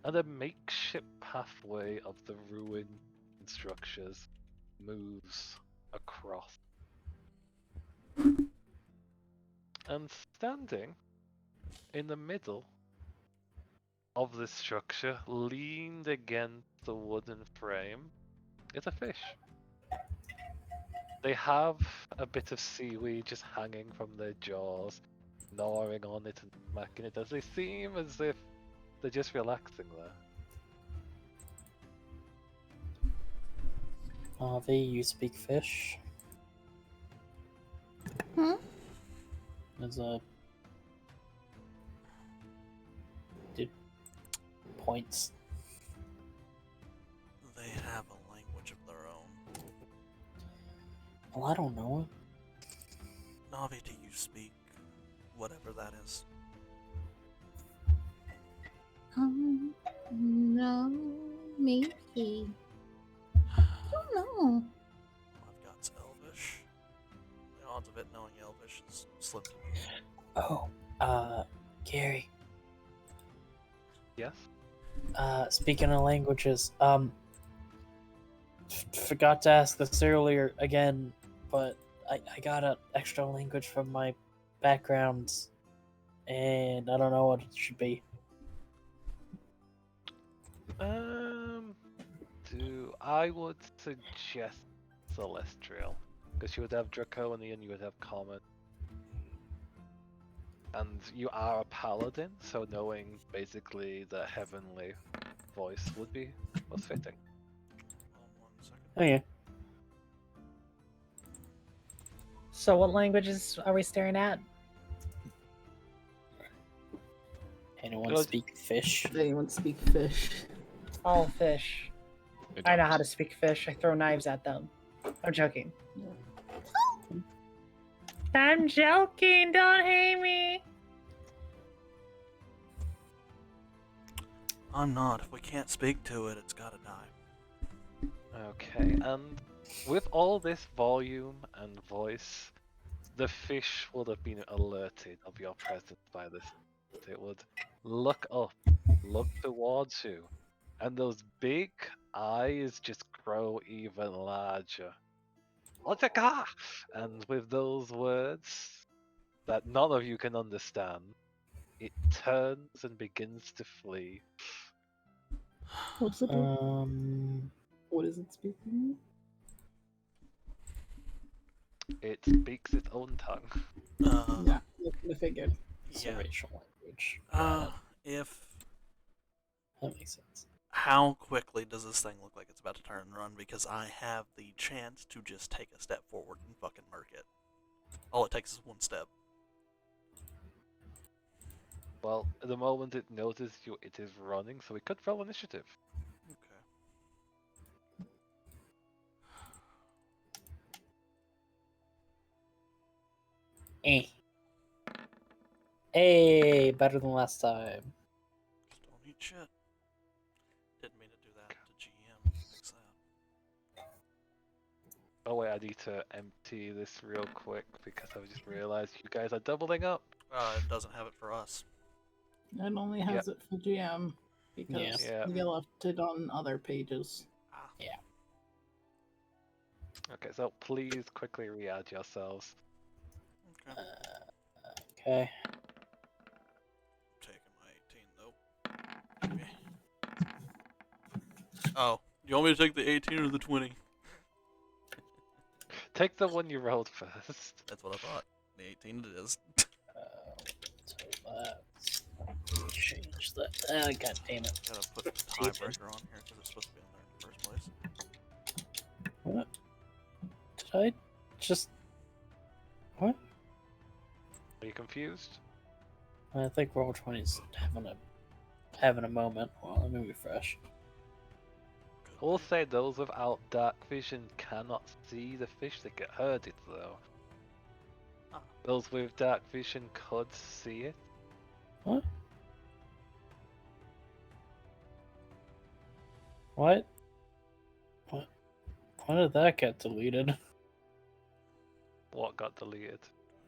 And a makeshift pathway of the ruined structures moves across. And standing in the middle of this structure, leaned against the wooden frame, is a fish. They have a bit of seaweed just hanging from their jaws, gnawing on it and smacking it as they seem as if they're just relaxing there. Avi, you speak fish? Hmm? There's a... Did points. They have a language of their own. Well, I don't know. Navi, do you speak whatever that is? No, maybe. I don't know. I've got Elvish. The odds of it knowing Elvish is slim to me. Oh, Gary, Yes? speaking of languages, forgot to ask this earlier again, but I got an extra language from my background, and I don't know what it should be. I would suggest Celestial, because you would have Draconian, you would have Common, and you are a paladin, so knowing basically the heavenly voice would be most fitting. Hold on 1 second. Oh yeah. So, what languages are we staring at? Anyone Good. speak fish? Does anyone speak fish? All fish. I I know don't. how to speak fish. I throw knives at them. I'm joking. I'm joking. Don't hate me. I'm not. If we can't speak to it, it's gotta die. Okay, and with all this volume and voice, The fish would have been alerted of your presence by this. It would look up, look towards you, and those big eyes just grow even larger. Otaka! And with those words that none of you can understand, it turns and begins to flee. What's it do? What is it speaking? It speaks its own tongue. Yeah, I figured. It's Yeah. a racial language. Got it. If That makes sense. how quickly does this thing look like it's about to turn and run? Because I have the chance to just take a step forward and fucking murk it. All it takes is one step. Well, the moment it notices you, it is running, so we could roll initiative. Okay. Eh. Hey, better than last time. Just don't eat shit. Didn't mean to do that to GM. Fix that. Oh wait, I need to empty this real quick because I just realized you guys are doubling up. It doesn't have it for us. It only has it for GM because Yeah. we left it on other pages. Ah. Yeah. Okay, so please quickly re-add yourselves. Okay. Okay. Taking my 18 though. Maybe. Oh, you want me to take the 18 or the 20? Take the one you rolled first. That's what I thought. The 18 it is. So let's change that. God damn it. Gotta put the tiebreaker on here because it's supposed to be on there in the first place. What? Did I just. What? Are you confused? I think Roll20's having a moment. Well, let me refresh. I will say those without dark vision cannot see the fish. They get heard it though. Ah. Those with dark vision could see it. What? What? What? Why did that get deleted? What got deleted?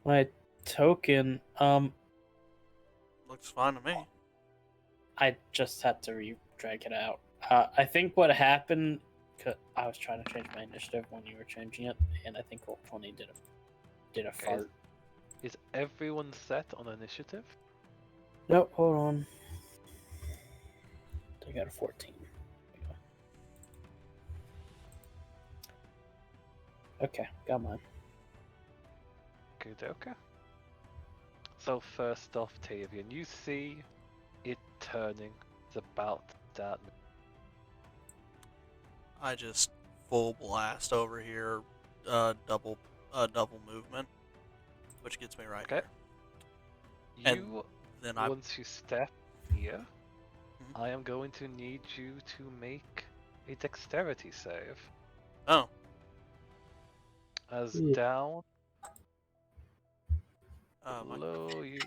My token. Looks fine to me. I just had to re-drag it out. I think what happened, 'cause I was trying to change my initiative when you were changing it, and I think Roll20 did a Okay. fart. Is everyone set on initiative? Nope, hold on. I got a 14. There we go. Okay, got mine. Good, okay. So first off, Tavian, you see it turning. It's about to start. I just full blast over here, double movement, which gets me right Okay. here. You, Then I once you step here, Mhm. I am going to need you to make a dexterity save. oh As Yeah. down my below you. you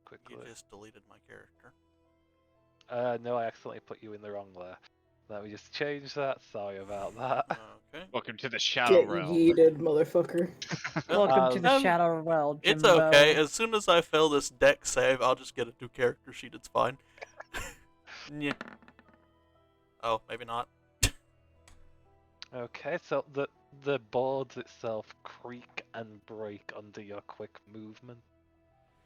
Quickly. just deleted my character. No, I accidentally put you in the wrong there. Let me just change that. Sorry about that. Okay. Welcome to the Shadow Get Realm. yeeted, motherfucker. Welcome to the Um, Shadow Realm, It's Jimbo. okay. As soon as I fail this deck save, I'll just get a new character sheet. It's fine. Yeah. Oh, maybe not. Okay, so the boards itself creak and break under your quick movement.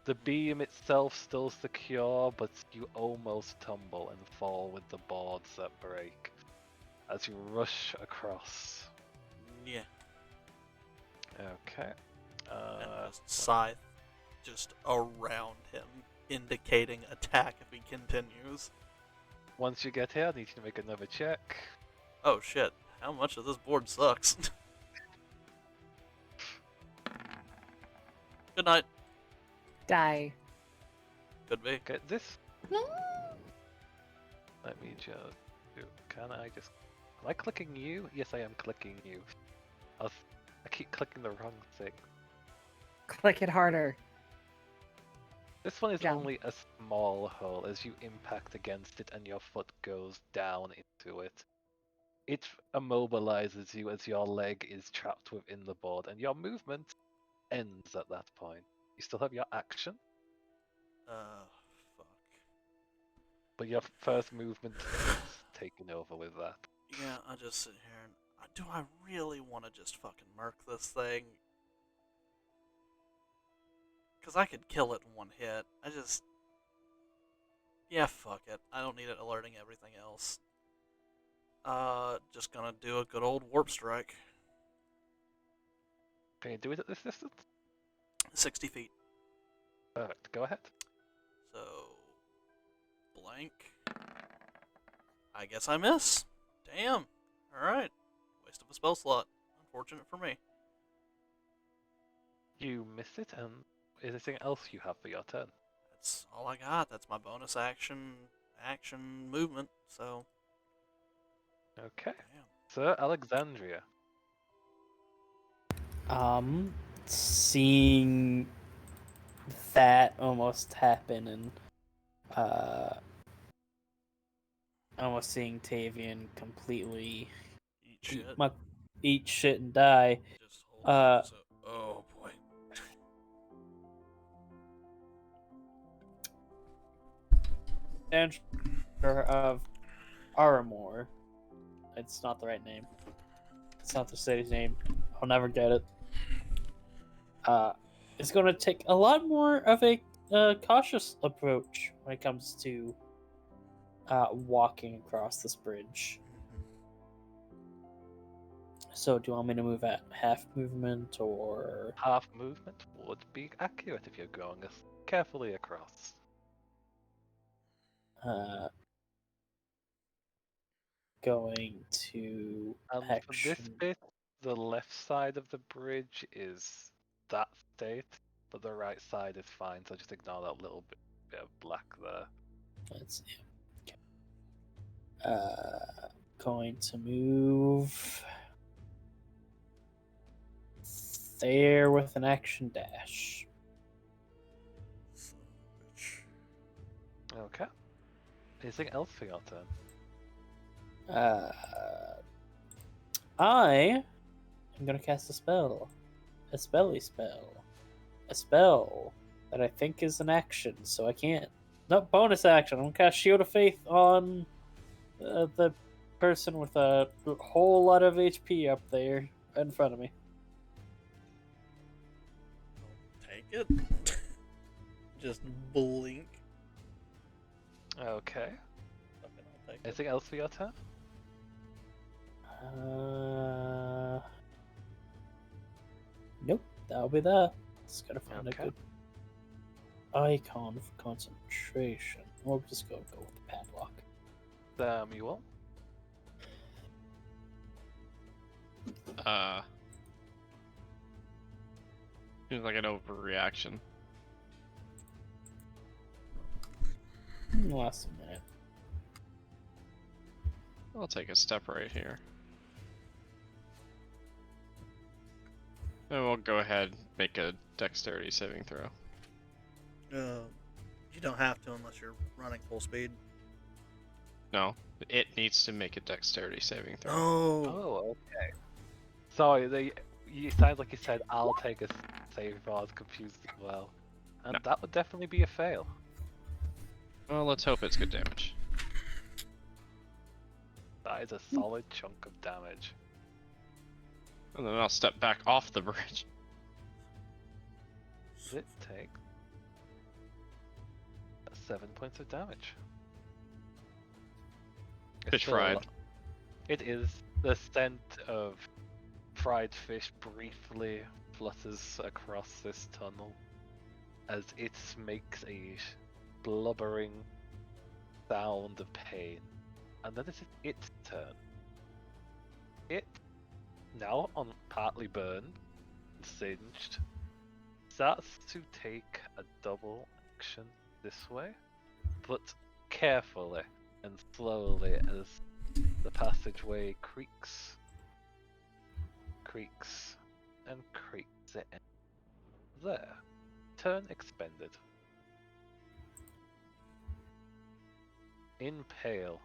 The beam itself still secure, but you almost tumble and fall with the boards that break as you rush across. Yeah. Okay. And just scythe just around him, indicating attack if he continues. Once you get here, I need you to make another check. Oh shit! How much of this board sucks? Good night. Die. Could be. Okay, this. Let me just do. Can I just? Am I clicking you? Yes, I am clicking you. I keep clicking the wrong thing. Click it harder. This one is Down. only a small hole as you impact against it and your foot goes down into it. It immobilizes you as your leg is trapped within the board and your movement ends at that point. You still have your action, Fuck. but your first movement is taken over with that. Yeah, I just sit here and do I really want to just fucking murk this thing? Because I could kill it in one hit. Yeah, fuck it. I don't need it alerting everything else. Just gonna do a good old warp strike. Can you do it at this distance? 60 feet. Perfect. Go ahead. So, blank. I guess I miss. Damn. Alright. Waste of a spell slot. Unfortunate for me. You missed it, and anything else you have for your turn? That's all I got. That's my bonus action movement. So, Okay. damn. Sir Alexandria. Seeing that almost happen and almost seeing Tavian completely Eat shit. eat shit and die. Just hold on. Oh boy. Answer of Aramor. It's not the right name. It's not the city's name. I'll never get it. It's going to take a lot more of a cautious approach when it comes to walking across this bridge. So, do you want me to move at half movement or? Half movement would be accurate if you're going as carefully across. Going to And for this action. bit, the left side of the bridge is that state, but the right side is fine, so just ignore that little bit of black there. Let's see. Okay. Going to move there with an action dash. Son of a bitch. Okay. Anything else for your turn? I am gonna cast a spell. A spelly spell. A spell that I think is an action, so I can't. No, bonus action. I'm gonna cast Shield of Faith on the person with a whole lot of HP up there in front of me. Take it. Just blink. Okay. Fucking I'll take it. Anything else for your turn? Nope, that'll be that. Just gotta find Okay. a good icon for concentration. We'll just go with the padlock. Samuel. Seems like an overreaction. Last minute. I'll take a step right here. And we'll go ahead and make a dexterity saving throw. You don't have to unless you're running full speed. No, it needs to make a dexterity saving throw. Oh. Oh, okay. Sorry, you sounds like you said, I'll take a save throw. I was confused as well. And No. that would definitely be a fail. Well, let's hope it's good damage. That is a solid chunk of damage. And then I'll step back off the bridge. Does it take 7 points of damage? It's Fish still a fried. lot. It is. The scent of fried fish briefly flutters across this tunnel as it makes a blubbering sound of pain. And then it is its turn. It, now on partly burned and singed, starts to take a double action this way, but carefully and slowly as the passageway creaks, and creaks it in. There. Turn expended. Impale.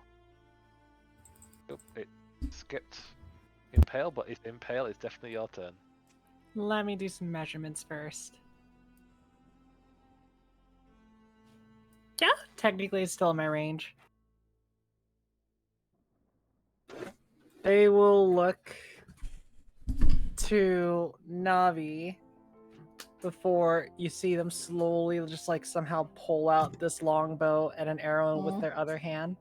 Oh, it skipped Impale, but Impale is definitely your turn. Let me do some measurements first. Yeah, technically it's still in my range. They will look to Navi before you see them slowly just like somehow pull out this longbow and an arrow with Aw. their other hand.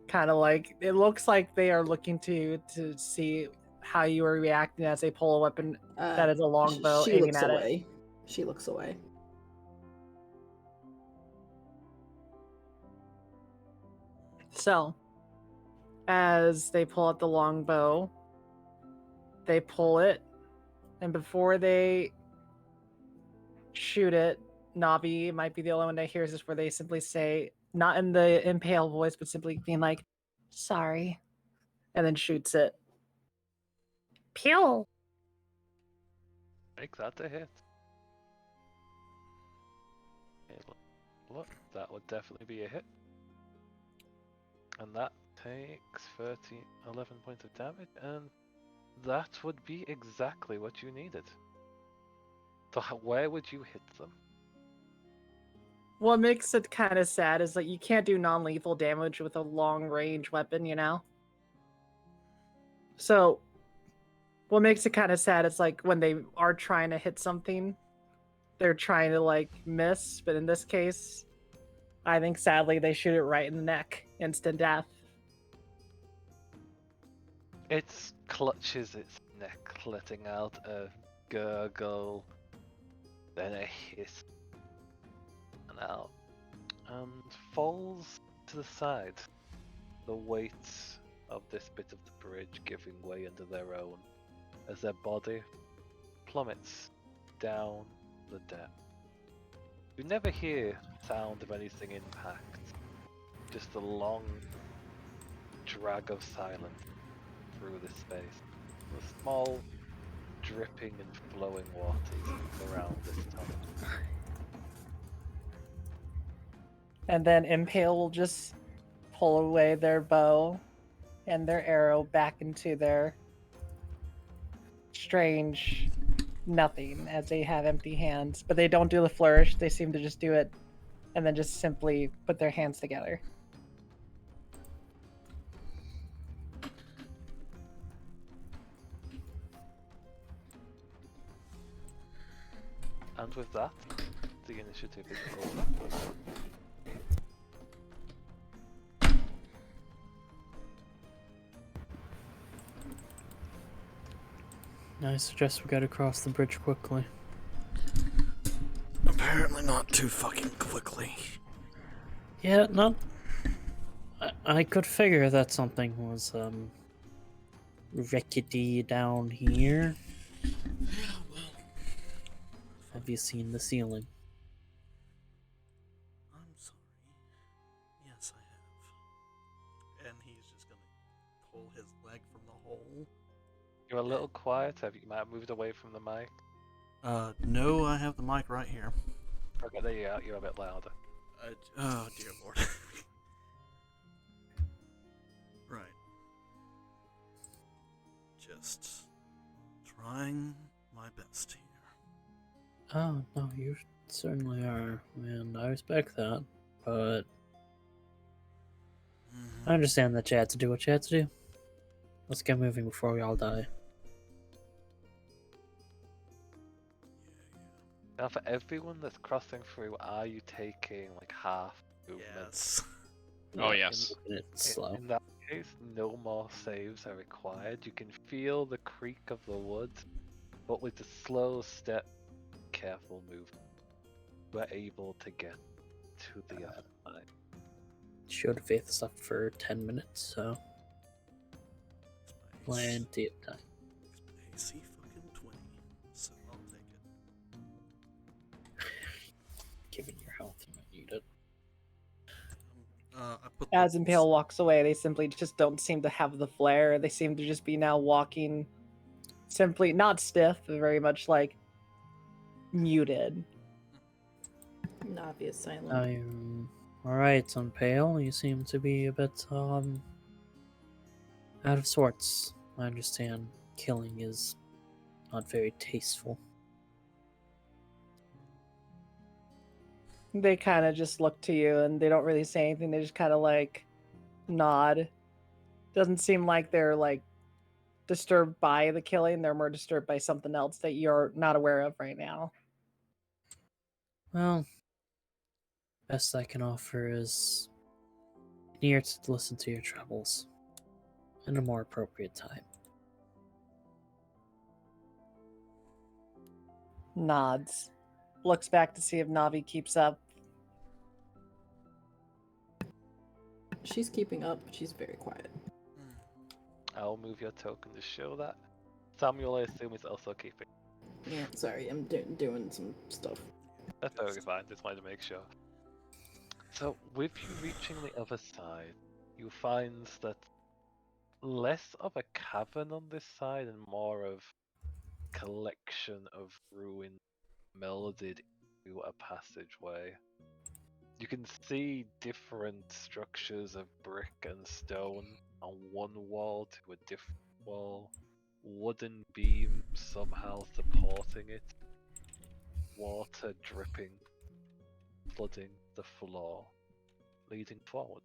Kind of like it looks like they are looking to see how you are reacting as they pull a weapon that is a longbow She aiming looks at it. away. She looks away. So, as they pull out the longbow, they pull it, and before they shoot it, Navi might be the only one that hears this, where they simply say, not in the impale voice, but simply being like, "Sorry," and then shoots it. Pew! Make that a hit. Okay, look, that would definitely be a hit. And that takes 11 points of damage, and that would be exactly what you needed. So where would you hit them? What makes it kind of sad is that you can't do non-lethal damage with a long-range weapon, you know? So, what makes it kind of sad is like when they are trying to hit something, they're trying to like miss, but in this case, I think sadly they shoot it right in the neck. Instant death. It clutches its neck, letting out a gurgle, then a hiss, and out, and falls to the side. The weight of this bit of the bridge giving way under their own, as their body plummets down the depth. You never hear sound of anything impact, just a long drag of silence through the space, with small dripping and flowing waters around this tunnel. And then Impale will just pull away their bow and their arrow back into their strange nothing as they have empty hands. But they don't do the flourish, they seem to just do it and then just simply put their hands together. And with that, the initiative is over. I suggest we gotta cross the bridge quickly. Apparently not too fucking quickly. Yeah, not. I could figure that something was rickety down here. Have you seen the ceiling? I'm sorry. Yes, I have. And he's just gonna pull his leg from the hole. You're a little quiet. You might have moved away from the mic. No, I have the mic right here. Okay, there you are. You're a bit louder. Oh, dear lord. Right. Just trying my best here. Oh, no, you certainly are, and I respect that, but I understand that you had to do what you had to do. Let's get moving before we all die. Now, for everyone that's crossing through, are you taking like half movement? Yes. Oh, yes. It's slow. In that case, no more saves are required. You can feel the creak of the wood, but with the slow step, careful movement, we're able to get to the other side. Showed of Faith is up for 10 minutes, so plenty of time. AC fucking 20, so I'll take it. Given your health, you might need it. I put As the- Impale walks away, they simply just don't seem to have the flair. They seem to just be now walking simply not stiff, but very much like muted. Navi is silent. Alright, Unpale, you seem to be a bit, out of sorts. I understand killing is not very tasteful. They kind of just look to you and they don't really say anything. They just kind of like nod. Doesn't seem like they're like disturbed by the killing. They're more disturbed by something else that you're not aware of right now. Well, best I can offer is an ear to listen to your troubles in a more appropriate time. Nods. Looks back to see if Navi keeps up. She's keeping up, but she's very quiet. I'll move your token to show that. Samuel, I assume, is also keeping. Yeah, sorry, I'm doing some stuff. That's totally fine, just wanted to make sure. So, with you reaching the other side, you find that less of a cavern on this side and more of collection of ruin melded into a passageway. You can see different structures of brick and stone on one wall to a different wall, wooden beams somehow supporting it, water dripping, flooding the floor, leading forward.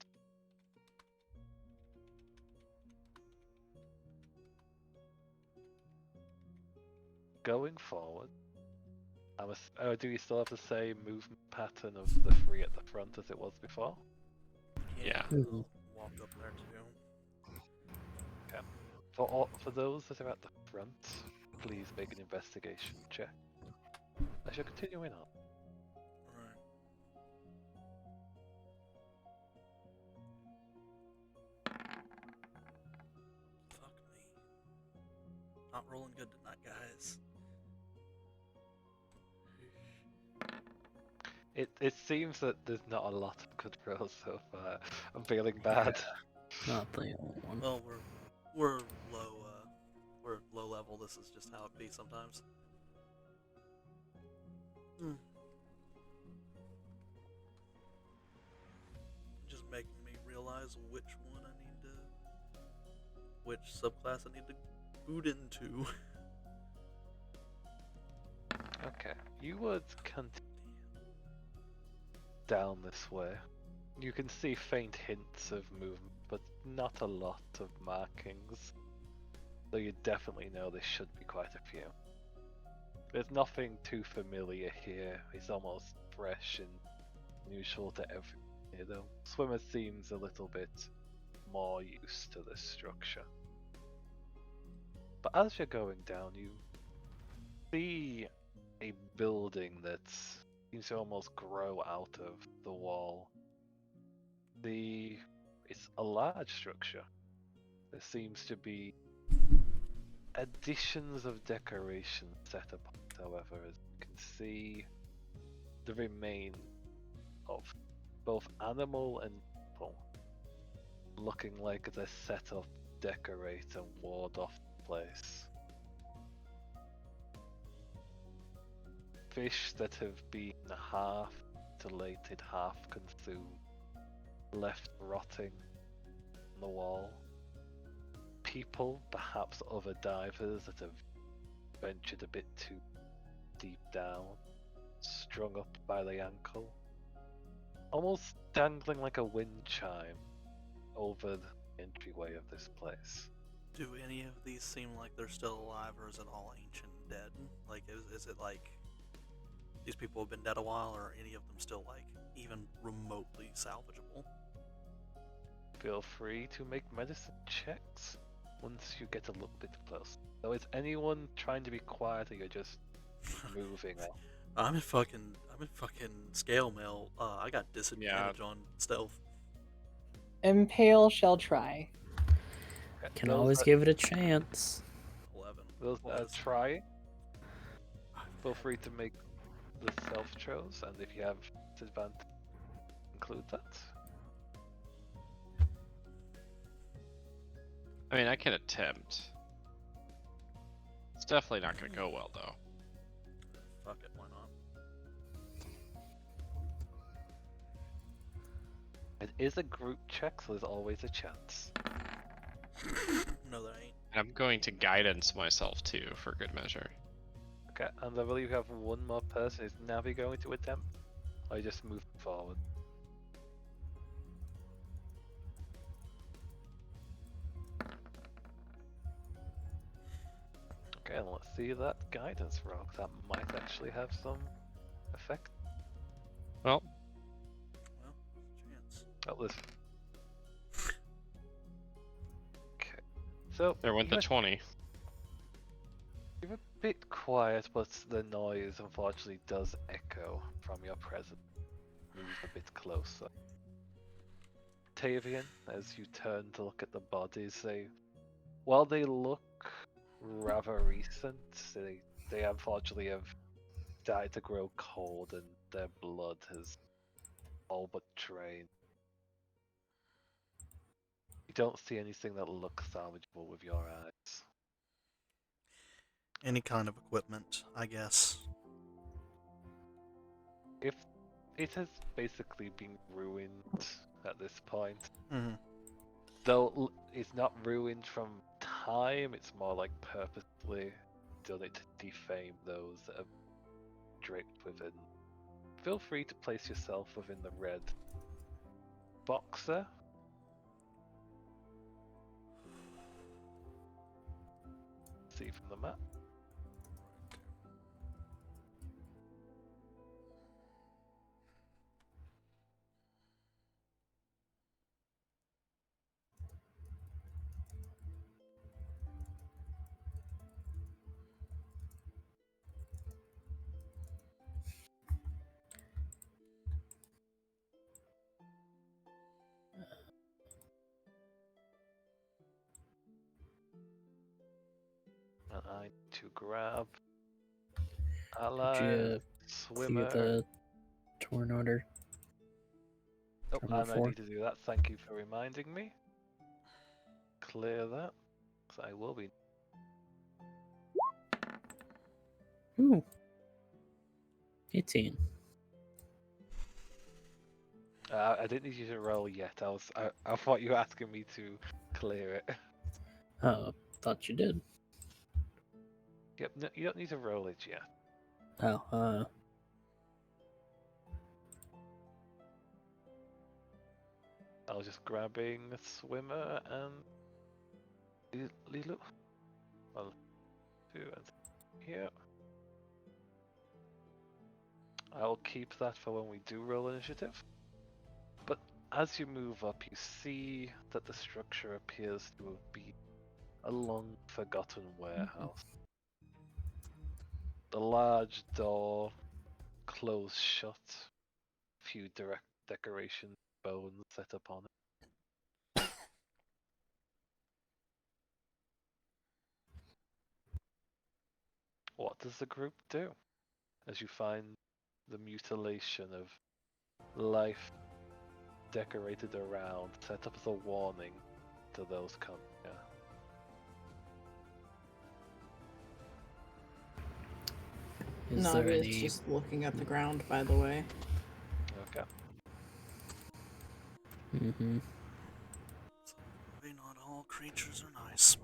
Going forward, do you still have the same movement pattern of the three at the front as it was before? Yeah. Mhm. Walk up there too. For those that are at the front, please make an investigation check. I shall continue on. Alright. Fuck me. Not rolling good tonight, guys. It seems that there's not a lot of good rolls so far. I'm feeling bad. Not the only one. Well, we're low. We're low level. This is just how it be sometimes. Just making me realize which one I need to, which subclass I need to boot into. Okay, you would continue down this way. You can see faint hints of movement, but not a lot of markings. So you definitely know there should be quite a few. There's nothing too familiar here. It's almost fresh and unusual to everyone here, though. Swimmer seems a little bit more used to this structure. But as you're going down, you see a building that seems to almost grow out of the wall. It's a large structure. There seems to be additions of decoration set apart, however, as you can see the remain of both animal and people, looking like they're set up, decorate, and ward off the place. Fish that have been half mutilated, half consumed, left rotting on the wall. People, perhaps other divers that have ventured a bit too deep down, strung up by the ankle, almost dangling like a wind chime over the entryway of this place. Do any of these seem like they're still alive, or is it all ancient dead? Like, is it like these people have been dead a while, or are any of them still like even remotely salvageable? Feel free to make medicine checks once you get a little bit close. So is anyone trying to be quiet, or you're just moving on? I'm in fucking scale mail. I got disadvantage on stealth. Impale shall try. Okay, Can those always that- give it a chance. 11. Those that are Was. trying, feel free to make the self throws, and if you have disadvantage, include that. I mean, I can attempt. It's definitely not going to go well, though. Fuck it, why not? It is a group check, so there's always a chance. No, there ain't. I'm going to guidance myself too, for good measure. Okay, and I believe you have one more person. Is Navi going to attempt? Or you just move forward? Okay, and let's see that guidance roll. That might actually have some effect. Well, Well, chance. Oh, listen. Okay, so there went the 20. you're a bit quiet, but the noise unfortunately does echo from your presence. Move a bit closer. Tavian, as you turn to look at the bodies, while they look rather recent, they unfortunately have died to grow cold, and their blood has all but drained. You don't see anything that looks salvageable with your eyes. Any kind of equipment, I guess. If it has basically been ruined at this point, Mm-hmm. though it's not ruined from time, it's more like purposely done it to defame those that have draped within. Feel free to place yourself within the red box there. See from the map. And I need to grab ally, Could you clear swimmer. the torn order? Oh, Terminal and I 4? need to do that. Thank you for reminding me. Clear that, because I will be. Ooh. 18. I didn't need you to roll yet. I thought you were asking me to clear it. Oh, thought you did. Yep, no, you don't need to roll it yet. Oh, I was just grabbing a swimmer and Lilu. Well, 2 and here. I'll keep that for when we do roll initiative. But as you move up, you see that the structure appears to be a long forgotten warehouse. The large door closed shut, few direct decoration bones set upon it. What does the group do as you find the mutilation of life decorated around, set up as a warning to those coming here? Is there Navi is any... just looking at the ground, by the way. Okay. Mm-hmm. Maybe not all creatures are nice.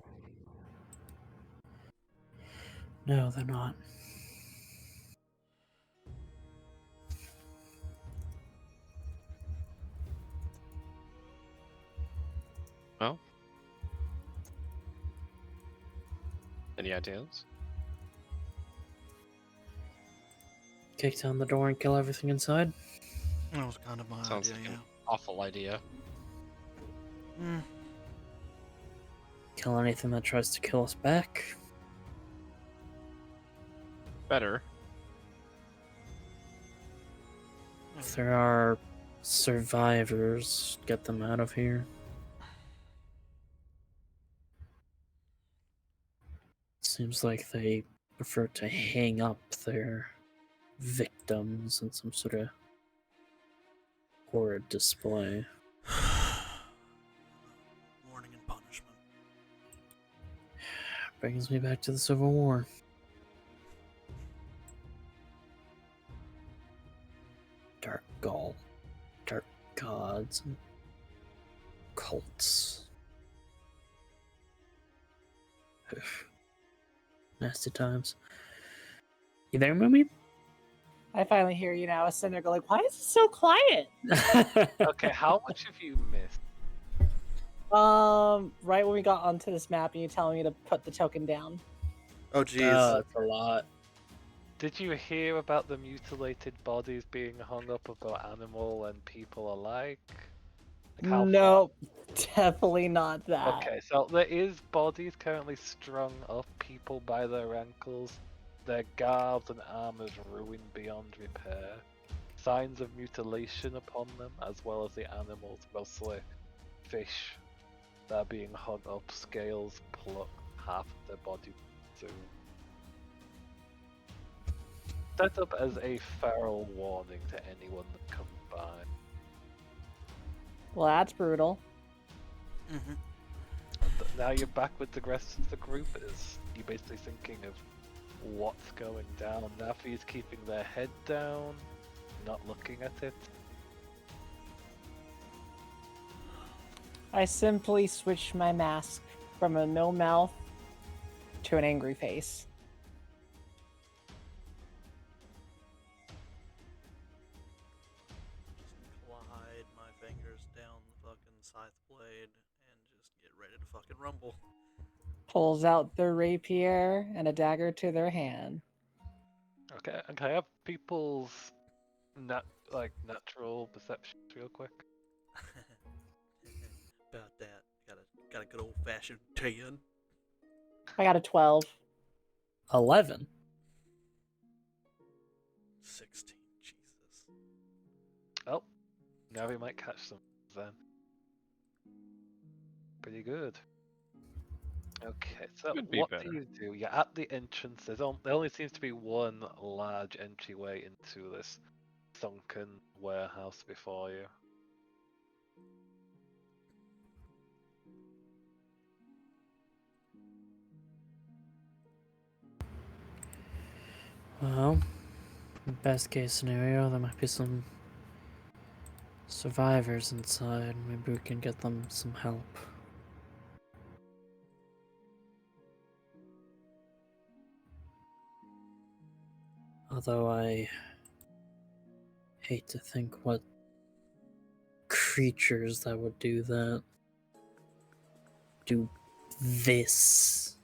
No, they're not. Well, any ideas? Kick down the door and kill everything inside? That was kind of my Sounds idea, like an awful idea. yeah. Kill anything that tries to kill us back? Better. If there are survivors, get them out of here. Seems like they prefer to hang up their victims in some sort of horrid display. Warning and punishment. Brings me back to the Civil War. Dark Gaul, dark gods, and cults. Nasty times. You there, Moomy? I finally hear you now. Cinder go like, why is it so quiet? Okay, how much have you missed? Right when we got onto this map and you telling me to put the token down. Oh jeez. That's a lot. Did you hear about the mutilated bodies being hung up about animal and people alike? Like how far- No, definitely not that. Okay, so there is bodies currently strung up, people by their ankles, their garbs and armors ruined beyond repair, signs of mutilation upon them, as well as the animals, mostly fish, that are being hung up, scales plucked, half of their body consumed. Set up as a feral warning to anyone that comes by. Well, that's brutal. Mm-hmm. Now you're back with the rest of the group. Is you basically thinking of what's going down? Nafi's keeping their head down, not looking at it. I simply switched my mask from a no mouth to an angry face. Just glide my fingers down the fucking scythe blade and just get ready to fucking rumble. Pulls out their rapier and a dagger to their hand. Okay, and can I have people's natural perceptions real quick? About that. Got a good old fashioned 10. I got a 12. 11. 16. Jesus. Oh, now we might catch them then. Pretty good. Okay, so Could be what better. do you do? You're at the entrance. There only seems to be one large entryway into this sunken warehouse before you. Well, best case scenario, there might be some survivors inside. Maybe we can get them some help. Although I hate to think what creatures that would do that. Do this.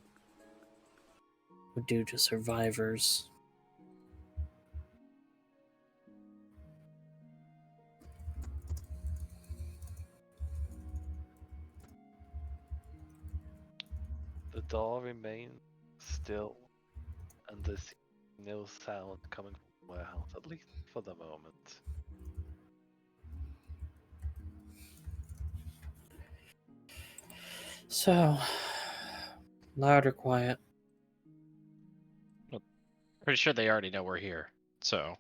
Would do to survivors. The door remains still, and there's no sound coming from the warehouse, at least for the moment. So, loud or quiet? Pretty sure they already know we're here. So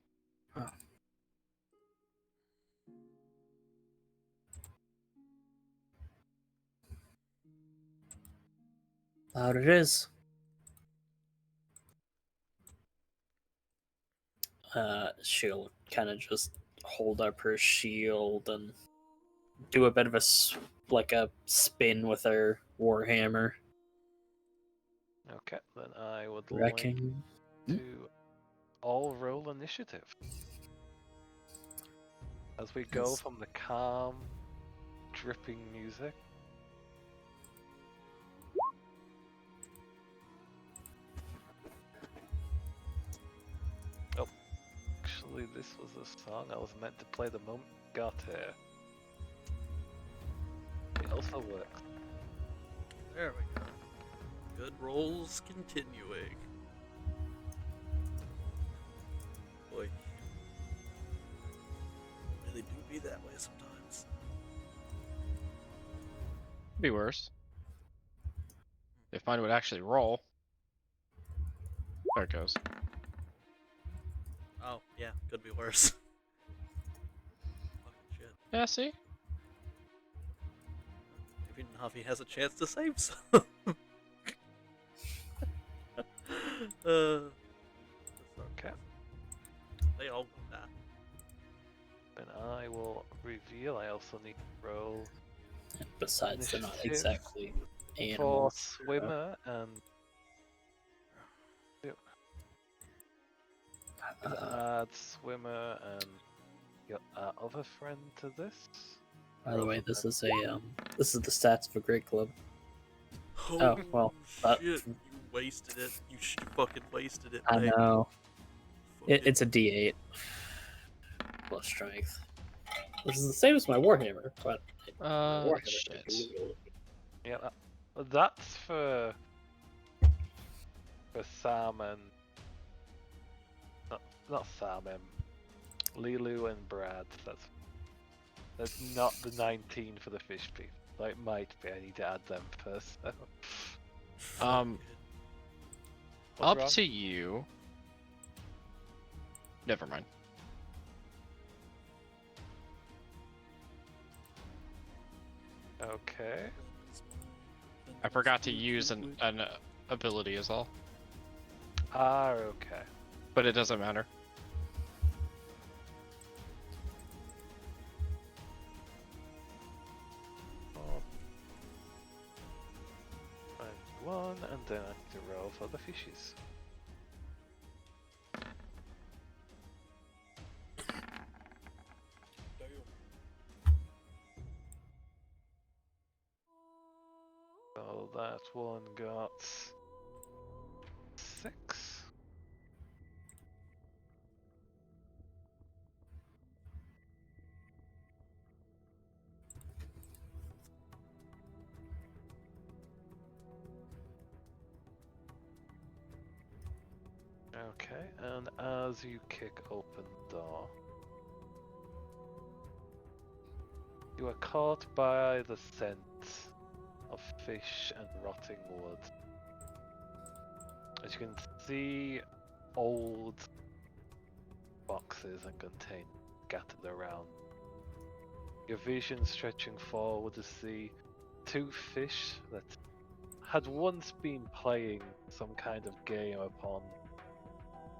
Loud it is. She'll kind of just hold up her shield and do a bit of a spin with her warhammer. Okay, then I would Wrecking. like to all roll initiative. As we go Yes. from the calm, dripping music. Oh, actually this was a song I was meant to play the moment we got here. It also works. There we go. Good rolls continuing. Boy. Really do be that way sometimes. could be worse. If mine would actually roll. There it goes. Oh, yeah, could be worse. Fucking shit. Yeah, see? Maybe Navi has a chance to save some. Okay, They all will die. then I will reveal. I also need to roll Besides, they're not Initiative exactly for animals. swimmer and add swimmer and your other friend to this. By the way, this is the stats of a great club. Oh, well, shit! You wasted it. You fucking wasted it. I mate. know. Fucking- It's a D8 plus strength. This is the same as my Warhammer, but Warhammer Shit. Yeah, that's for Sam and not Sam, Lilu and Brad. That's not the 19 for the fish people. Like, might be. I need to add them first. So. Um, What's up wrong? to you. Never mind. Okay. I forgot to use an ability as all, Okay. but it doesn't matter. And one, and then I have to roll for the fishes. So that one got 6. Okay, and as you kick open the door, you are caught by the scent of fish and rotting wood. As you can see, old boxes and containers scattered around. Your vision stretching forward to see 2 fish that had once been playing some kind of game upon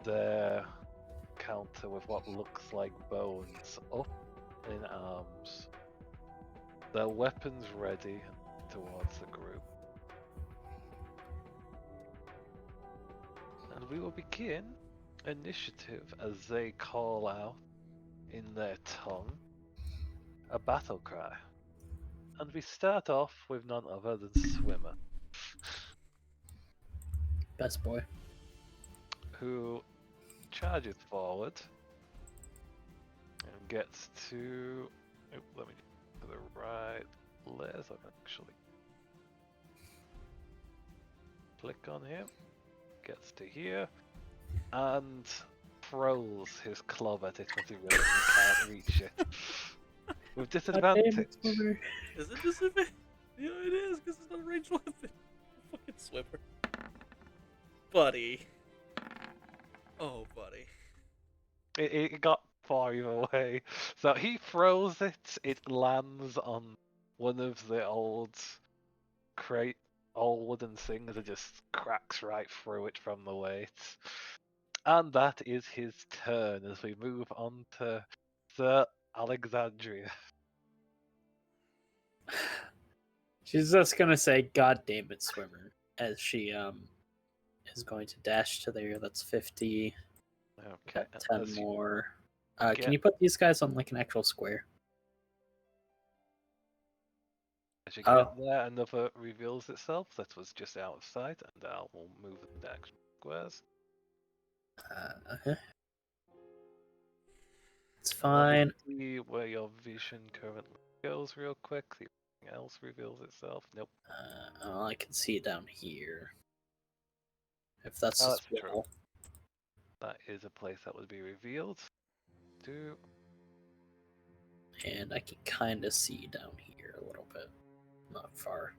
their counter with what looks like bones up in arms. Their weapons ready towards the group. And we will begin initiative as they call out in their tongue a battle cry. And we start off with none other than Swimmer, best boy. who charges forward and gets to. Oh, let me to the right. Let's actually click on him. Gets to here and throws his club at it because he really can't reach it. With disadvantage. Is it disadvantage? Yeah, it is, because it's not a ranged weapon. Fucking swimmer. Buddy. Oh, buddy. It got far away. So he throws it, it lands on one of the old wooden things and just cracks right through it from the weight. And that is his turn as we move on to Sir Alexandria. She's just gonna say, "God damn it, swimmer," as she is going to dash to there. That's 50. Okay. Got 10 as you more. get- Can you put these guys on like an actual square? As you Oh. get there, another reveals itself that was just out of sight, and I will move the actual squares. Okay. It's fine. See where your vision currently goes real quick. See if anything else reveals itself. Nope. I can see it down here. If that's Oh, just that's true. wall. That is a place that would be revealed. And I can kind of see down here a little bit. Not far.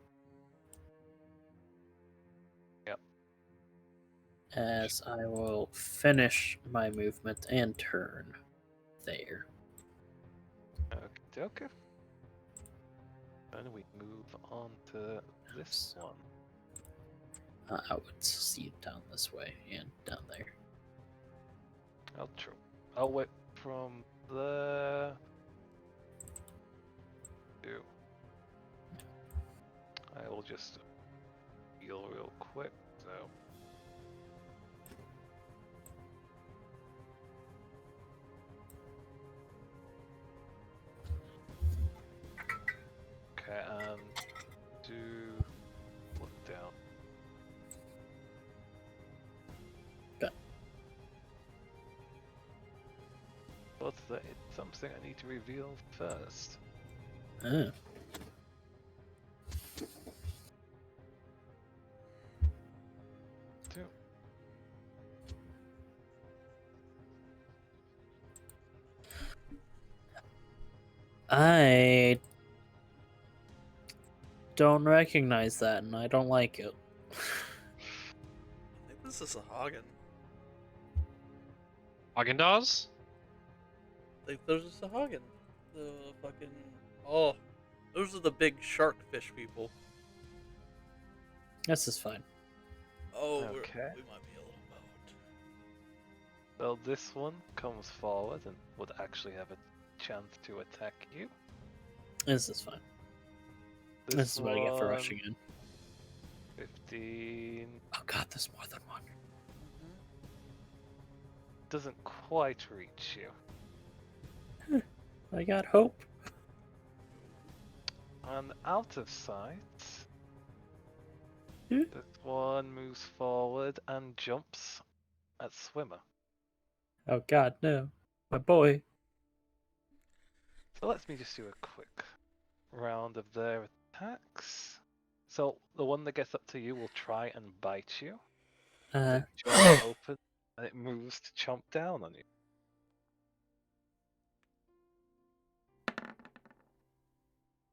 Yep. As I will finish my movement and turn there. Okay. And we move on to this one. I would see it down this way and down there. Oh, true. I'll wait from there. I will just heal real quick. So but that it's something I need to reveal first. Oh. Two. I don't recognize that, and I don't like it. I think this is a Hagen. Haagen-Dazs? I think there's a Hagen. The fucking oh, those are the big shark fish people. This is fine. Oh, Okay. we might be a little boat. So this one comes forward and would actually have a chance to attack you. This is fine. This is what I get for rushing in. 15 Oh god, there's more than one. doesn't quite reach you. I got hope. And out of sight, Hmm? this one moves forward and jumps at Swimmer. Oh god, no. My boy. So let me just do a quick round of their attacks. So the one that gets up to you will try and bite you. Uh, Its jaw open and it moves to chomp down on you.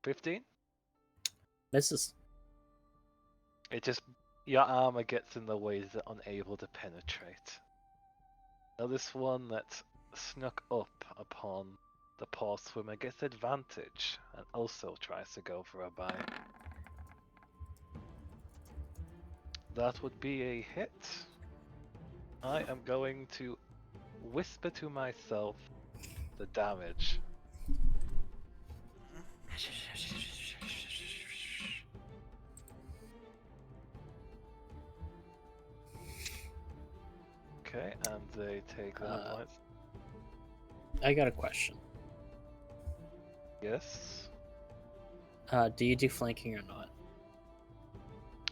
15? misses. It just your armor gets in the way that unable to penetrate. Now this one that snuck up upon the poor swimmer gets advantage and also tries to go for a bite. That would be a hit. I am going to whisper to myself the damage. Okay, and they take that one. I got a question. Yes. Do you do flanking or not?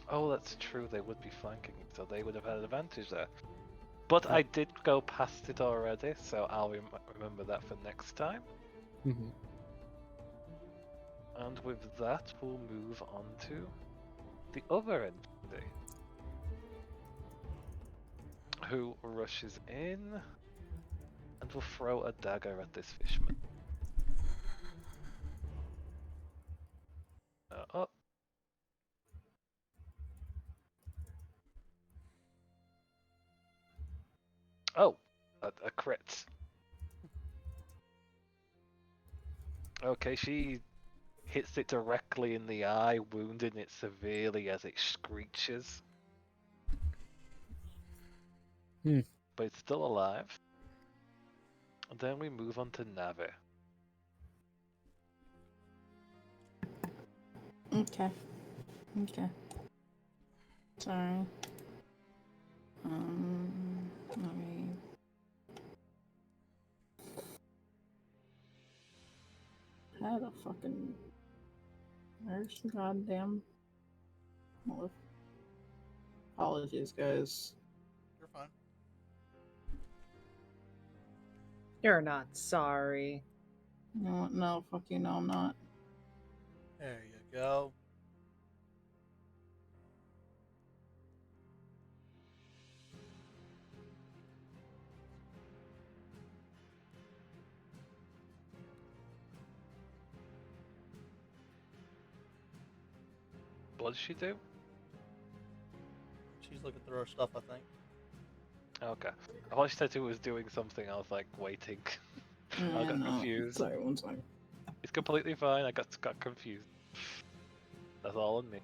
Oh, that's true. They would be flanking, so they would have had advantage there. But I did go past it already, so I'll remember that for next time. Mm-hmm. And with that, we'll move on to the other entity, who rushes in and will throw a dagger at this fishman. Up. Oh, a crit. Okay, she hits it directly in the eye, wounding it severely as it screeches. But it's still alive. And then we move on to Navi. Okay. Okay. Sorry. Let me. Had a fucking. Where's the goddamn. Well, apologies, guys. You're fine. You're not sorry. No, no, fuck you, no, I'm not. There you go. What does she do? She's looking through her stuff, I think. Okay. I thought she said it was doing something, I was like, waiting. I got No, confused. sorry, one second. It's completely fine, I got confused. That's all on me.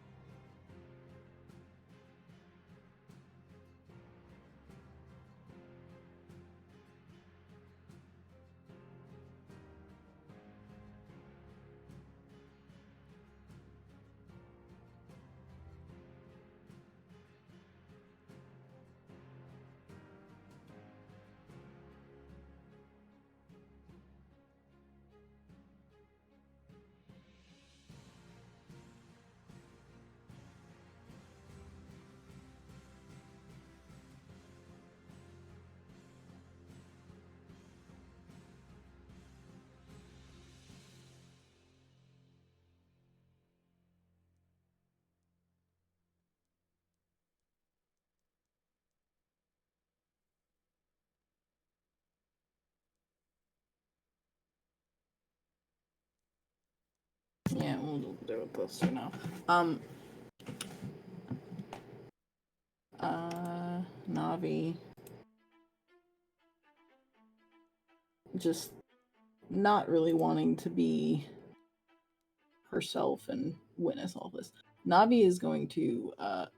We'll do it this for now. Navi. Just not really wanting to be herself and witness all this. Navi is going to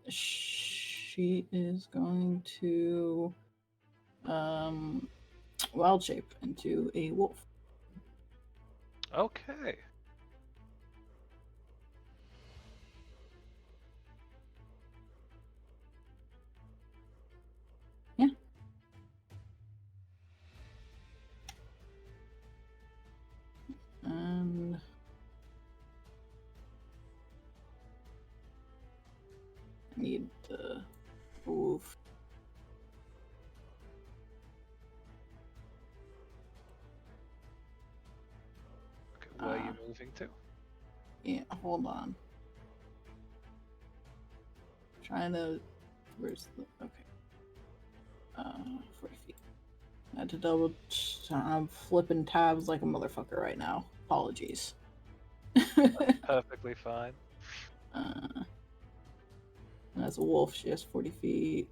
she is going to wild shape into a wolf. Okay. Yeah. And I need to move. Okay, where are you moving to? Yeah, hold on. Trying to. Where's the. Okay. 40 feet. I had to double. I'm flipping tabs like a motherfucker right now. Apologies. Perfectly fine. That's a wolf. She has 40 feet.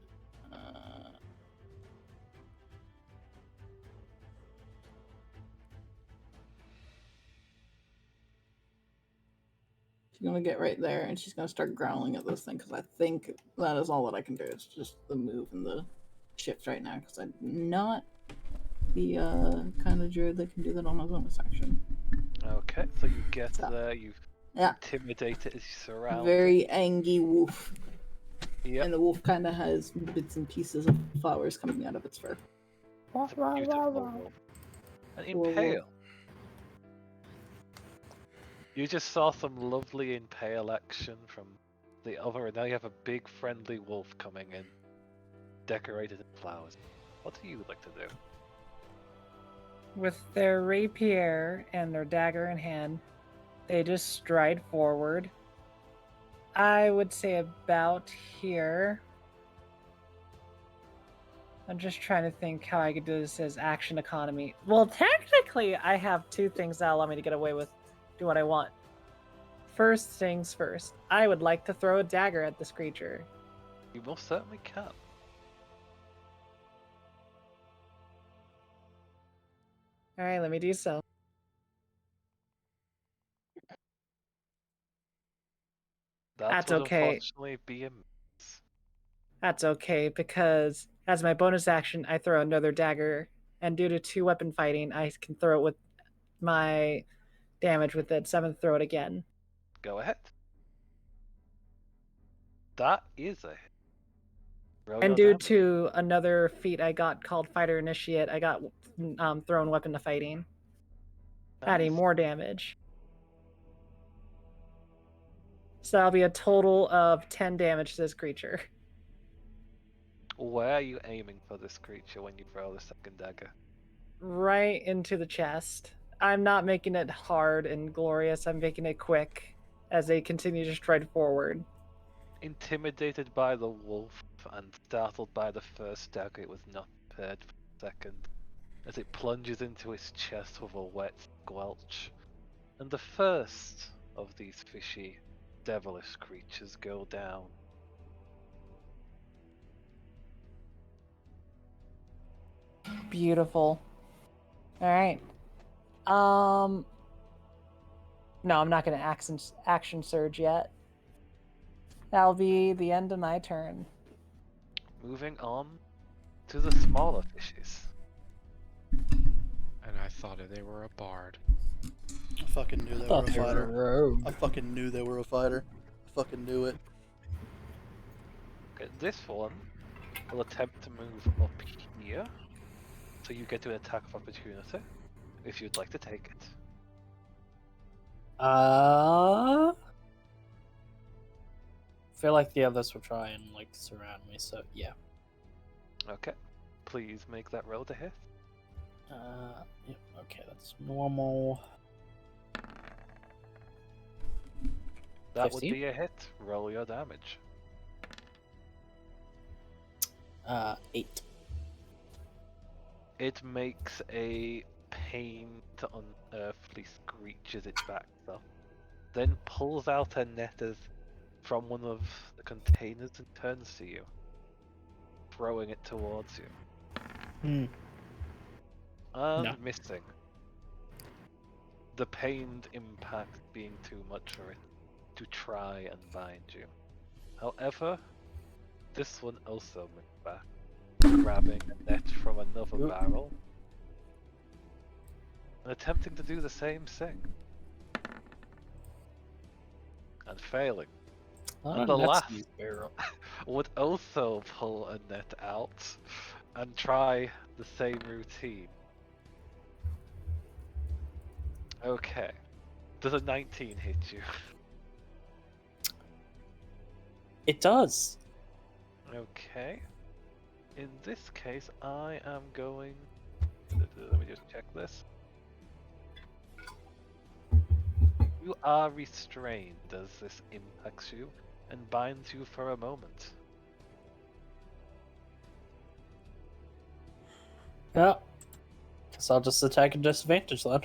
She's gonna get right there and she's gonna start growling at this thing because I think that is all that I can do. It's just the move and the shift right now because I'm not the kind of druid that can do that on my bonus action. Okay, so you get So, there, you yeah. intimidate it as you surround it. Very angry wolf. Yep. And the wolf kind of has bits and pieces of flowers coming out of its fur. It's a beautiful wolf. An Wolf. impale. You just saw some lovely impale action from the other, and now you have a big friendly wolf coming in, decorated in flowers. What do you like to do? With their rapier and their dagger in hand, they just stride forward. I would say about here. I'm just trying to think how I could do this as action economy. Well, technically, I have two things that allow me to get away with do what I want. First things first, I would like to throw a dagger at this creature. You most certainly can. All right, let me do so. That's would okay. Unfortunately, be a miss. That's okay, because as my bonus action, I throw another dagger, and due to 2-weapon fighting, I can throw it with my damage with it, 7th throw it again. Go ahead. That is a hit. Roll And your due damage. to another feat I got called Fighter Initiate, I got thrown weapon to fighting, adding Nice. more damage. So that'll be a total of 10 damage to this creature. Where are you aiming for this creature when you throw the second dagger? Right into the chest. I'm not making it hard and glorious, I'm making it quick as they continue to stride forward. Intimidated by the wolf and startled by the first dagger, it was not prepared for the second, as it plunges into its chest with a wet squelch. And the first of these fishy, devilish creatures go down. Beautiful. Alright. No, I'm not going to action surge yet. That'll be the end of my turn. Moving on to the smaller fishes. And I thought they were a bard. I fucking knew they were a fighter. I fucking knew they were a fighter. I fucking knew it. Okay, this one will attempt to move up here, so you get to an attack of opportunity if you'd like to take it. Feel like the others will try and like surround me, so yeah. Okay, please make that roll to hit. Yeah, okay, that's normal. That would 15? be a hit. Roll your damage. 8. It makes a pain to unearthly screech as it backs up. then pulls out a net from one of the containers and turns to you, throwing it towards you. Hmm. And No. missing. The pained impact being too much for it to try and bind you. However, this one also moved back, grabbing a net from another Oop. barrel and attempting to do the same thing. And failing. Oh, And the that's last the barrel. would also pull a net out and try the same routine. Okay. Does a 19 hit you? It does. Okay. In this case, I am going. Let me just check this. You are restrained as this impacts you and binds you for a moment. Yeah. Guess I'll just attack at disadvantage then.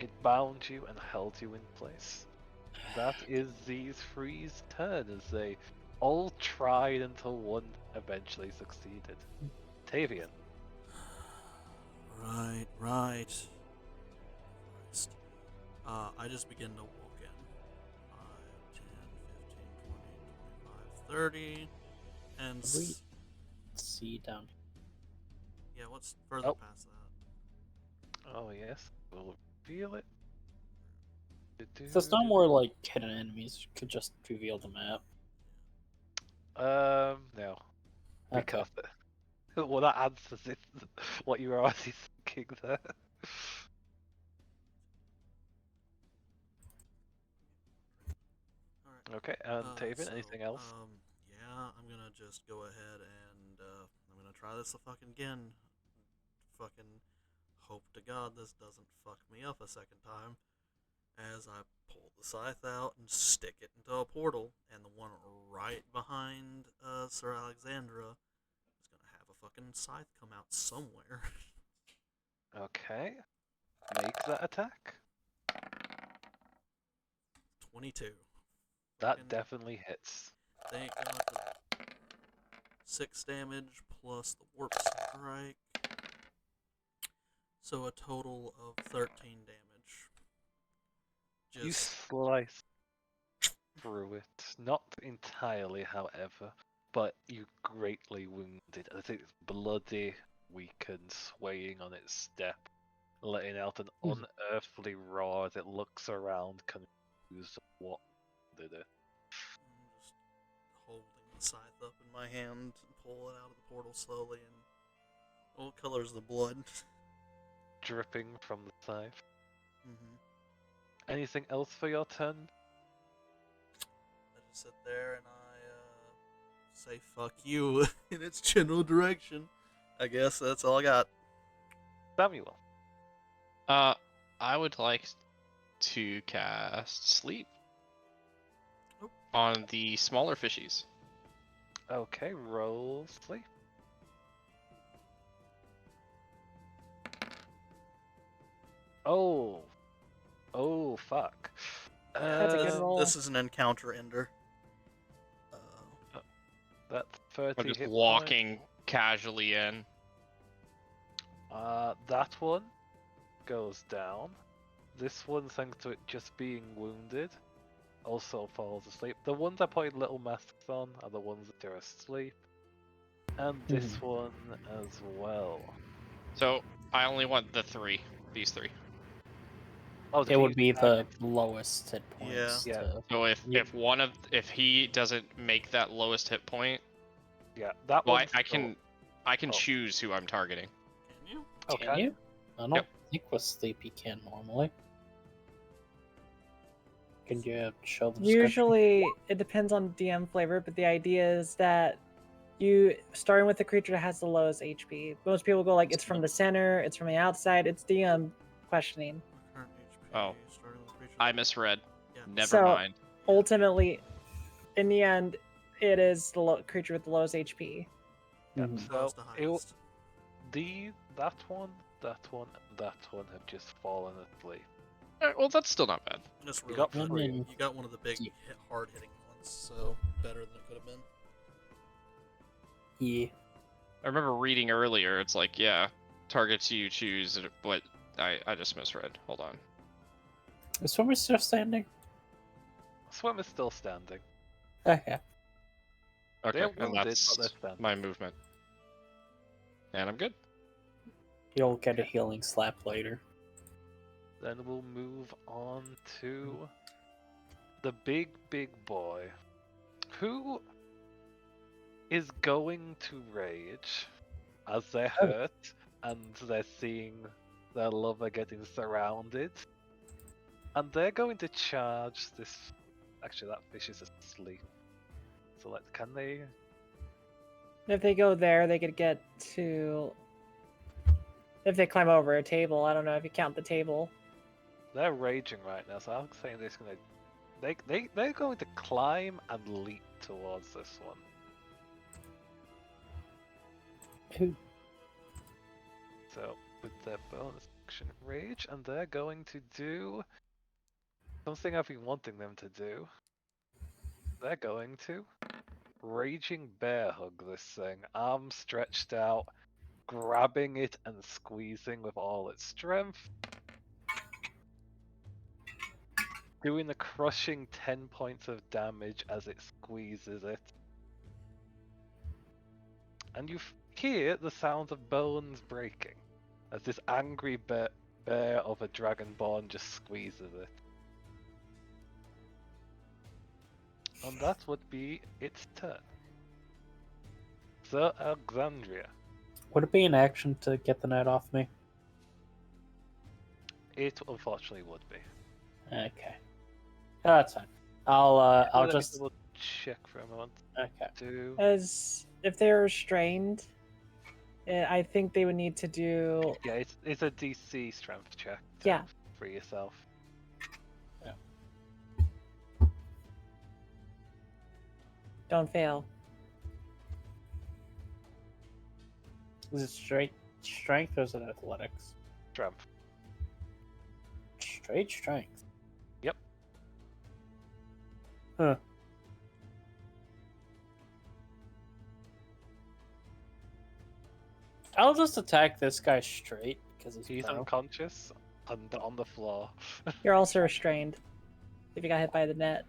It bound you and held you in place. That is these three's turn as they all tried until one eventually succeeded. Tavian. Right. Christ. I just begin to walk in. 5, 10, 15, 20, 25, 30. And. Let's see down. Yeah, what's further Oh. past that? Oh yes, we'll reveal it. If there's no more like hidden enemies, you could just reveal the map. No. Okay. Because well, that answers it, what you were already thinking there. Alright. Okay, and Tavian, anything else? Yeah, I'm gonna just go ahead and I'm gonna try this again. Fucking hope to God this doesn't fuck me up a second time. As I pull the scythe out and stick it into a portal, and the one right behind Sir Alexandra is gonna have a fucking scythe come out somewhere. Okay. Make that attack. 22. That Fucking definitely hits. Thank God for that. 6 damage plus the warp strike. So a total of 13 damage. You Just slice through it. Not entirely, however, but you greatly wound it as it's bloody, weakened, swaying on its step, letting out an unearthly roar as it looks around, confused at what did it. I'm just holding the scythe up in my hand and pull it out of the portal slowly. And what color is the blood? Dripping from the scythe. Mm-hmm. Anything else for your turn? I just sit there and I say "fuck you" in its general direction. I guess that's all I got. Samuel. I would like to cast Sleep Oh. on the smaller fishies. Okay, roll sleep. Oh, fuck. That's a good roll. This is an encounter ender. That's 30 I'm just hit walking casually in. points. That one goes down. This one, thanks to it just being wounded, also falls asleep. The ones I put little masks on are the ones that are asleep. And this one as well. So I only want these three. Oh, It would be the defuse lowest hit points. Yeah. to- So if Yeah. if he doesn't make that lowest hit point, Yeah, that well, one. I can Oh. choose who I'm targeting. Can you? Okay. Can you? I don't Yep. think with sleep you can normally. Can you show the description? Usually, it depends on DM flavor, but the idea is that you starting with the creature that has the lowest HP. Most people go like it's from the center, it's from the outside. It's DM questioning. Current HP, Oh. starting with creature. I misread. Yeah. Never So- mind. Ultimately, in the end, it is the creature with the lowest HP. Mhm. So Lowest to it, highest. that one, and that one have just fallen asleep. Alright, well, that's still not bad. That's You really got good. three. You got one of the big, hard-hitting ones, so better than it could have been. Yeah. I remember reading earlier, it's like, yeah, targets you choose, but I just misread. Hold on. Is Swimmer still standing? Swim is still standing. Okay. Okay, They're and wounded, but that's they're standing. my movement. And I'm good. You'll get a healing slap later. Then we'll move on to the big boy, who is going to rage as they're Oh. hurt and they're seeing their lover getting surrounded. And they're going to charge this. Actually, that fish is asleep. So can they? If they go there, they could get to. If they climb over a table, I don't know if you count the table. They're raging right now, so I'm saying they're gonna. They're going to climb and leap towards this one. Who? So with their bonus action rage, and they're going to do something I've been wanting them to do. They're going to raging bear hug this thing, arms stretched out, grabbing it and squeezing with all its strength. Doing a crushing 10 points of damage as it squeezes it. And you hear the sound of bones breaking as this angry bear of a dragonborn just squeezes it. And that would be its turn. So, Alexandria, Would it be an action to get the net off me? it unfortunately would be. Okay. Oh, that's fine. I'll Let me just. double check for a moment. Okay. As if they're restrained, I think they would need to do. Yeah, it's a DC strength check to Yeah. free yourself. Don't fail. Is it strength or is it athletics? Strength. Straight strength. Yep. Huh. I'll just attack this guy straight because He's pro. unconscious and on the floor. You're also restrained. If you got hit by the net.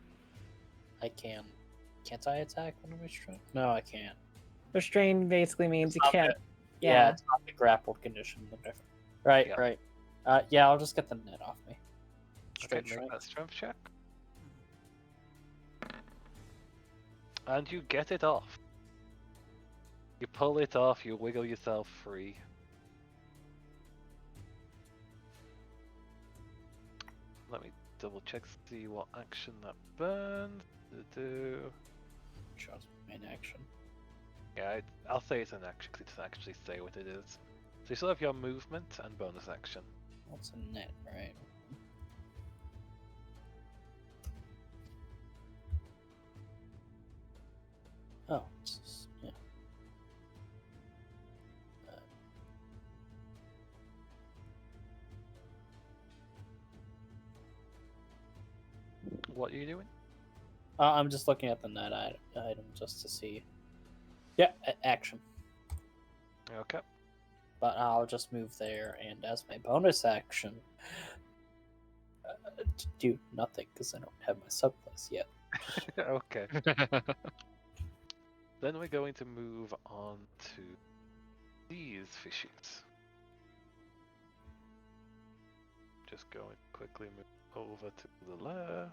I can. Can't I attack when I'm restrained? No, I can't. Restrained basically means you Stop can't. it. Yeah. It's not the grappled condition. Right, Yeah. right. Yeah, I'll just get the net off me. Straight Okay, make strength. that strength check. And you get it off. You pull it off, you wiggle yourself free. Let me double check, see what action that burns. Do. Just main action. Yeah, I'll say it's an action because it doesn't actually say what it is. So you still have your movement and bonus action. What's a net, right? Oh, yeah. What are you doing? I'm just looking at the net item just to see. Yeah, action. Okay. But I'll just move there, and as my bonus action, do nothing because I don't have my subclass yet. Okay. Then we're going to move on to these fishies. Just going to quickly move over to the lair.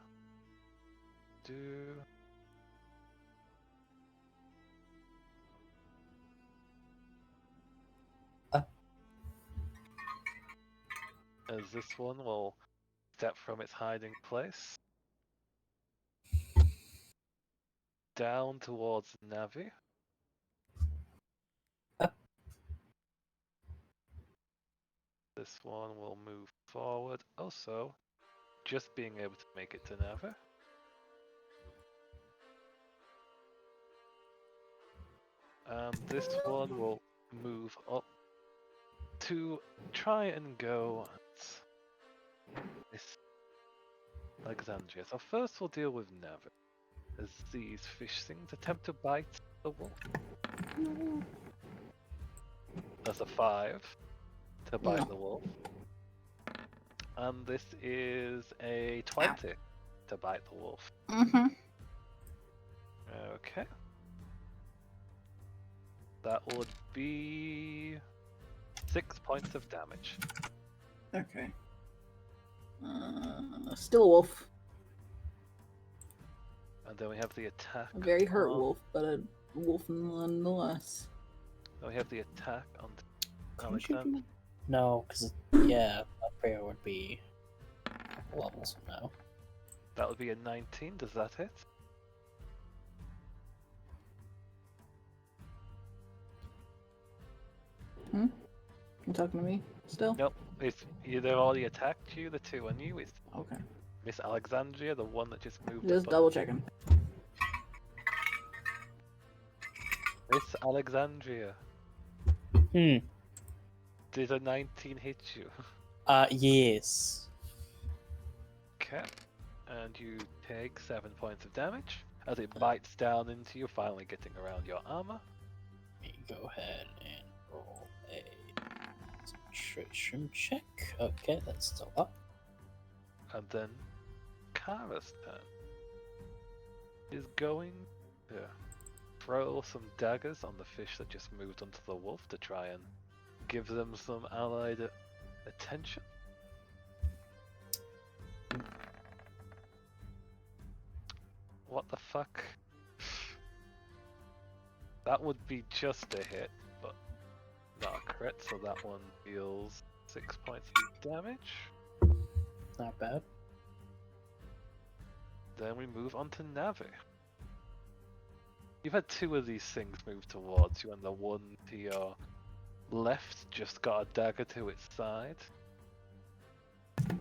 As this one will step from its hiding place down towards Navi. This one will move forward, also just being able to make it to Navi. And this one will move up to try and go at this Alexandria. So first we'll deal with Navi. As these fish things attempt to bite the wolf. That's a 5 to bite No. the wolf. And this is a 20 to bite the wolf. Mm-hmm. Okay. That would be 6 points of damage. Okay. Still a wolf. And then we have the attack. A very hurt on- wolf, but a wolf nonetheless. Then we have the attack on Couldn't you Alexander. do- No, because yeah, prayer would be levels from now. That would be a 19. Does that hit? You talking to me still? Nope. It's either already attacked you, the two on you. It's Okay. Miss Alexandria, the one that just moved Just up. double checking. Miss Alexandria, Hmm. did a 19 hit you? Yes. Okay. And you take 7 points of damage as it bites down into you, finally getting around your armor. Let me go ahead and roll a concentration check. Okay, that's still up. And then Kara's turn is going to throw some daggers on the fish that just moved onto the wolf to try and give them some allied attention. What the fuck? That would be just a hit, but not a crit, so that one deals 6 points of damage. Not bad. Then we move on to Navi. You've had 2 of these things move towards you, and the one to your left just got a dagger to its side.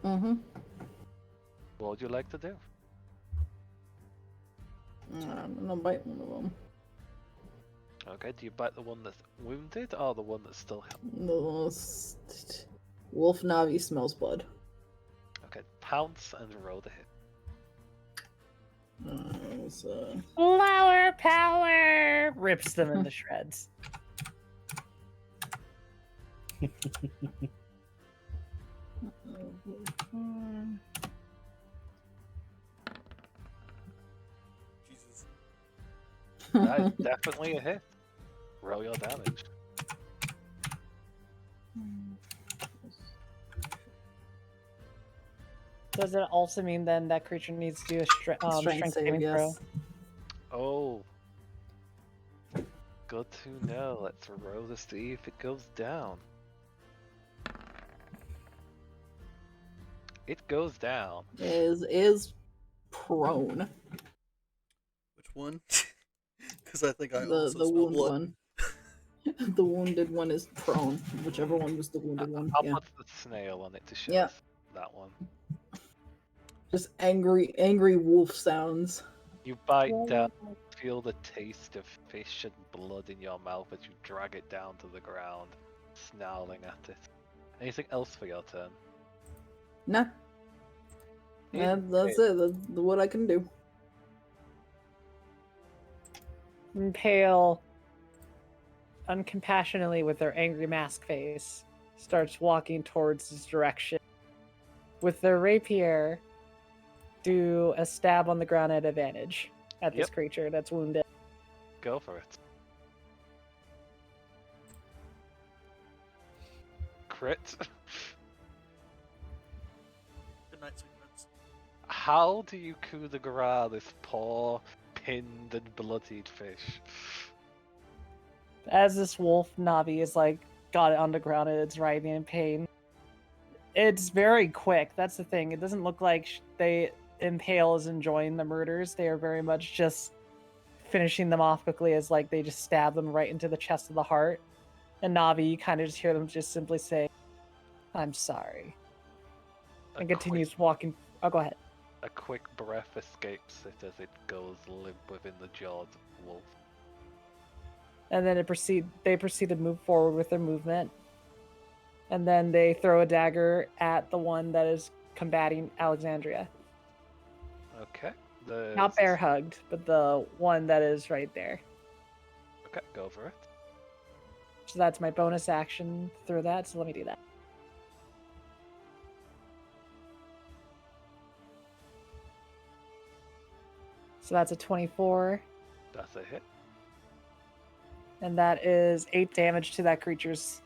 Mm-hmm. What would you like to do? I'm gonna bite one of them. Okay, do you bite the one that's wounded or the one that's still healthy? No, Wolf Navi smells blood. Okay, pounce and roll the hit. It's, Flower power rips them into shreds. Jesus. That is definitely a hit. Roll your damage. Does it also mean then that creature needs to do a strength saving throw? yes. Oh. Good to know. Let's roll to see if it goes down. It goes down. Is prone. Which one? Because I think I The also smell wound blood. one. The wounded one is prone. Whichever one was the wounded one. I'll Yeah. put the snail on it to show Yeah. us that one. Just angry wolf sounds. You bite down, feel the taste of fish and blood in your mouth as you drag it down to the ground, snarling at it. Anything else for your turn? Nah. Yeah, that's it. That's what I can do. Pale, uncompassionately with their angry mask face, starts walking towards this direction. With their rapier, do a stab on the ground at advantage at this Yep. creature that's wounded. Go for it. Crit. Good night, sweet prince. How do you coup de grace this poor, pinned and bloodied fish? As this wolf Navi is like got it on the ground and it's writhing in pain. It's very quick. That's the thing. It doesn't look like they Impale is enjoying the murders. They are very much just finishing them off quickly as like they just stab them right into the chest of the heart. And Navi, you kind of just hear them just simply say, "I'm sorry," A and continues walking. Oh, go ahead. A quick breath escapes it as it goes limp within the jaws of the wolf. And then they proceed to move forward with their movement. And then they throw a dagger at the one that is combating Alexandria. Okay. Not bear hugged, but the one that is right there. Okay, go for it. So that's my bonus action through that. So let me do that. So that's a 24, That's a hit. and that is 8 damage to that creature's.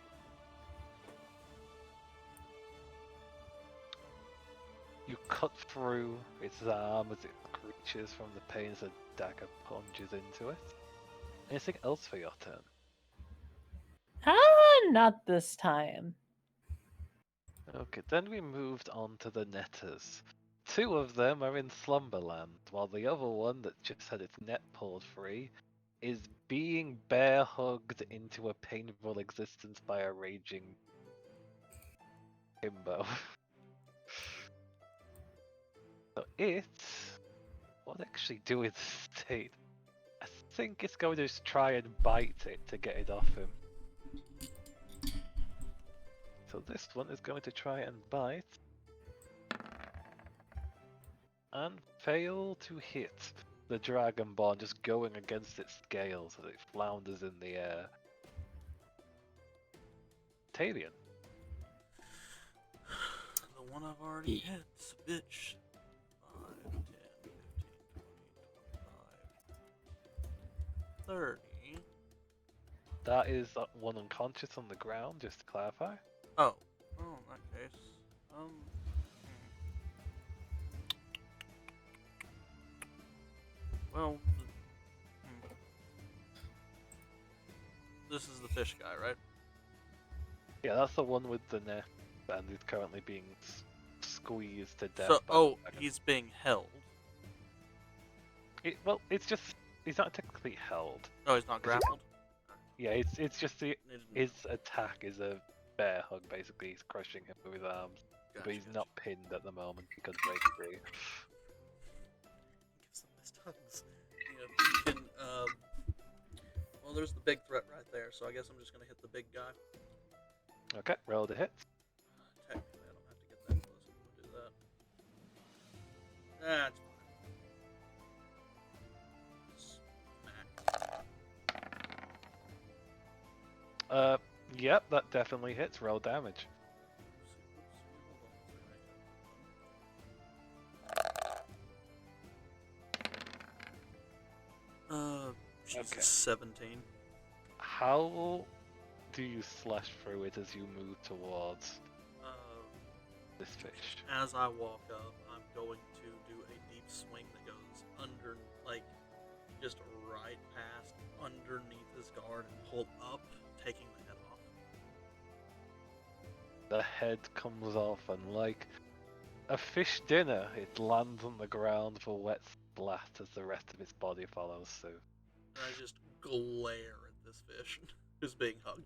You cut through its arm as it screeches from the pain as a dagger plunges into it. Anything else for your turn? Not this time. Okay, then we moved on to the netters. 2 of them are in Slumberland, while the other one that just had its net pulled free is being bear hugged into a painful existence by a raging himbo. So what actually do with the state? I think it's going to just try and bite it to get it off him. So this one is going to try and bite. And fail to hit the Dragonborn, just going against its scales as it flounders in the air. Talion. The one I've already hit, bitch. 5, 10, 15, 20, 25, 30. That is one unconscious on the ground, just to clarify. Oh, well, in that case, well, this is the fish guy, right? Yeah, that's the one with the net, and is currently being squeezed to death. So, by oh, the dragon. he's being held. Well, it's just he's not technically held. Oh, he's not grappled. Yeah, it's just his attack is a bear hug. Basically, he's crushing him with his arms, but he's not pinned at the moment. He could break free. Gives them best hugs. You can, well, there's the big threat right there, so I guess I'm just gonna hit the big guy. Okay, roll the hit. Technically, I don't have to get that close. I'm gonna do that. That's fine. Yep, that definitely hits. Roll damage. Jesus, Okay. 17. How do you slash through it as you move towards this fish? As I walk up, I'm going to do a deep swing that goes under, like, just right past underneath his guard and pull up, taking the head off. The head comes off, and like a fish dinner, it lands on the ground for wet splat as the rest of its body follows suit. And I just glare at this fish who's being hugged.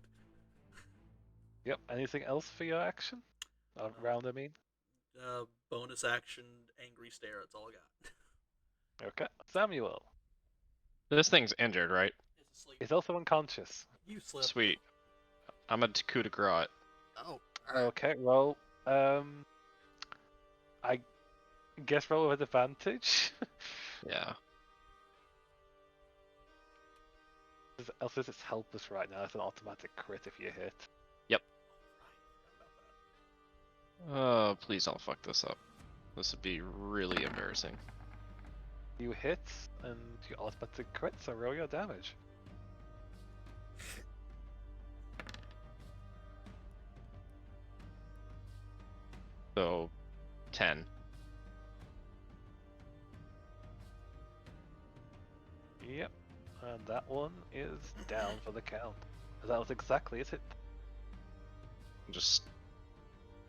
Yep. Anything else for your action? Round, I mean. Bonus action, angry stare. That's all I got. Okay. Samuel. This thing's injured, right? It's asleep. It's also unconscious. You slipped. Sweet. I'm a coup de grace. Oh. Okay. Well, I guess roll with advantage. Yeah. Else it's helpless right now. It's an automatic crit if you hit. Oh, please don't fuck this up. This would be really embarrassing. You hit, and you automatic crit, so roll your damage. So, 10. Yep. And that one is down for the count. That was exactly it. Just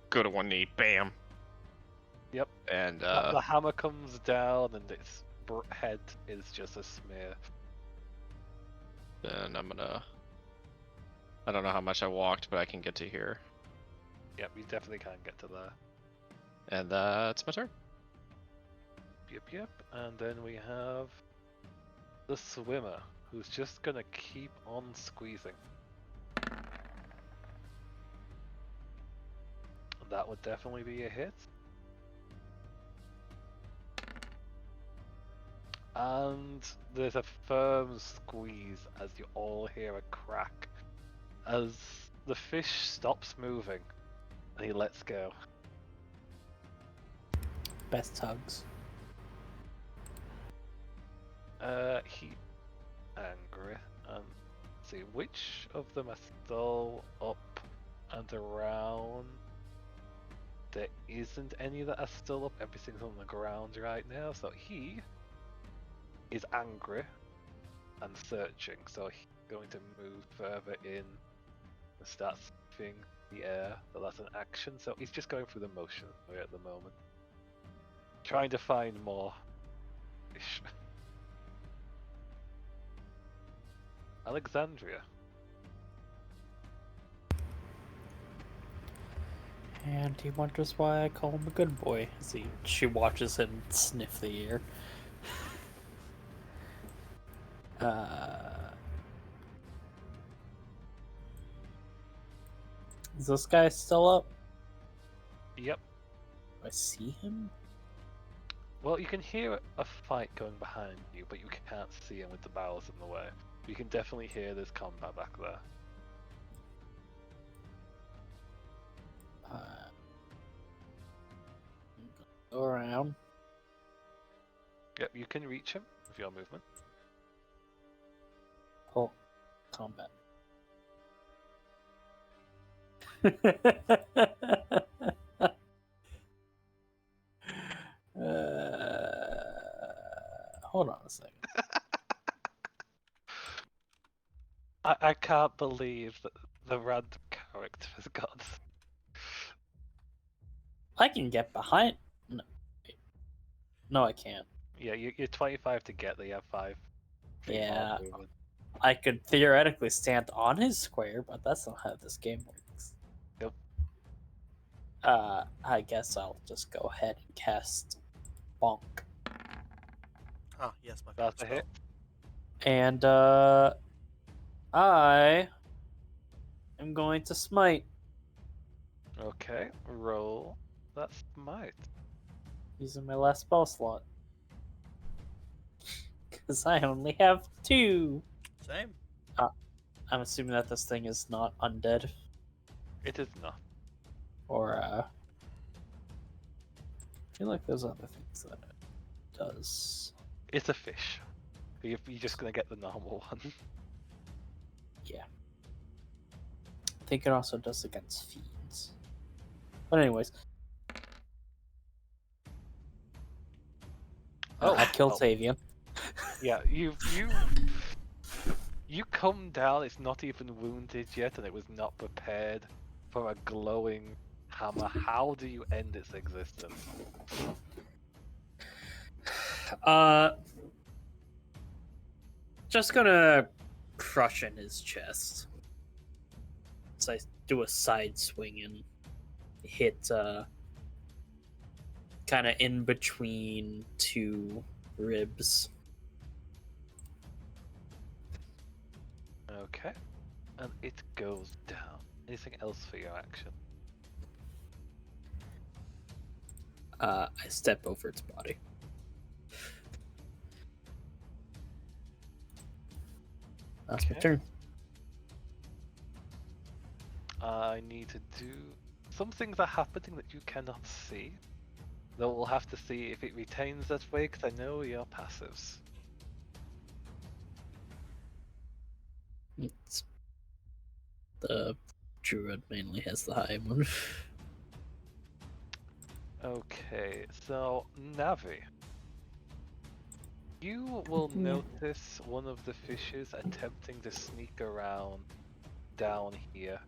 go to one knee, bam. Yep. And The hammer comes down, and its head is just a smear. then I'm gonna. I don't know how much I walked, but I can get to here, Yep, you definitely can get to there. and that's my turn. Yep. And then we have the swimmer, who's just gonna keep on squeezing. That would definitely be a hit. and there's a firm squeeze as you all hear a crack as the fish stops moving and he lets go. Best hugs. He angry. See which of them are still up and around. There isn't any that are still up. Everything's on the ground right now. So he is angry and searching. So he's going to move further in and start sniffing the air. So that's an action. So he's just going through the motion at the moment, trying to find more fish. Alexandria. And he wonders why I call him a good boy. As she watches him sniff the air. Is this guy still up? Yep. Do I see him? Well, you can hear a fight going behind you, but you can't see him with the barrels in the way. You can definitely hear there's combat back there. Go around. Yep, you can reach him with your movement. Oh, combat. Hold on a second. I can't believe that the random character has got. I can get behind. No, wait. No, I can't. Yeah, you're 25 to get there. You have 5. feet more Yeah, movement. I could theoretically stand on his square, but that's not how this game works. Yep. I guess I'll just go ahead and cast Bonk. Ah, yes, my That's a favorite hit. spell. And I am going to smite Okay, roll. That's might. using my last spell slot. Because I only have 2. Same. I'm assuming that this thing is not undead. It is not. Or, I feel like there's other things that it does. It's a fish. You're just gonna get the normal one. Yeah. I think it also does against fiends. But anyways. I killed oh. Tavian. Yeah, you come down. It's not even wounded yet, and it was not prepared for a glowing hammer. How do you end its existence? Just gonna crush in his chest. So I do a side swing and hit kind of in between 2 ribs. Okay, and it goes down. Anything else for your action? I step over its body. That's my Okay. turn. I need to do some things are happening that you cannot see. Though we'll have to see if it retains that way, because I know your passives. It's the druid mainly has the high one. Okay, so Navi, you will Yeah. notice one of the fishes attempting to sneak around down here,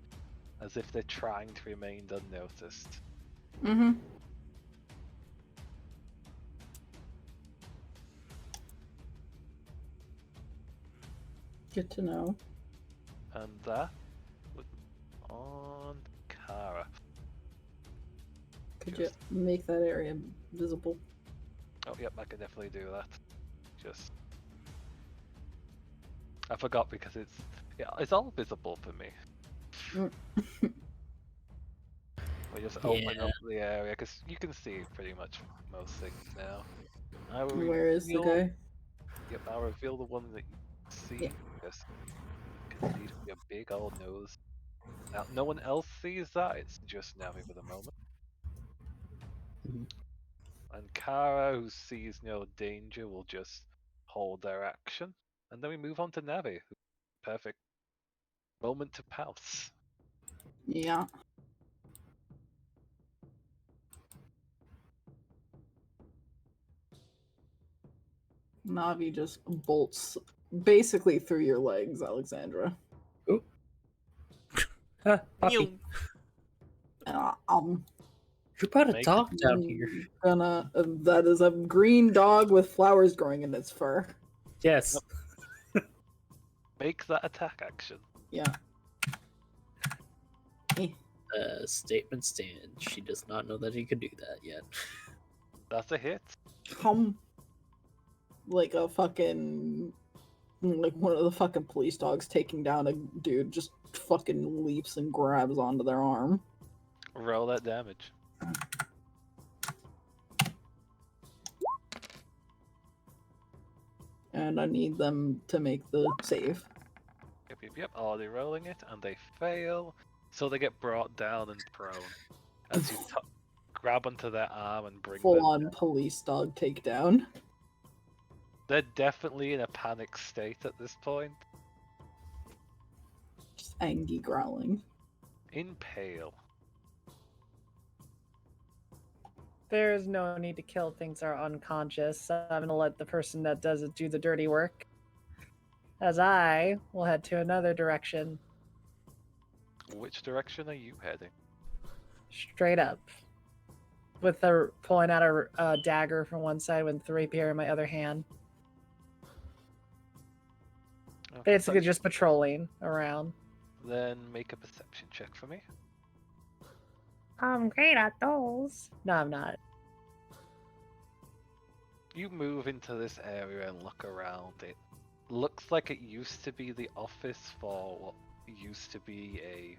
as if they're trying to remain unnoticed. Mm-hmm. Good to know. And that was on Kara. Could you make that area visible? Oh, yep, I can definitely do that. Just. I forgot because it's all visible for me. We just open up the area because you can see pretty much most things now. I will Where is the reveal- guy? Yep, I'll reveal the one that you see. Yeah. Yes. Can see your big old nose. Now, no one else sees that. It's just Navi for the moment. Mhm. And Kara, who sees no danger, will just hold their action. And then we move on to Navi. Perfect moment to pounce. Yeah. Navi just bolts basically through your legs, Alexandra. Huh, puppy. You. You brought a Make- dog down here. That is a green dog with flowers growing in its fur. Yes. Make that attack action. Yeah. Statement stands. She does not know that he could do that yet. That's a hit. Like a fucking, like one of the fucking police dogs taking down a dude just fucking leaps and grabs onto their arm. Roll that damage. And I need them to make the save. Yep. Already rolling it, and they fail. So they get brought down and prone. As you grab onto their arm and bring Full them. on police dog takedown. They're definitely in a panic state at this point. Just angry growling. Impale. There's no need to kill things that are unconscious. I'm gonna let the person that does it do the dirty work. As I will head to another direction, Which direction are you heading? straight up. With the pulling out a dagger from one side with the rapier in my other hand. Okay, Basically just patrolling around. Then make a perception check for me. I'm great at those. No, I'm not. You move into this area and look around. It looks like it used to be the office for what used to be a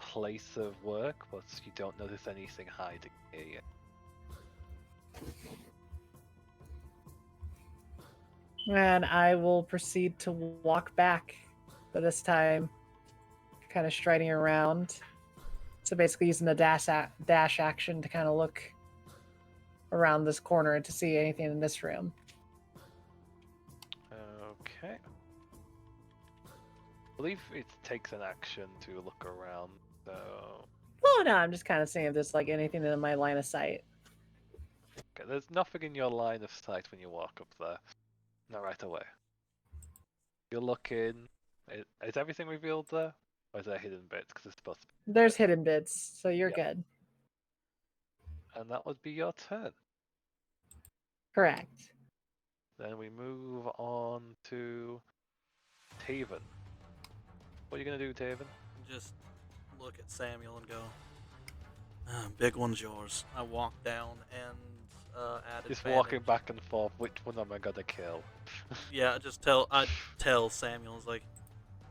place of work, but you don't notice anything hiding here yet. And I will proceed to walk back, but this time kind of striding around. So basically using the dash action to kind of look around this corner to see anything in this room. Okay. I believe it takes an action to look around, so... Oh no, I'm just kind of seeing if there's like anything in my line of sight. Okay, there's nothing in your line of sight when you walk up there. Not right away. You're looking... Is everything revealed there? Or is there hidden bits? Because it's supposed to be... There's hidden bits, so you're Yeah. good. And that would be your turn. Correct. Then we move on to Taven. What are you gonna do, Taven? Just look at Samuel and go, big one's yours. I walk down and add Just advantage. walking back and forth. Which one am I gonna kill? Yeah, I tell Samuel, it's like,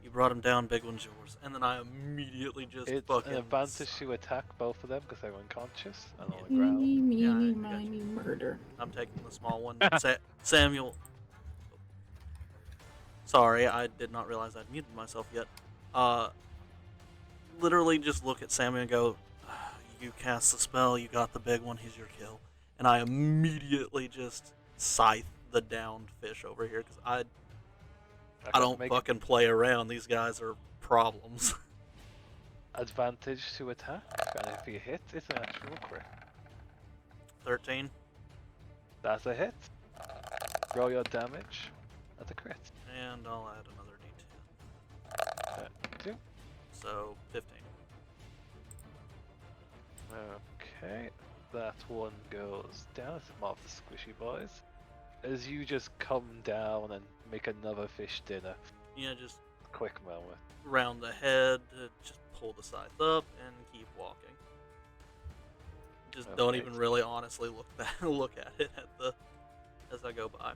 you brought him down, big one's yours. And then I immediately just It's fucking... an advantage to attack both of them because they're unconscious and on the ground. Meeny, Yeah, I meeny, got you. miny, murder. I'm taking the small one. Samuel... Sorry, I did not realize I'd muted myself yet. Literally just look at Samuel and go, you cast the spell, you got the big one, he's your kill. And I immediately just scythe the downed fish over here because I Okay, don't make fucking play around. These guys are problems. advantage to attack, and if you hit, it's an actual crit. 13. That's a hit. Roll your damage at the crit. And I'll add another d10. 2. So 15. Okay, that one goes down. It's more of the squishy boys. As you just come down and make another fish dinner. Yeah, just Quick moment. round the head, just pull the scythe up, and keep walking. Just don't Okay. even really honestly look at it as I go by.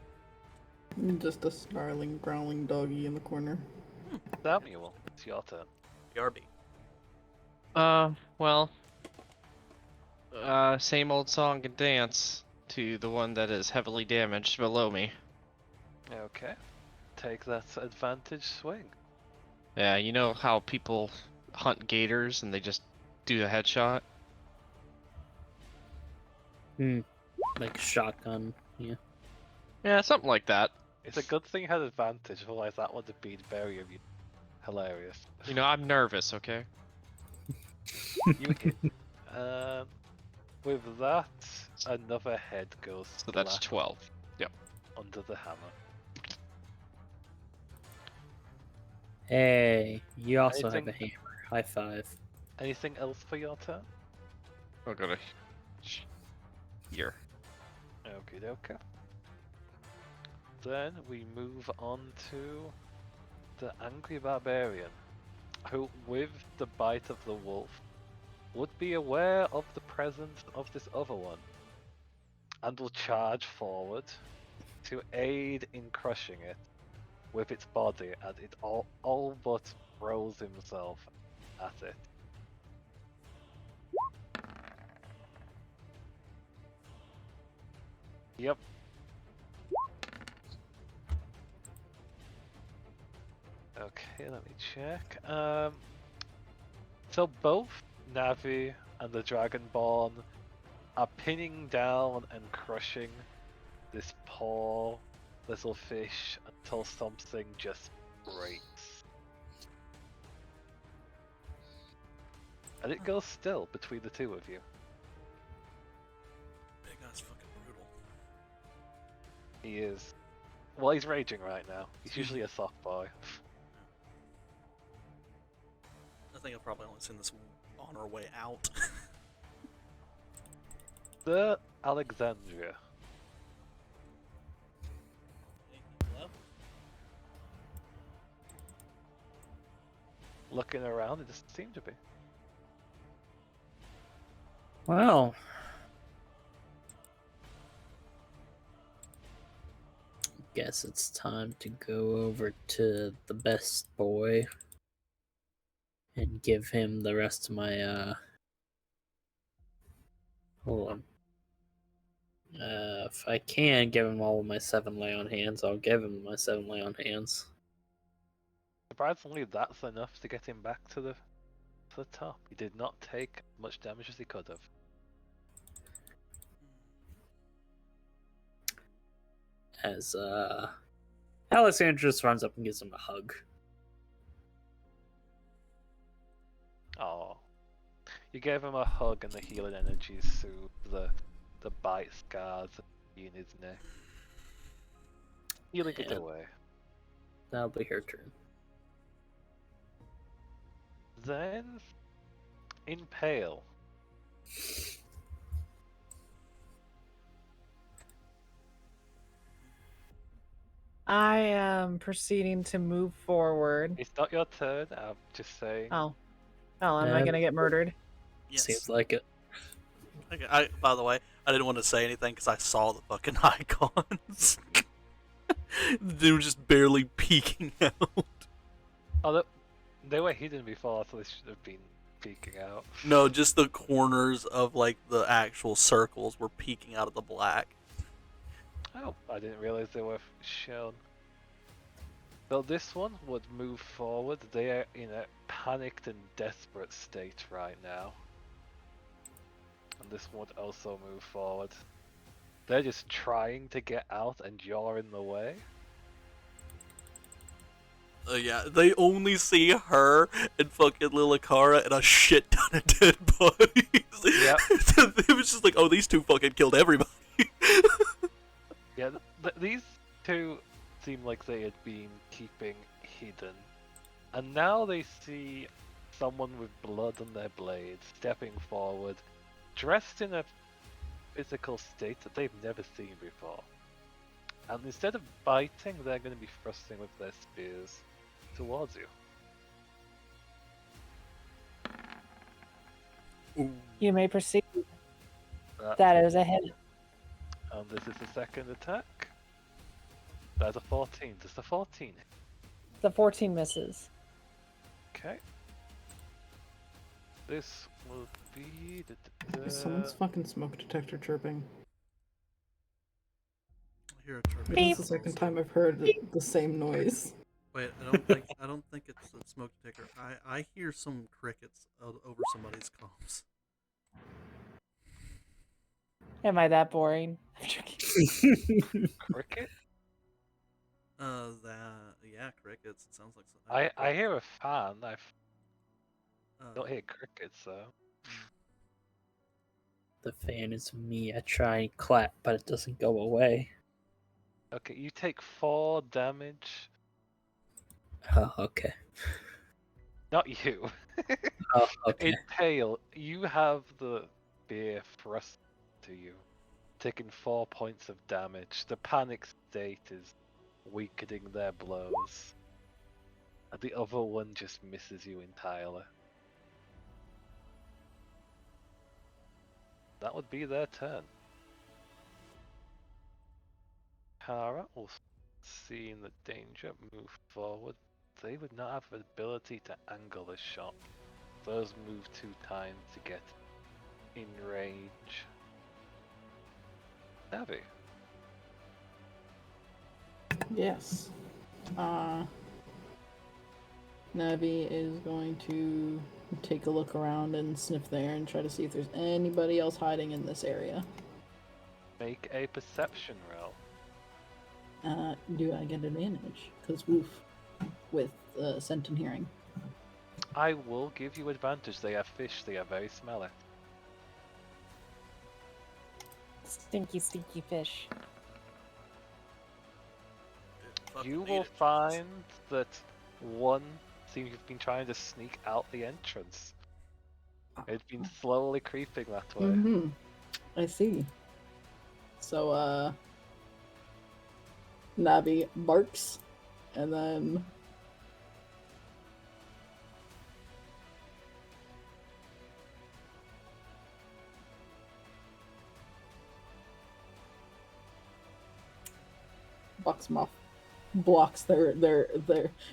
Just a snarling, growling doggy in the corner. Samuel, it's your turn. BRB. Well, same old song and dance to the one that is heavily damaged below me. Okay. Take that advantage swing. Yeah, you know how people hunt gators and they just do a headshot? Like shotgun. Yeah. Yeah, something like that. It's a good thing you had advantage, otherwise that would have been very hilarious. You know, I'm nervous, okay? You hit. With that, another head goes So that's flat 12. Yep. under the hammer. Hey, you also have a Anything- hammer. High five. Anything else for your turn? I'll go to here. Okay, okay. Then we move on to the Angry Barbarian, who, with the bite of the wolf, would be aware of the presence of this other one, and will charge forward to aid in crushing it with its body, as it all but throws himself at it. Yep. Okay, let me check. So both Navi and the Dragonborn are pinning down and crushing this poor little fish until something just breaks. And it goes still between the two of you. Big guy's fucking brutal. He is. Well, he's raging right now. He's usually a soft boy. I think I've probably only seen this on our way out. The Alexandria. Left? Looking around, it doesn't seem to be. Well. Guess it's time to go over to the best boy and give him the rest of my hold on. If I can give him all of my 7 lay on hands, I'll give him my 7 lay on hands. Surprisingly, that's enough to get him back to the top. He did not take much damage as he could have. As Alexander just runs up and gives him a hug. Oh, you gave him a hug, and the healing energies soothe the bite scars in his neck, healing it Yeah. away. That'll be her turn. Then, Impale. I am proceeding to move forward. It's not your turn. I'm just saying. Oh. Oh, am I Yeah. gonna get murdered? Yes. Seems like it. Okay, by the way, I didn't want to say anything because I saw the fucking icons. They were just barely peeking out. Oh, they were hidden before, so they should have been peeking out. No, just the corners of like the actual circles were peeking out of the black. Oh, I didn't realize they were shown. So this one would move forward. They are in a panicked and desperate state right now. And this one would also move forward. They're just trying to get out, and you're in the way. Yeah, they only see her and fucking Lilakara and a shit ton of dead bodies. Yep. So it was just like, oh, these two fucking killed everybody. Yeah, these two seem like they had been keeping hidden. And now they see someone with blood on their blades stepping forward, dressed in a physical state that they've never seen before. And instead of biting, they're going to be thrusting with their spears towards you. You may proceed. That- That is a hit. And this is the second attack. That's a 14. Does the 14 hit? The 14 misses. Okay. This will be... Is someone's fucking smoke detector chirping? hear a chirping. It is the second time I've heard the same noise. Wait, I don't think it's the smoke detector. I hear some crickets over somebody's comms. Am I that boring? I'm joking. Cricket? Yeah, crickets. It sounds like something. I hear a fan. I Uh, don't hear crickets though. The fan is me. I try and clap, but it doesn't go away. Okay, you take 4 damage. Oh, okay. Not you. Oh, okay. In Pale, you have the spear thrust to you, taking 4 points of damage. The panic state is weakening their blows. And the other one just misses you entirely. That would be their turn. Kara will, seeing the danger, move forward. They would not have the ability to angle a shot. Those move 2 times to get in range. Navi. Yes. Navi is going to take a look around and sniff there and try to see if there's anybody else hiding in this area. Make a perception roll. Do I get advantage? Because woof, with scent and hearing. I will give you advantage. They are fish. They are very smelly. Stinky, stinky fish. fucking You need will it. find that one seems to have been trying to sneak out the entrance. It's been slowly creeping that way. Mm-hmm. I see. So, Navi barks, and then bucks them off, blocks their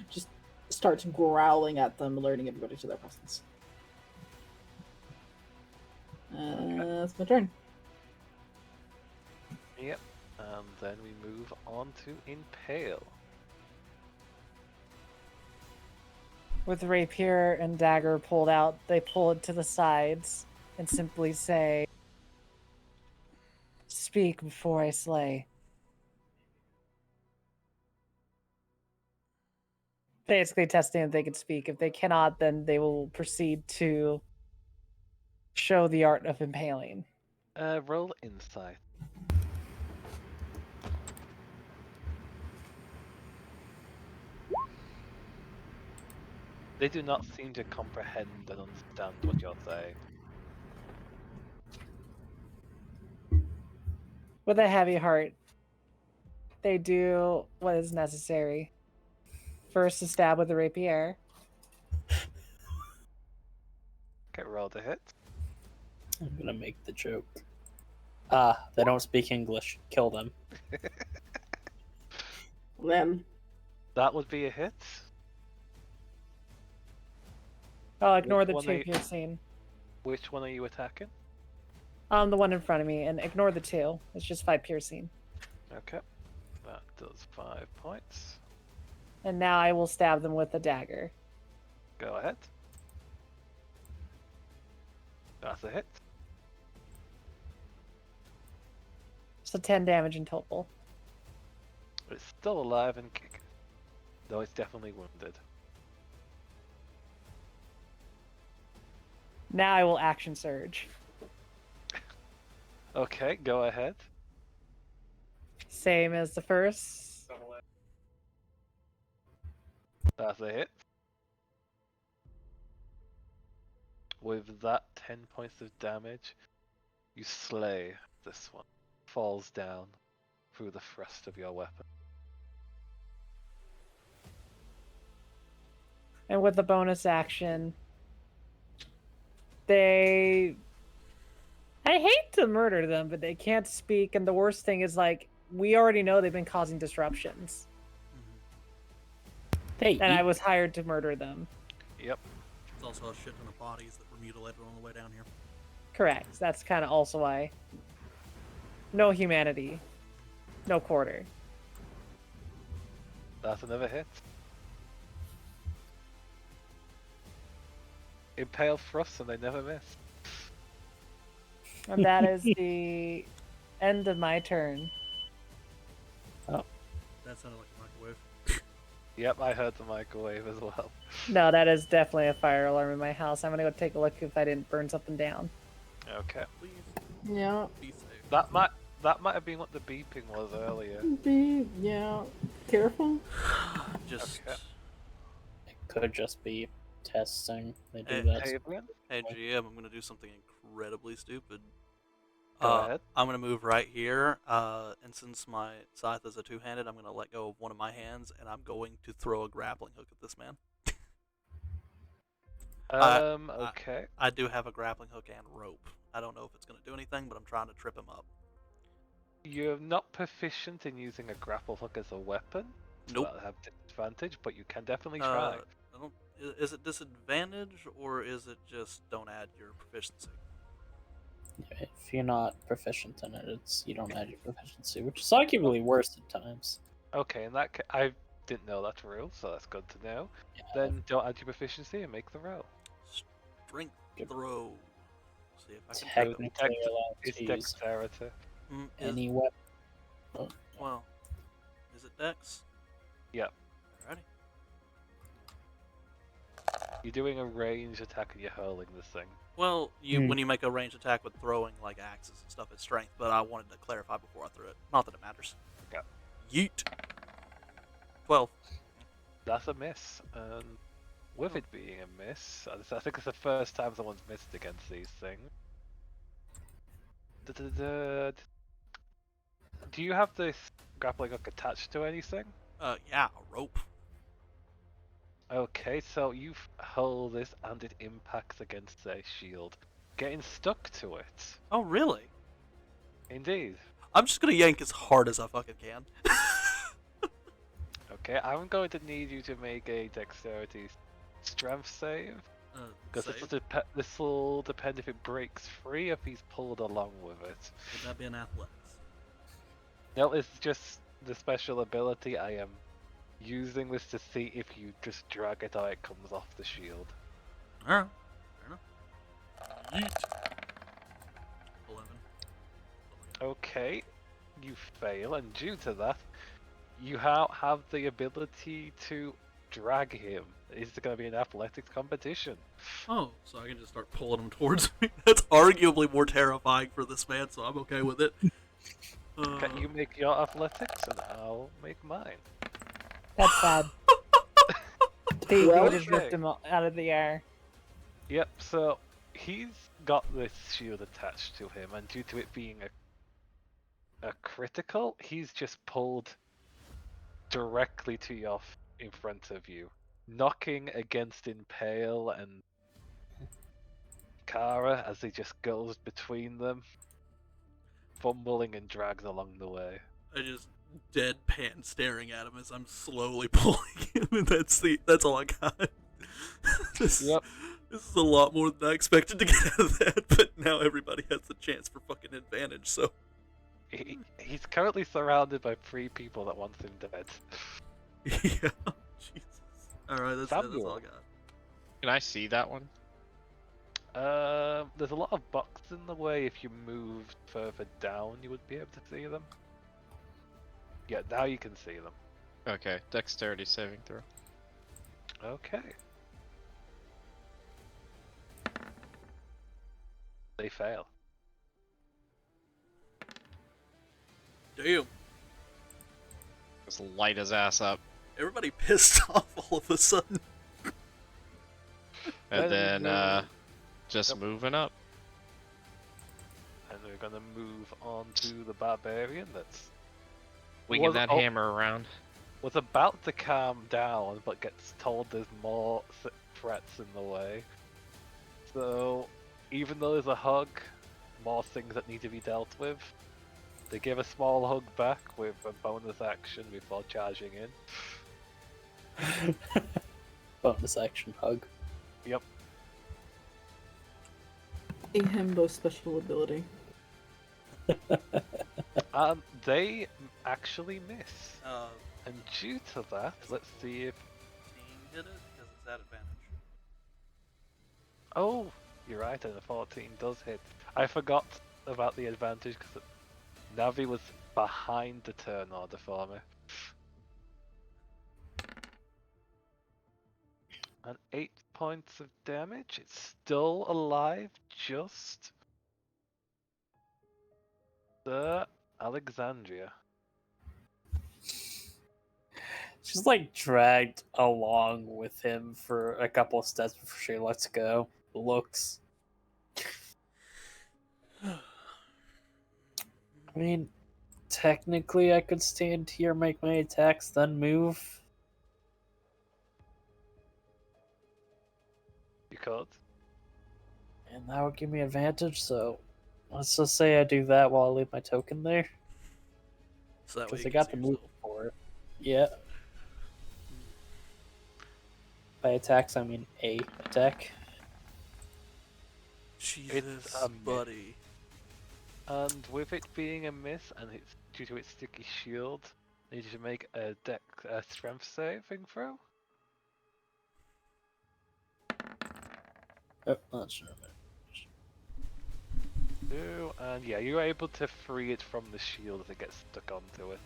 just starts growling at them, alerting everybody to their presence. That's my turn. Yep. And then we move on to Impale. With rapier and dagger pulled out, they pull it to the sides and simply say, "Speak before I slay." Basically testing if they can speak. If they cannot, then they will proceed to show the art of impaling. Roll insight. They do not seem to comprehend and understand what you're saying. With a heavy heart, they do what is necessary. First, a stab with the rapier. Okay, roll to hit. I'm gonna make the joke. They don't speak English. Kill them. Them. That would be a hit. I'll ignore Which the one two are you- piercing. Which one are you attacking? The one in front of me, and ignore the two. It's just 5 piercing. Okay. That does 5 points. And now I will stab them with a dagger. Go ahead. That's a hit. So 10 damage in total. It's still alive and kicking. Though it's definitely wounded. Now I will action surge. Okay, go ahead. Same as the first. That's a hit. With that 10 points of damage, you slay this one. Falls down through the thrust of your weapon. And with the bonus action, I hate to murder them, but they can't speak, and the worst thing is, like, we already know they've been causing disruptions. Hey, And I was hired to murder them. Yep. There's also a shit ton of bodies that were mutilated on the way down here. Correct. That's kind of also why. No humanity. No quarter. That's another hit. Impale thrusts and they never miss. And that is the end of my turn. That sounded like a microwave. Yep, I heard the microwave as well. No, that is definitely a fire alarm in my house. I'm gonna go take a look if I didn't burn something down. Okay. Please Yeah. be safe. That might have been what the beeping was earlier. Yeah. Careful. Just. Okay. It could just be testing. They do Hey, that. Adrian, Hey GM, I'm gonna do something incredibly stupid. go ahead. I'm gonna move right here, and since my scythe is a two-handed, I'm gonna let go of one of my hands, and I'm going to throw a grappling hook at this man. Okay. I do have a grappling hook and rope. I don't know if it's gonna do anything, but I'm trying to trip him up. You're not proficient in using a grapple hook as a weapon. Nope. That'll have disadvantage, but you can definitely try. I don't. Is it disadvantage or is it just don't add your proficiency? If you're not proficient in it, you don't add your proficiency, which is arguably worse at times. Okay, in that case, I didn't know that rule, so that's good to know. Yeah, Then don't add your proficiency and make the roll. Strength throw. See if I can trip him. technically Dex- allowed It's to use dexterity. any weapon. Well, is it Dex? Yep. Alrighty. You're doing a range attack and you're hurling this thing. Well, when you make a ranged attack with throwing like axes and stuff, it's strength. But I wanted to clarify before I threw it. Not that it matters. Yep. Yeet. 12. That's a miss, and with it being a miss, I think it's the first time someone's missed against these things. Do you have this grappling hook attached to anything? Yeah, a rope. Okay, so you hurl this and it impacts against their shield, getting stuck to it. Oh, really? Indeed. I'm just gonna yank as hard as I fucking can. Okay, I'm going to need you to make a dexterity strength save. Because this will depend if it breaks free, if he's pulled along with it. Would that be an athletics? No, it's just the special ability. I am using this to see if you just drag it or it comes off the shield. Alright, fair enough. Yeet. 11. Okay, you fail, and due to that, you have the ability to drag him. Is it going to be an athletics competition? Oh, so I can just start pulling him towards me. That's arguably more terrifying for this man, so I'm okay with it. Can you make your athletics, and I'll make mine. That's sad. He Well, just ripped him out of the air. Yep, so he's got this shield attached to him, and due to it being a critical, he's just pulled directly to your in front of you, knocking against Impale and Kara as he just goes between them, fumbling and drags along the way. I just deadpan staring at him as I'm slowly pulling him, and that's all I got. This is a lot more than I expected to get out of that, but now everybody has the chance for fucking advantage, so. He's currently surrounded by 3 people that want him dead. Yeah, Jesus. Alright, that's all I got. Can I see that one? There's a lot of boxes in the way. If you moved further down, you would be able to see them. Yeah, now you can see them. Okay, dexterity saving throw. Okay. They fail. Damn. Just light his ass up. Everybody pissed off all of a sudden. And then, just moving up. And we're gonna move on to the barbarian that's Winging that hammer around. was about to calm down, but gets told there's more threats in the way. So, even though there's a hug, more things that need to be dealt with. They give a small hug back with a bonus action before charging in. Bonus action hug. Yep. A himbo special ability. They actually miss. Uh, And due to that, let's see if... team hit it because it's at advantage. Oh, you're right, and a 14 does hit. I forgot about the advantage because Navi was behind the turn order for me. And 8 points of damage. It's still alive, just... Sir Alexandria. She's like dragged along with him for a couple of steps before she lets go. Looks. I mean, technically I could stand here, make my attacks, then move. You could. And that would give me advantage, so let's just say I do that while I leave my token there. So that way Because you I can got see the move yourself. for it. Yeah. By attacks, I mean a attack. Jesus, a myth. buddy. And with it being a miss, and it's due to its sticky shield, I need you to make a strength saving throw. Oh, not sure. And yeah, you're able to free it from the shield as it gets stuck onto it.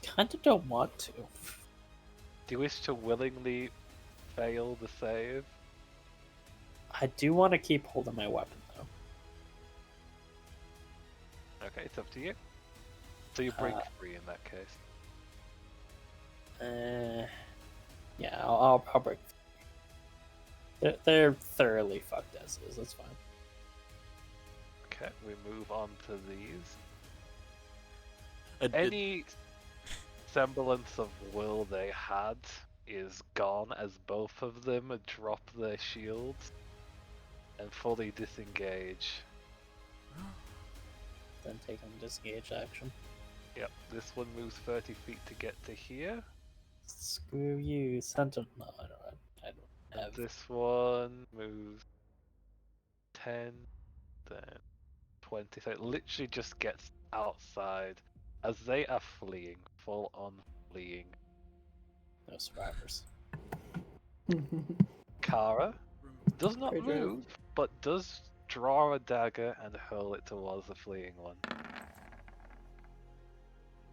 Kinda don't want to. Do you wish to willingly fail the save? I do want to keep holding my weapon, though. Okay, it's up to you. So you break free in that case. Yeah, I'll break. They're thoroughly fucked as is. That's fine. Okay, we move on to these. I Any semblance of will they had is gone as both of them drop their shields and fully disengage. Then take on disengage action. Yep, this one moves 30 feet to get to here. Screw you, Sentinel. No, I don't have. This one moves 10, then 20. So it literally just gets outside as they are fleeing, full on fleeing. No survivors. Kara does not Very good. move, but does draw a dagger and hurl it towards the fleeing one.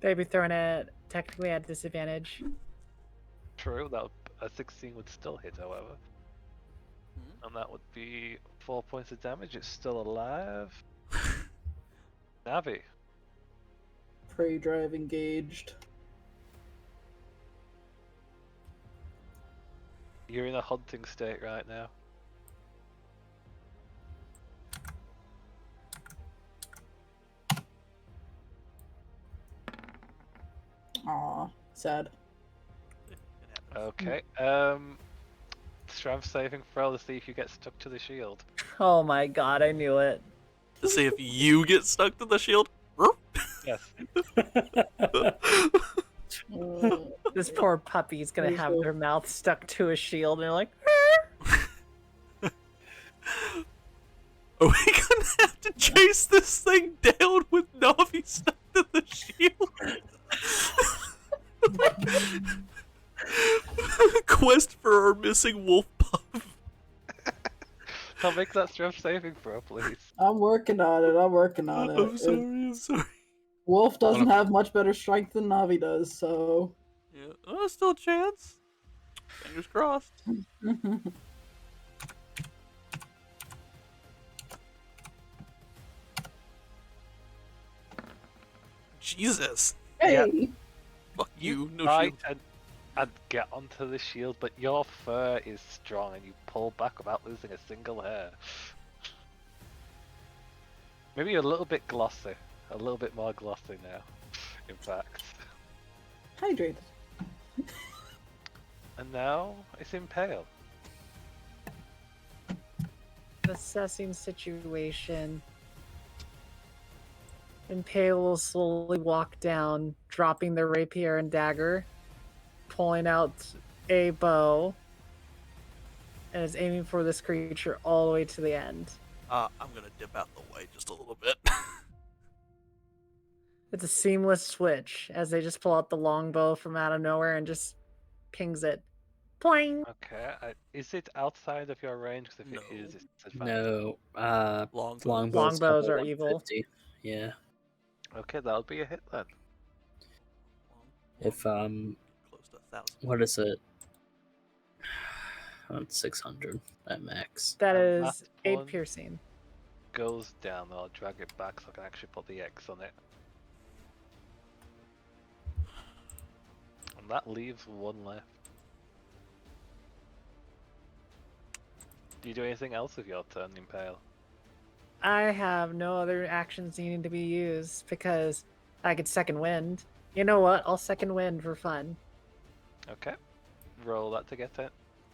They'd be throwing it technically at disadvantage. True, that a 16 would still hit, however. And that would be 4 points of damage. It's still alive. Navi. Prey drive engaged. You're in a hunting state right now. Aw, sad. It happens. Okay. Strength saving throw to see if you get stuck to the shield. Oh my god, I knew it. To see if you get stuck to the shield. Yes. This poor puppy's gonna Please have do. their mouth stuck to a shield, and they're like, Are we gonna have to chase this thing down with Navi stuck to the shield? Quest for our missing wolf pup. So make that strength saving throw, please. I'm working on it. I'm working on it. I'm sorry, I'm sorry. Wolf doesn't have much better strength than Navi does, so. Yeah, oh, still a chance. Fingers crossed. Jesus. Hey! Fuck you, no Try shield. and get onto the shield, but your fur is strong and you pull back without losing a single hair. Maybe a little bit glossy. A little bit more glossy now, in fact. Hydrated. And now it's impaled. assessing situation. Impale will slowly walk down, dropping the rapier and dagger, pulling out a bow, and is aiming for this creature all the way to the end. I'm gonna dip out the way just a little bit. It's a seamless switch as they just pull out the longbow from out of nowhere and just pings it. Pling! Okay, is it outside of your range? 'Cause if No. it is, it's advantage. No, Longbows. longbows are have a evil. 150. Yeah. Okay, that'll be a hit then. If Close to 1,000. what is it? On 600 at max. That And is that 8 one- piercing. Goes down. I'll drag it back so I can actually put the X on it. And that leaves one left. Do you do anything else with your turn, Impale? I have no other actions needing to be used because I could second wind. You know what? I'll second wind for fun. Okay. Roll that to get it.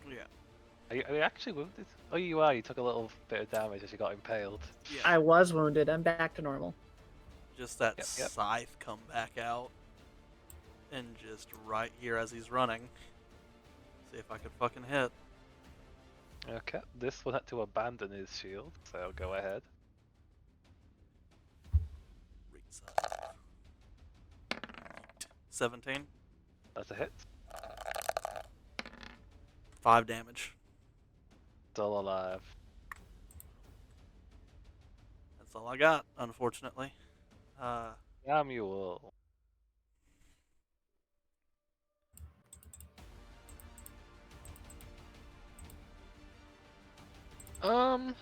Yeah. Are you actually wounded? Oh, you are. You took a little bit of damage as you got impaled. Yeah. I was wounded. I'm back to normal. Just that Yep. scythe come back out. And just right here as he's running. See if I could fucking hit. Okay. This one had to abandon his shield, so go ahead. Rescythe. 17. That's a hit. 5 damage. Still alive. That's all I got, unfortunately. Samuel. Oh,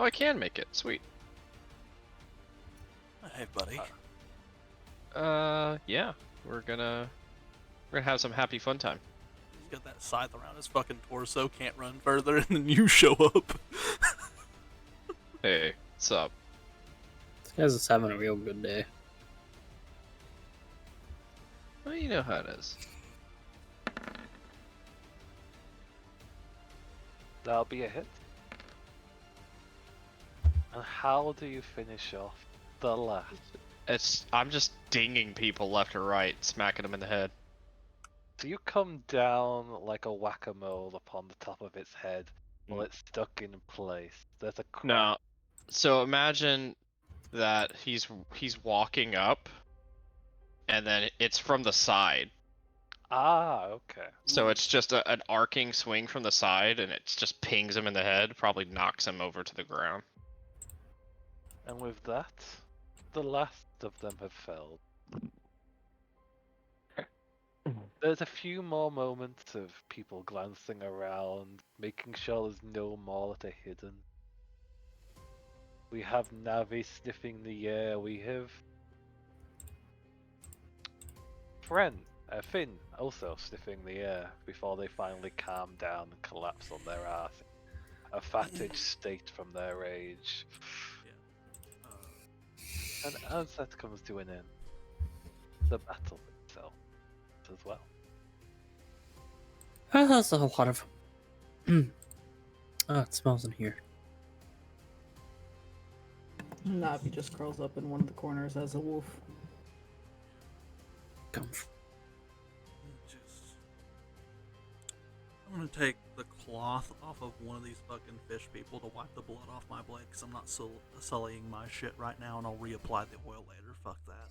I can make it. Sweet. Hey, buddy. Yeah. We're gonna have some happy fun time. He's got that scythe around his fucking torso, can't run further, and then you show up. Hey, what's up? This guy's just having a real good day. Well, you know how it is. That'll be a hit. And how do you finish off the last? I'm just dinging people left or right, smacking them in the head. So you come down like a whack-a-mole upon the top of its head while it's stuck in place. There's a crack. No. So imagine that he's walking up, and then it's from the side. Ah, okay. So it's just an arcing swing from the side, and it just pings him in the head, probably knocks him over to the ground. And with that, the last of them have felled. There's a few more moments of people glancing around, making sure there's no more that are hidden. We have Navi sniffing the air. We have Finn also sniffing the air before they finally calm down and collapse on their ass. A fattage state from their age. And as that comes to an end, the battle itself as well. That's a lot of. Oh, it smells in here. Navi just curls up in one of the corners as a wolf. I'm gonna take the cloth off of one of these fucking fish people to wipe the blood off my blade, because I'm not sullying my shit right now, and I'll reapply the oil later. Fuck that.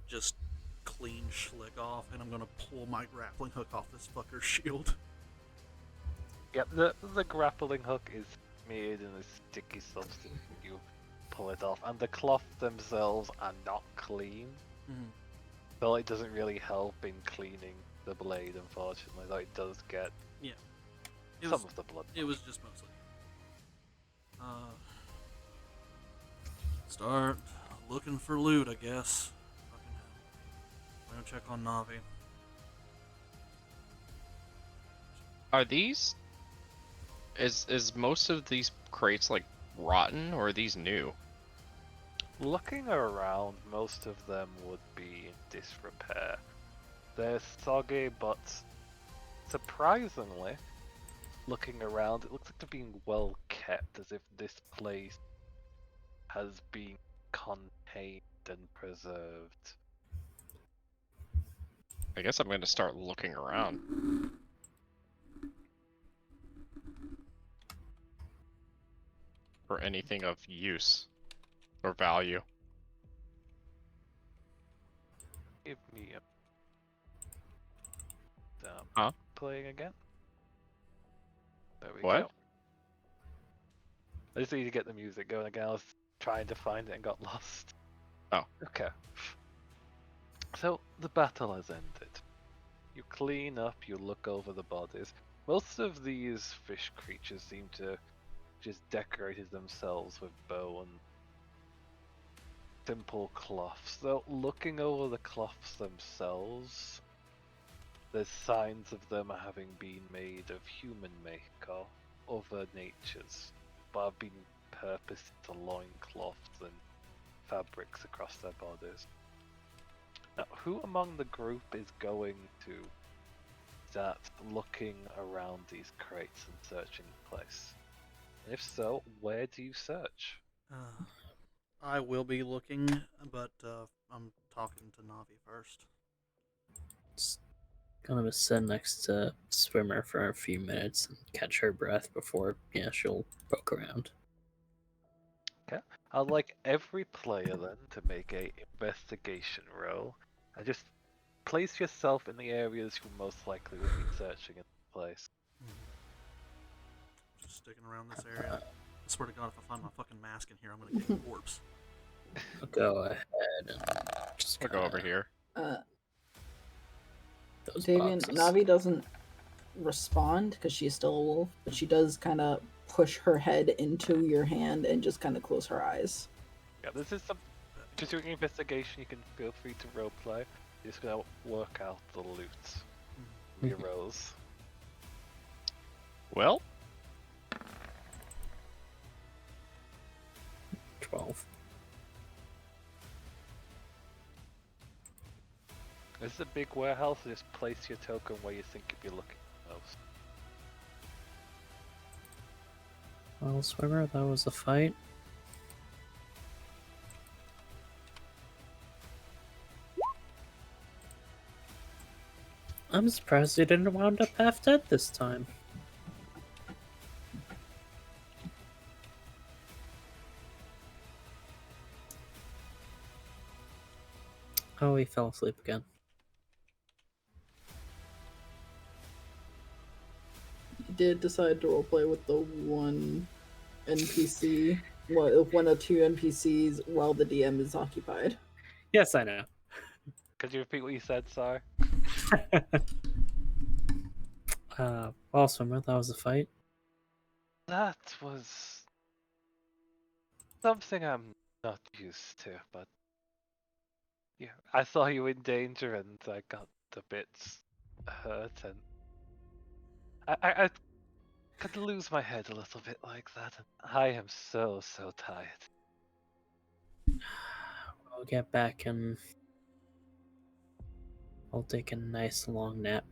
Just clean schlick off, and I'm gonna pull my grappling hook off this fucker's shield. Yep, the grappling hook is made in a sticky substance. You pull it off, and the cloth themselves are not clean. So it doesn't really help in cleaning the blade, unfortunately. Though it does get some of the blood. It was just mostly. Start looking for loot, I guess. Fucking hell. I'm gonna check on Navi. Are these? Is most of these crates like rotten, or are these new? Looking around, most of them would be in disrepair. They're soggy, but surprisingly, looking around, it looks like they're being well kept, as if this place has been contained and preserved. I guess I'm going to start looking around. or anything of use or value. Give me a. Huh? Playing again. There we What? go. I just need to get the music going again. I was trying to find it and got lost. Oh. Okay. So the battle has ended. You clean up, you look over the bodies. Most of these fish creatures seem to just decorated themselves with bow and simple cloths. So looking over the cloths themselves, there's signs of them having been made of human make or other natures, but have been purposed to loincloths and fabrics across their bodies. Now, who among the group is going to start looking around these crates and searching the place? And if so, where do you search? I will be looking, but I'm talking to Navi first. Just gonna sit next to Swimmer for a few minutes and catch her breath before, she'll poke around. Okay. I'd like every player then to make a investigation roll and just place yourself in the areas you most likely would be searching in the place. Just sticking around this area. I swear to God, if I find my fucking mask in here, I'm gonna kick a corpse. I'll go ahead and just We'll go over here. those Davian, boxes. Navi doesn't respond because she's still a wolf, but she does kind of push her head into your hand and just kind of close her eyes. Yeah, this is some. Just doing investigation, you can feel free to roleplay. You're just gonna work out the loot. Your rolls. Well, 12. This is a big warehouse, so just place your token where you think you'd be looking most. Well, Swimmer, that was a fight. I'm surprised you didn't wound up half dead this time. Oh, he fell asleep again. You did decide to roleplay with the one NPC, one or two NPCs while the DM is occupied. Yes, I know. Could you repeat what you said, sorry? Well, Swimmer, that was a fight. That was something I'm not used to, but yeah, I saw you in danger and I got a bit hurt, and I could lose my head a little bit like that. I am so tired. I'll get back and I'll take a nice long nap.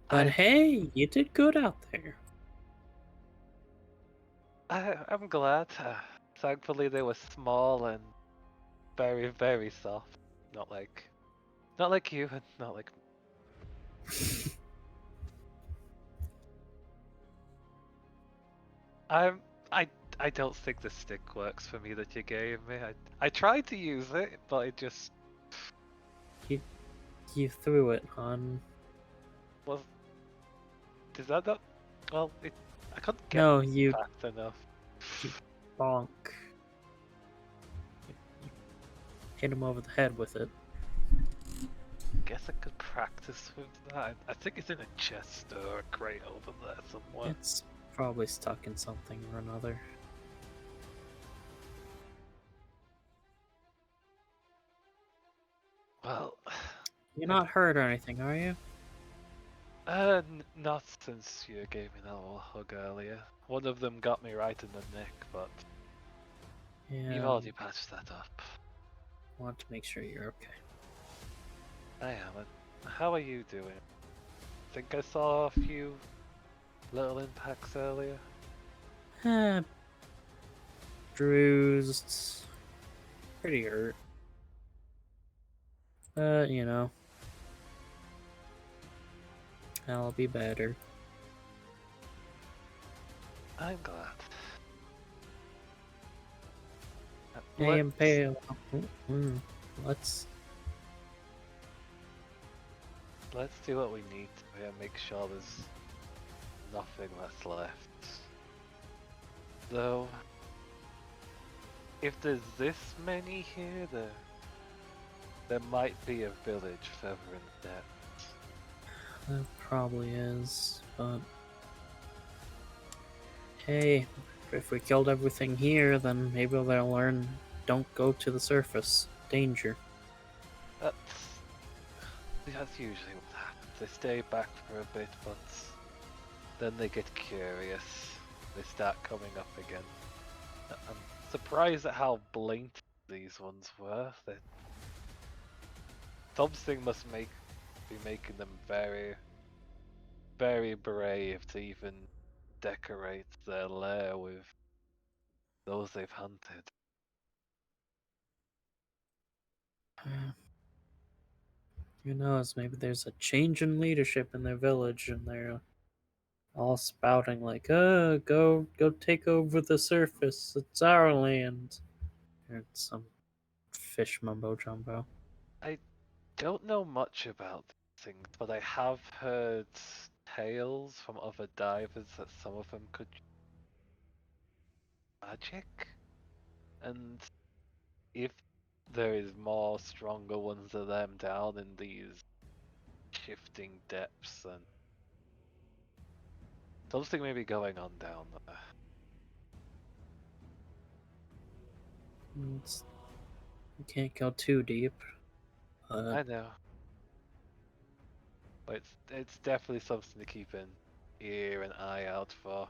But hey, you did good out there. I'm glad. Thankfully, they were small and very soft. Not like you, and not like me. I don't think the stick works for me that you gave me. I tried to use it, but it just You threw it on. was. Does that not? Well, I couldn't get No, it you fast enough. bonk. You hit him over the head with it. Guess I could practice with that. I think it's in a chest or a crate over there somewhere. It's probably stuck in something or another. Well, You're not hurt or anything, are you? not since you gave me that little hug earlier. One of them got me right in the neck, but Yeah. you've already patched that up. Want to make sure you're okay. I am. And how are you doing? Think I saw a few little impacts earlier. Bruised. Pretty hurt. But, I'll be better. I'm glad. Hey, Let's- Impale. Let's. Let's do what we need to here, make sure there's nothing that's left. Though, if there's this many here, there might be a village further in depth. There probably is, but. Hey, if we killed everything here, then maybe they'll learn don't go to the surface. Danger. That's usually what happens. They stay back for a bit, but then they get curious. They start coming up again. I'm surprised at how blatant these ones were. Something must be making them very, very brave to even decorate their lair with those they've hunted. Who knows? Maybe there's a change in leadership in their village, and they're all spouting like, go take over the surface. It's our land." Or some fish mumbo jumbo. I don't know much about these things, but I have heard tales from other divers that some of them could magic, and if there is more stronger ones of them down in these shifting depths, then something may be going on down there. You can't go too deep. I know, but it's definitely something to keep an ear and eye out for.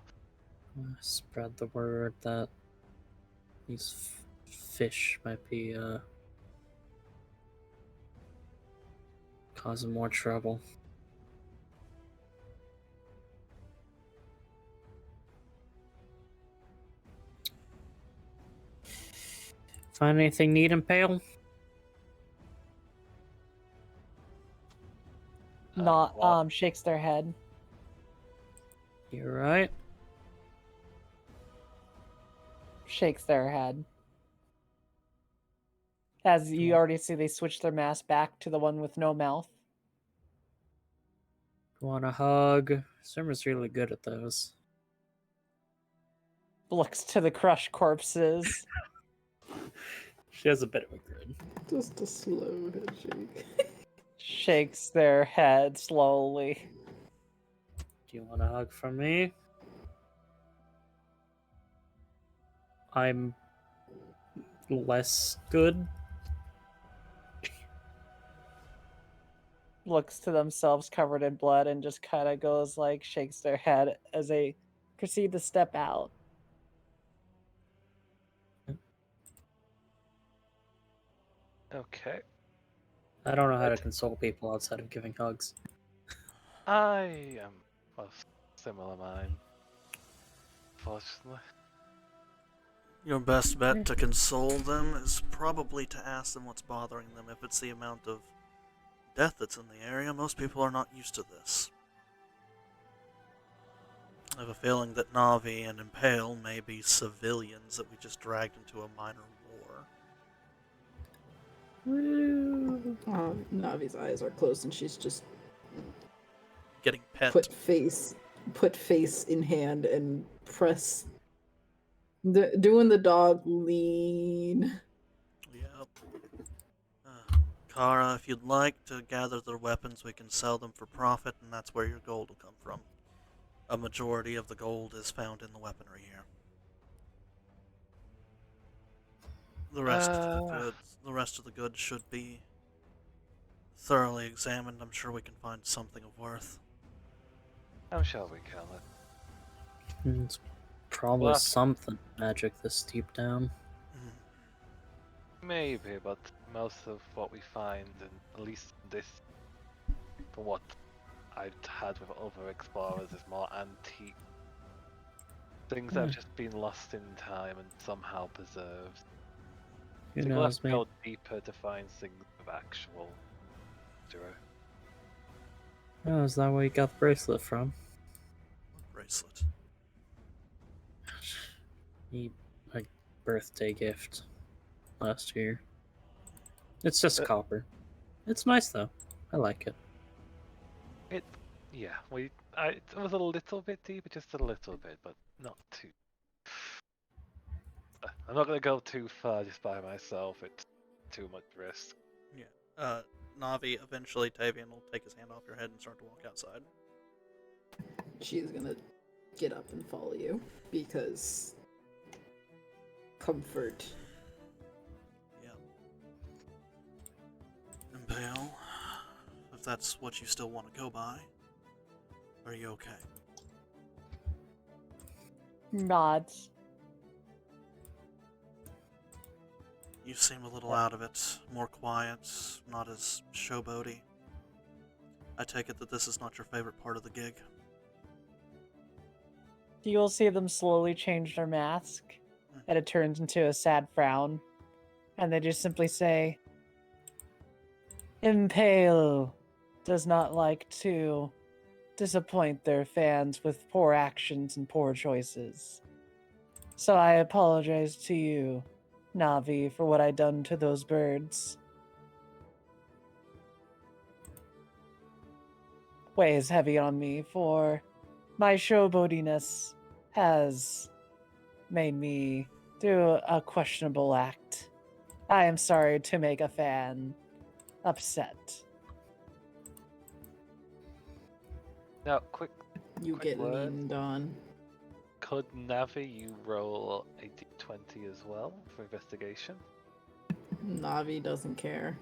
Spread the word that these fish might be causing more trouble. Find anything neat, Impale? Not What? shakes their head. You're right. Shakes their head. As you already see, they switch their mask back to the one with no mouth. Want a hug? Summer's really good at those. Looks to the crushed corpses. She has a bit of a grin. Just a slow head shake. Shakes their head slowly. Do you want a hug from me? I'm less good. Looks to themselves covered in blood and just kind of goes like, shakes their head as they proceed to step out. Okay. I don't know how to console people outside of giving hugs. I am of similar mind. Fortunately. Your best bet to console them is probably to ask them what's bothering them. If it's the amount of death that's in the area, most people are not used to this. I have a feeling that Navi and Impale may be civilians that we just dragged into a minor war. Navi's eyes are closed and she's just Getting pet. put face in hand and press doing the dog lean. Yep. Kara, if you'd like to gather their weapons, we can sell them for profit, and that's where your gold will come from. A majority of the gold is found in the weaponry here. The rest of the goods should be thoroughly examined. I'm sure we can find something of worth. How shall we call it? It's probably Well, something magic this deep down. Maybe, but most of what we find, and at least this, from what I've had with other explorers, is more antique. Things that have just been lost in time and somehow preserved. Who So we'll have knows, to man? go deeper to find things of actual history. Oh, is that where you got the bracelet from? Bracelet. a birthday gift last year. It's just copper. It's nice though. I like it. Yeah, it was a little bit deep, just a little bit, but not too. I'm not gonna go too far just by myself. It's too much risk. Yeah. Navi, eventually Tavian will take his hand off your head and start to walk outside. She's gonna get up and follow you because comfort. Yeah. Impale, if that's what you still want to go by, are you okay? Nods. You seem a little out of it, more quiet, not as showboaty. I take it that this is not your favorite part of the gig. You will see them slowly change their mask, and it turns into a sad frown. And they just simply say, Impale does not like to disappoint their fans with poor actions and poor choices. So I apologize to you, Navi, for what I done to those birds. Weighs heavy on me, for my showboatiness has made me do a questionable act. I am sorry to make a fan upset. Now, quick You Quick get word. leaned on. Could Navi you roll a d20 as well for investigation? Navi doesn't care.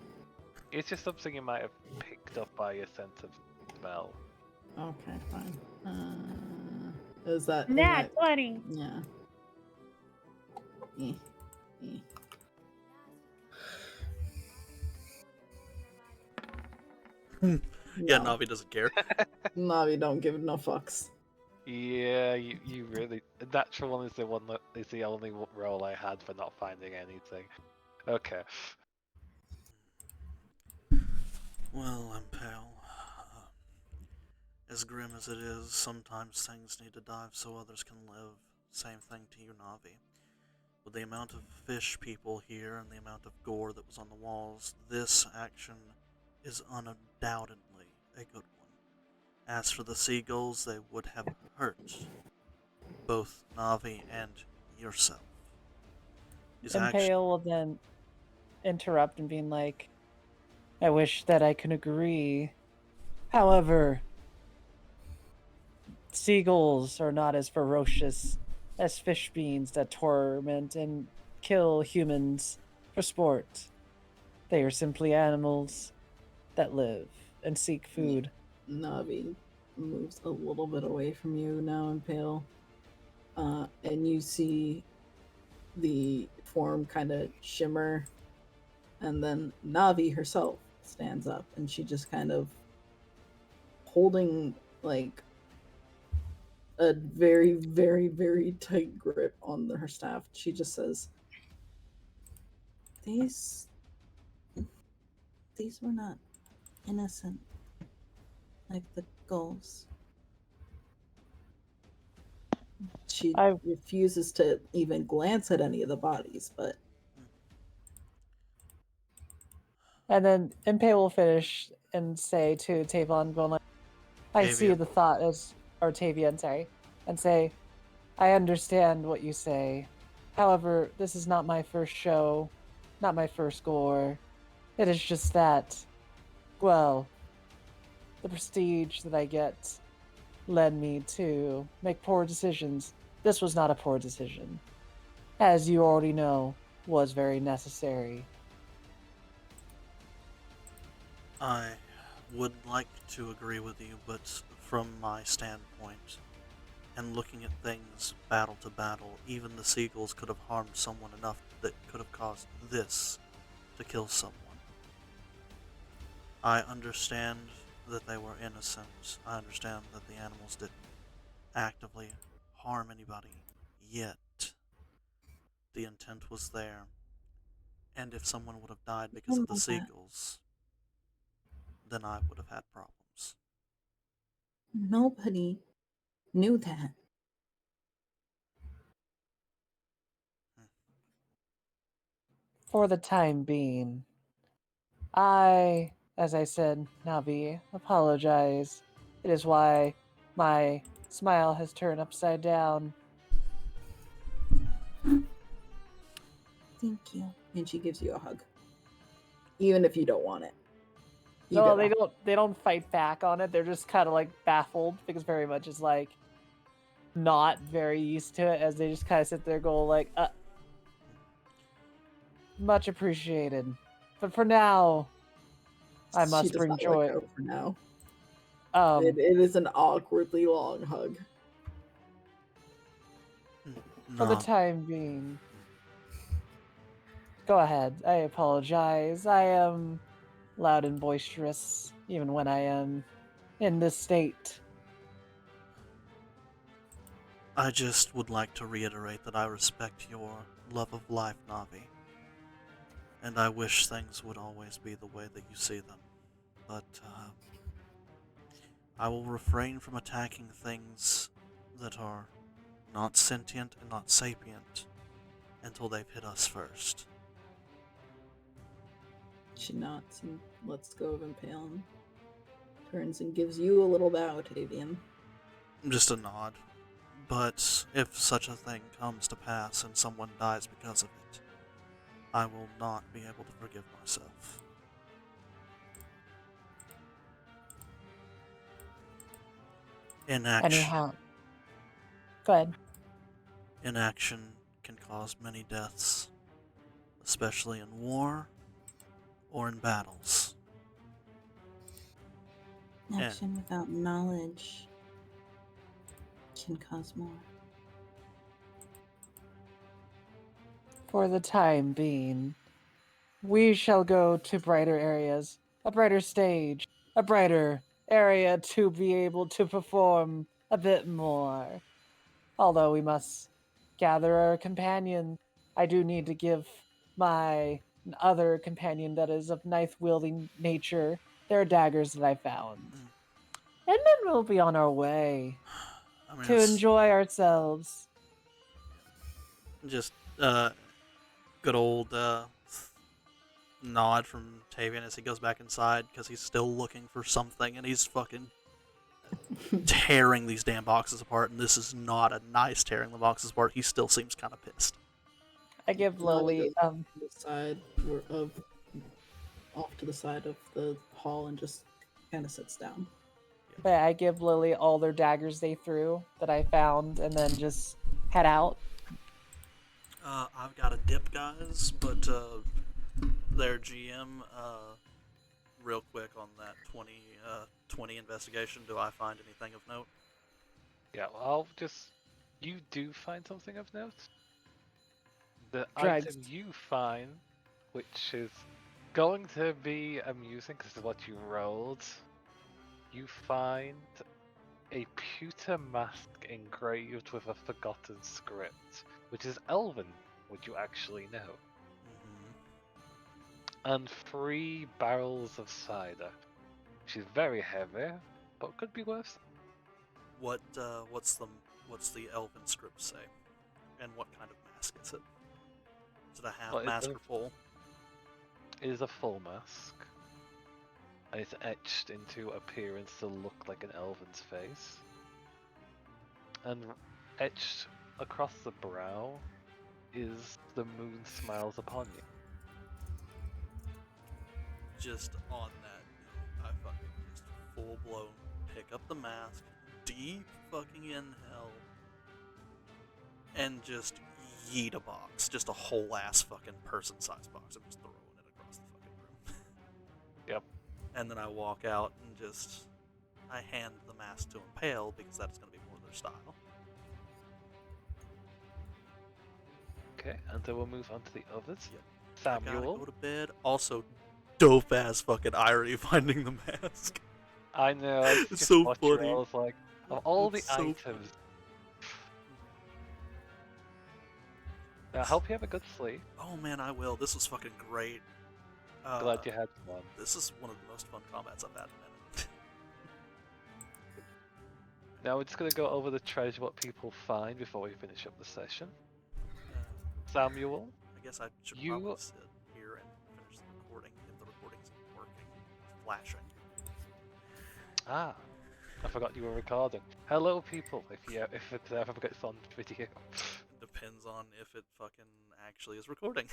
It's just something you might have picked up by your sense of smell. Okay, fine. Is that... Nat 20! Yeah. Eh, eh. Yeah, No. Navi doesn't care. Navi don't give no fucks. Yeah, you really. Natural one is the one that is the only roll I had for not finding anything. Okay. Well, Impale, as grim as it is, sometimes things need to die so others can live. Same thing to you, Navi. With the amount of fish people here and the amount of gore that was on the walls, this action is undoubtedly a good one. As for the seagulls, they would have hurt both Navi and yourself. These Impale will then interrupt and being like, I wish that I can agree. However, seagulls are not as ferocious as fish beings that torment and kill humans for sport. They are simply animals that live and seek food. Navi moves a little bit away from you now, Impale. And you see the form kind of shimmer. And then Navi herself stands up and she just kind of holding like a very, very, very tight grip on her staff. She just says, These were not innocent like the gulls. She refuses to even glance at any of the bodies, but And then Impale will finish and say to Tavon, going like, I see Tavian. the thought as, or Tavian, sorry, and say, I understand what you say. However, this is not my first show, not my first gore. It is just that, well, the prestige that I get led me to make poor decisions. This was not a poor decision. As you already know, was very necessary. I would like to agree with you, but from my standpoint, and looking at things battle to battle, even the seagulls could have harmed someone enough that could have caused this to kill someone. I understand that they were innocent. I understand that the animals didn't actively harm anybody, yet the intent was there. And if someone would have died because of the seagulls, then I would have had problems. nobody knew that. For the time being, I, as I said, Navi, apologize. It is why my smile has turned upside down. Thank you. And she gives you a hug. Even if you don't want it. You No, get a- they don't fight back on it. They're just kind of like baffled because very much is like not very used to it as they just kind of sit there go like, much appreciated. But for now, I She must does bring not joy. let go for now. Um, It is an awkwardly long hug. for the No. time being. Go ahead. I apologize. I am loud and boisterous, even when I am in this state. I just would like to reiterate that I respect your love of life, Navi. And I wish things would always be the way that you see them. But, I will refrain from attacking things that are not sentient and not sapient until they've hit us first. She nods and lets go of Impale and turns and gives you a little bow, Tavian. Just a nod. But if such a thing comes to pass and someone dies because of it, I will not be able to forgive myself. Inaction. Anyhow. Go ahead. Inaction can cause many deaths, especially in war or in battles. Action without knowledge can cause more. For the time being, we shall go to brighter areas, a brighter stage, a brighter area to be able to perform a bit more. Although we must gather our companion, I do need to give my other companion that is of knife-wielding nature their daggers that I found. And then we'll be on our way I mean, to it's enjoy ourselves. just good old nod from Tavian as he goes back inside because he's still looking for something and he's fucking tearing these damn boxes apart, and this is not a nice tearing the boxes apart. He still seems kind of pissed. I give Navi Lily goes to the side off to the side of the hall and just kind of sits down. I give Lily all their daggers they threw that I found and then just head out. I've got a dip, guys, but their GM, real quick on that 20 investigation, do I find anything of note? Yeah, well, you do find something of note. The Dregs. item you find, which is going to be amusing because of what you rolled, you find a pewter mask engraved with a forgotten script, which is Elven, would you actually know? And 3 barrels of cider, which is very heavy, but could be worse. What's the elven script say, and what kind of mask is it? Is it a half Well, mask or full? It is a full mask, and it's etched into appearance to look like an elven's face. And etched across the brow is the moon smiles upon you. Just on that note, I fucking just full blown pick up the mask, deep fucking inhale, and just yeet a box, just a whole ass fucking person sized box. I'm just throwing it across the fucking room. Yep. And then I walk out and I hand the mask to Impale because that's gonna be more their style. Okay, and then we'll move on to the others. Yep. I gotta Samuel. go to bed. Also, dope ass fucking irony finding the mask. I know. I It's just so watched it, funny. I was like, of all the It's so items. funny. Now, I hope you have a good sleep. Oh man, I will. This was fucking great. Glad you had one. This is one of the most fun combats I've had in a minute. Now we're just gonna go over the treasure, what people find before we finish up the session. Uh, Samuel, I guess I should You- probably sit. flashing. Ah, I forgot you were recording. Hello, people. If it ever gets on video. Depends on if it fucking actually is recording.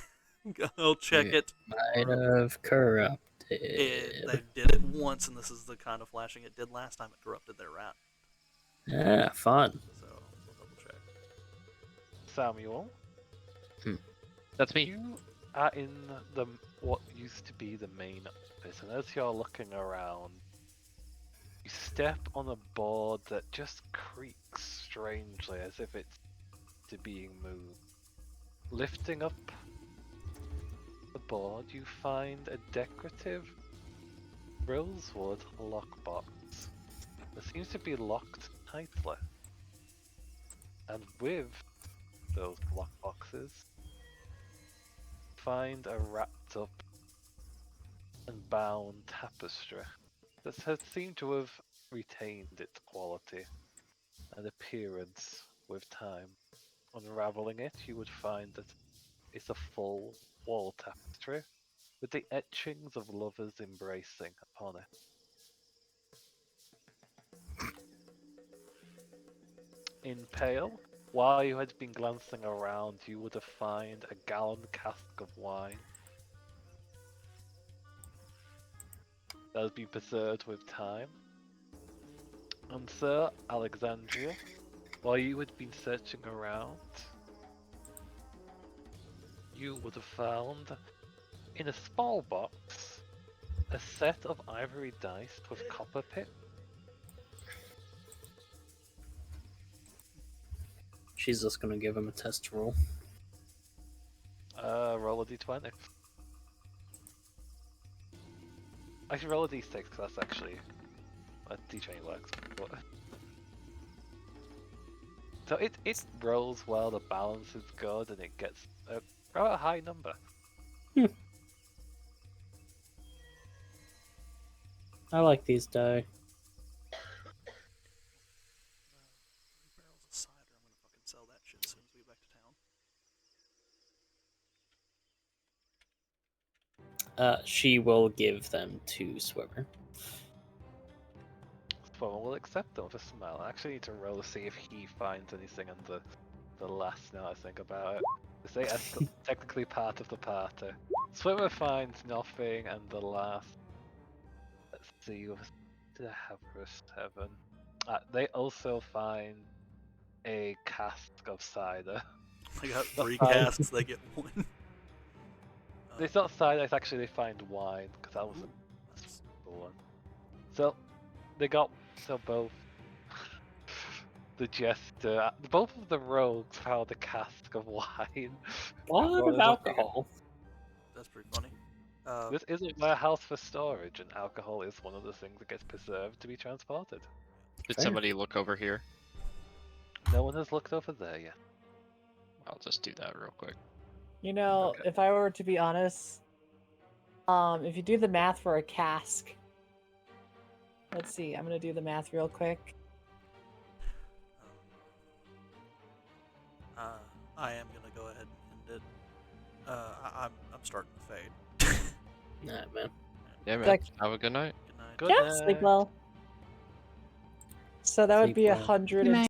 Go check Yeah. it. Might have corrupted. They did it once, and this is the kind of flashing it did last time. It corrupted their rat. Yeah, fun. So we'll double check. Samuel, That's me. you are in the what used to be the main office, and as you're looking around, you step on a board that just creaks strangely, as if it's being moved. Lifting up the board, you find a decorative rosewood lockbox that seems to be locked tightly. And with those lockboxes, find a wrapped up and bound tapestry that has seemed to have retained its quality and appearance with time. Unraveling it, you would find that it's a full wall tapestry with the etchings of lovers embracing upon it. In pale, while you had been glancing around, you would have found a gallon cask of wine that has been preserved with time. And Sir Alexandria, while you had been searching around, you would have found in a small box a set of ivory dice with copper pit. She's just gonna give him a test roll. Roll a d20. Actually, roll a d6 because that's actually a d20 works. But... So it rolls well, the balance is good, and it gets a high number. I like these die. 3 barrels of cider. I'm gonna fucking sell that shit as soon as we get back to town. She will give them to Swimmer. Well, we'll accept them with a smile. I actually need to roll to see if he finds anything in the last now I think about it. They say as technically part of the party. Swimmer finds nothing, and the last... Let's see, did I have for a 7? They also find a cask of cider. I got 3 Fine. casks. They get 1. It's not cider, it's actually they find wine, because that was the one. So, they got, so both the jester, both of the rogues found a cask of wine. A lot of alcohol. That's pretty funny. This is a warehouse for storage, and alcohol is one of the things that gets preserved to be transported. Did Fair. somebody look over here? No one has looked over there yet. I'll just do that real quick. You know, Okay. if I were to be honest, if you do the math for a cask, let's see, I'm gonna do the math real quick. I am gonna go ahead and end it. I'm starting to fade. Nah, man. Yeah, man. Like- Have a good night. Good night. Good Yeah, night. sleep well. So that would Sleep be well. 100 Good night.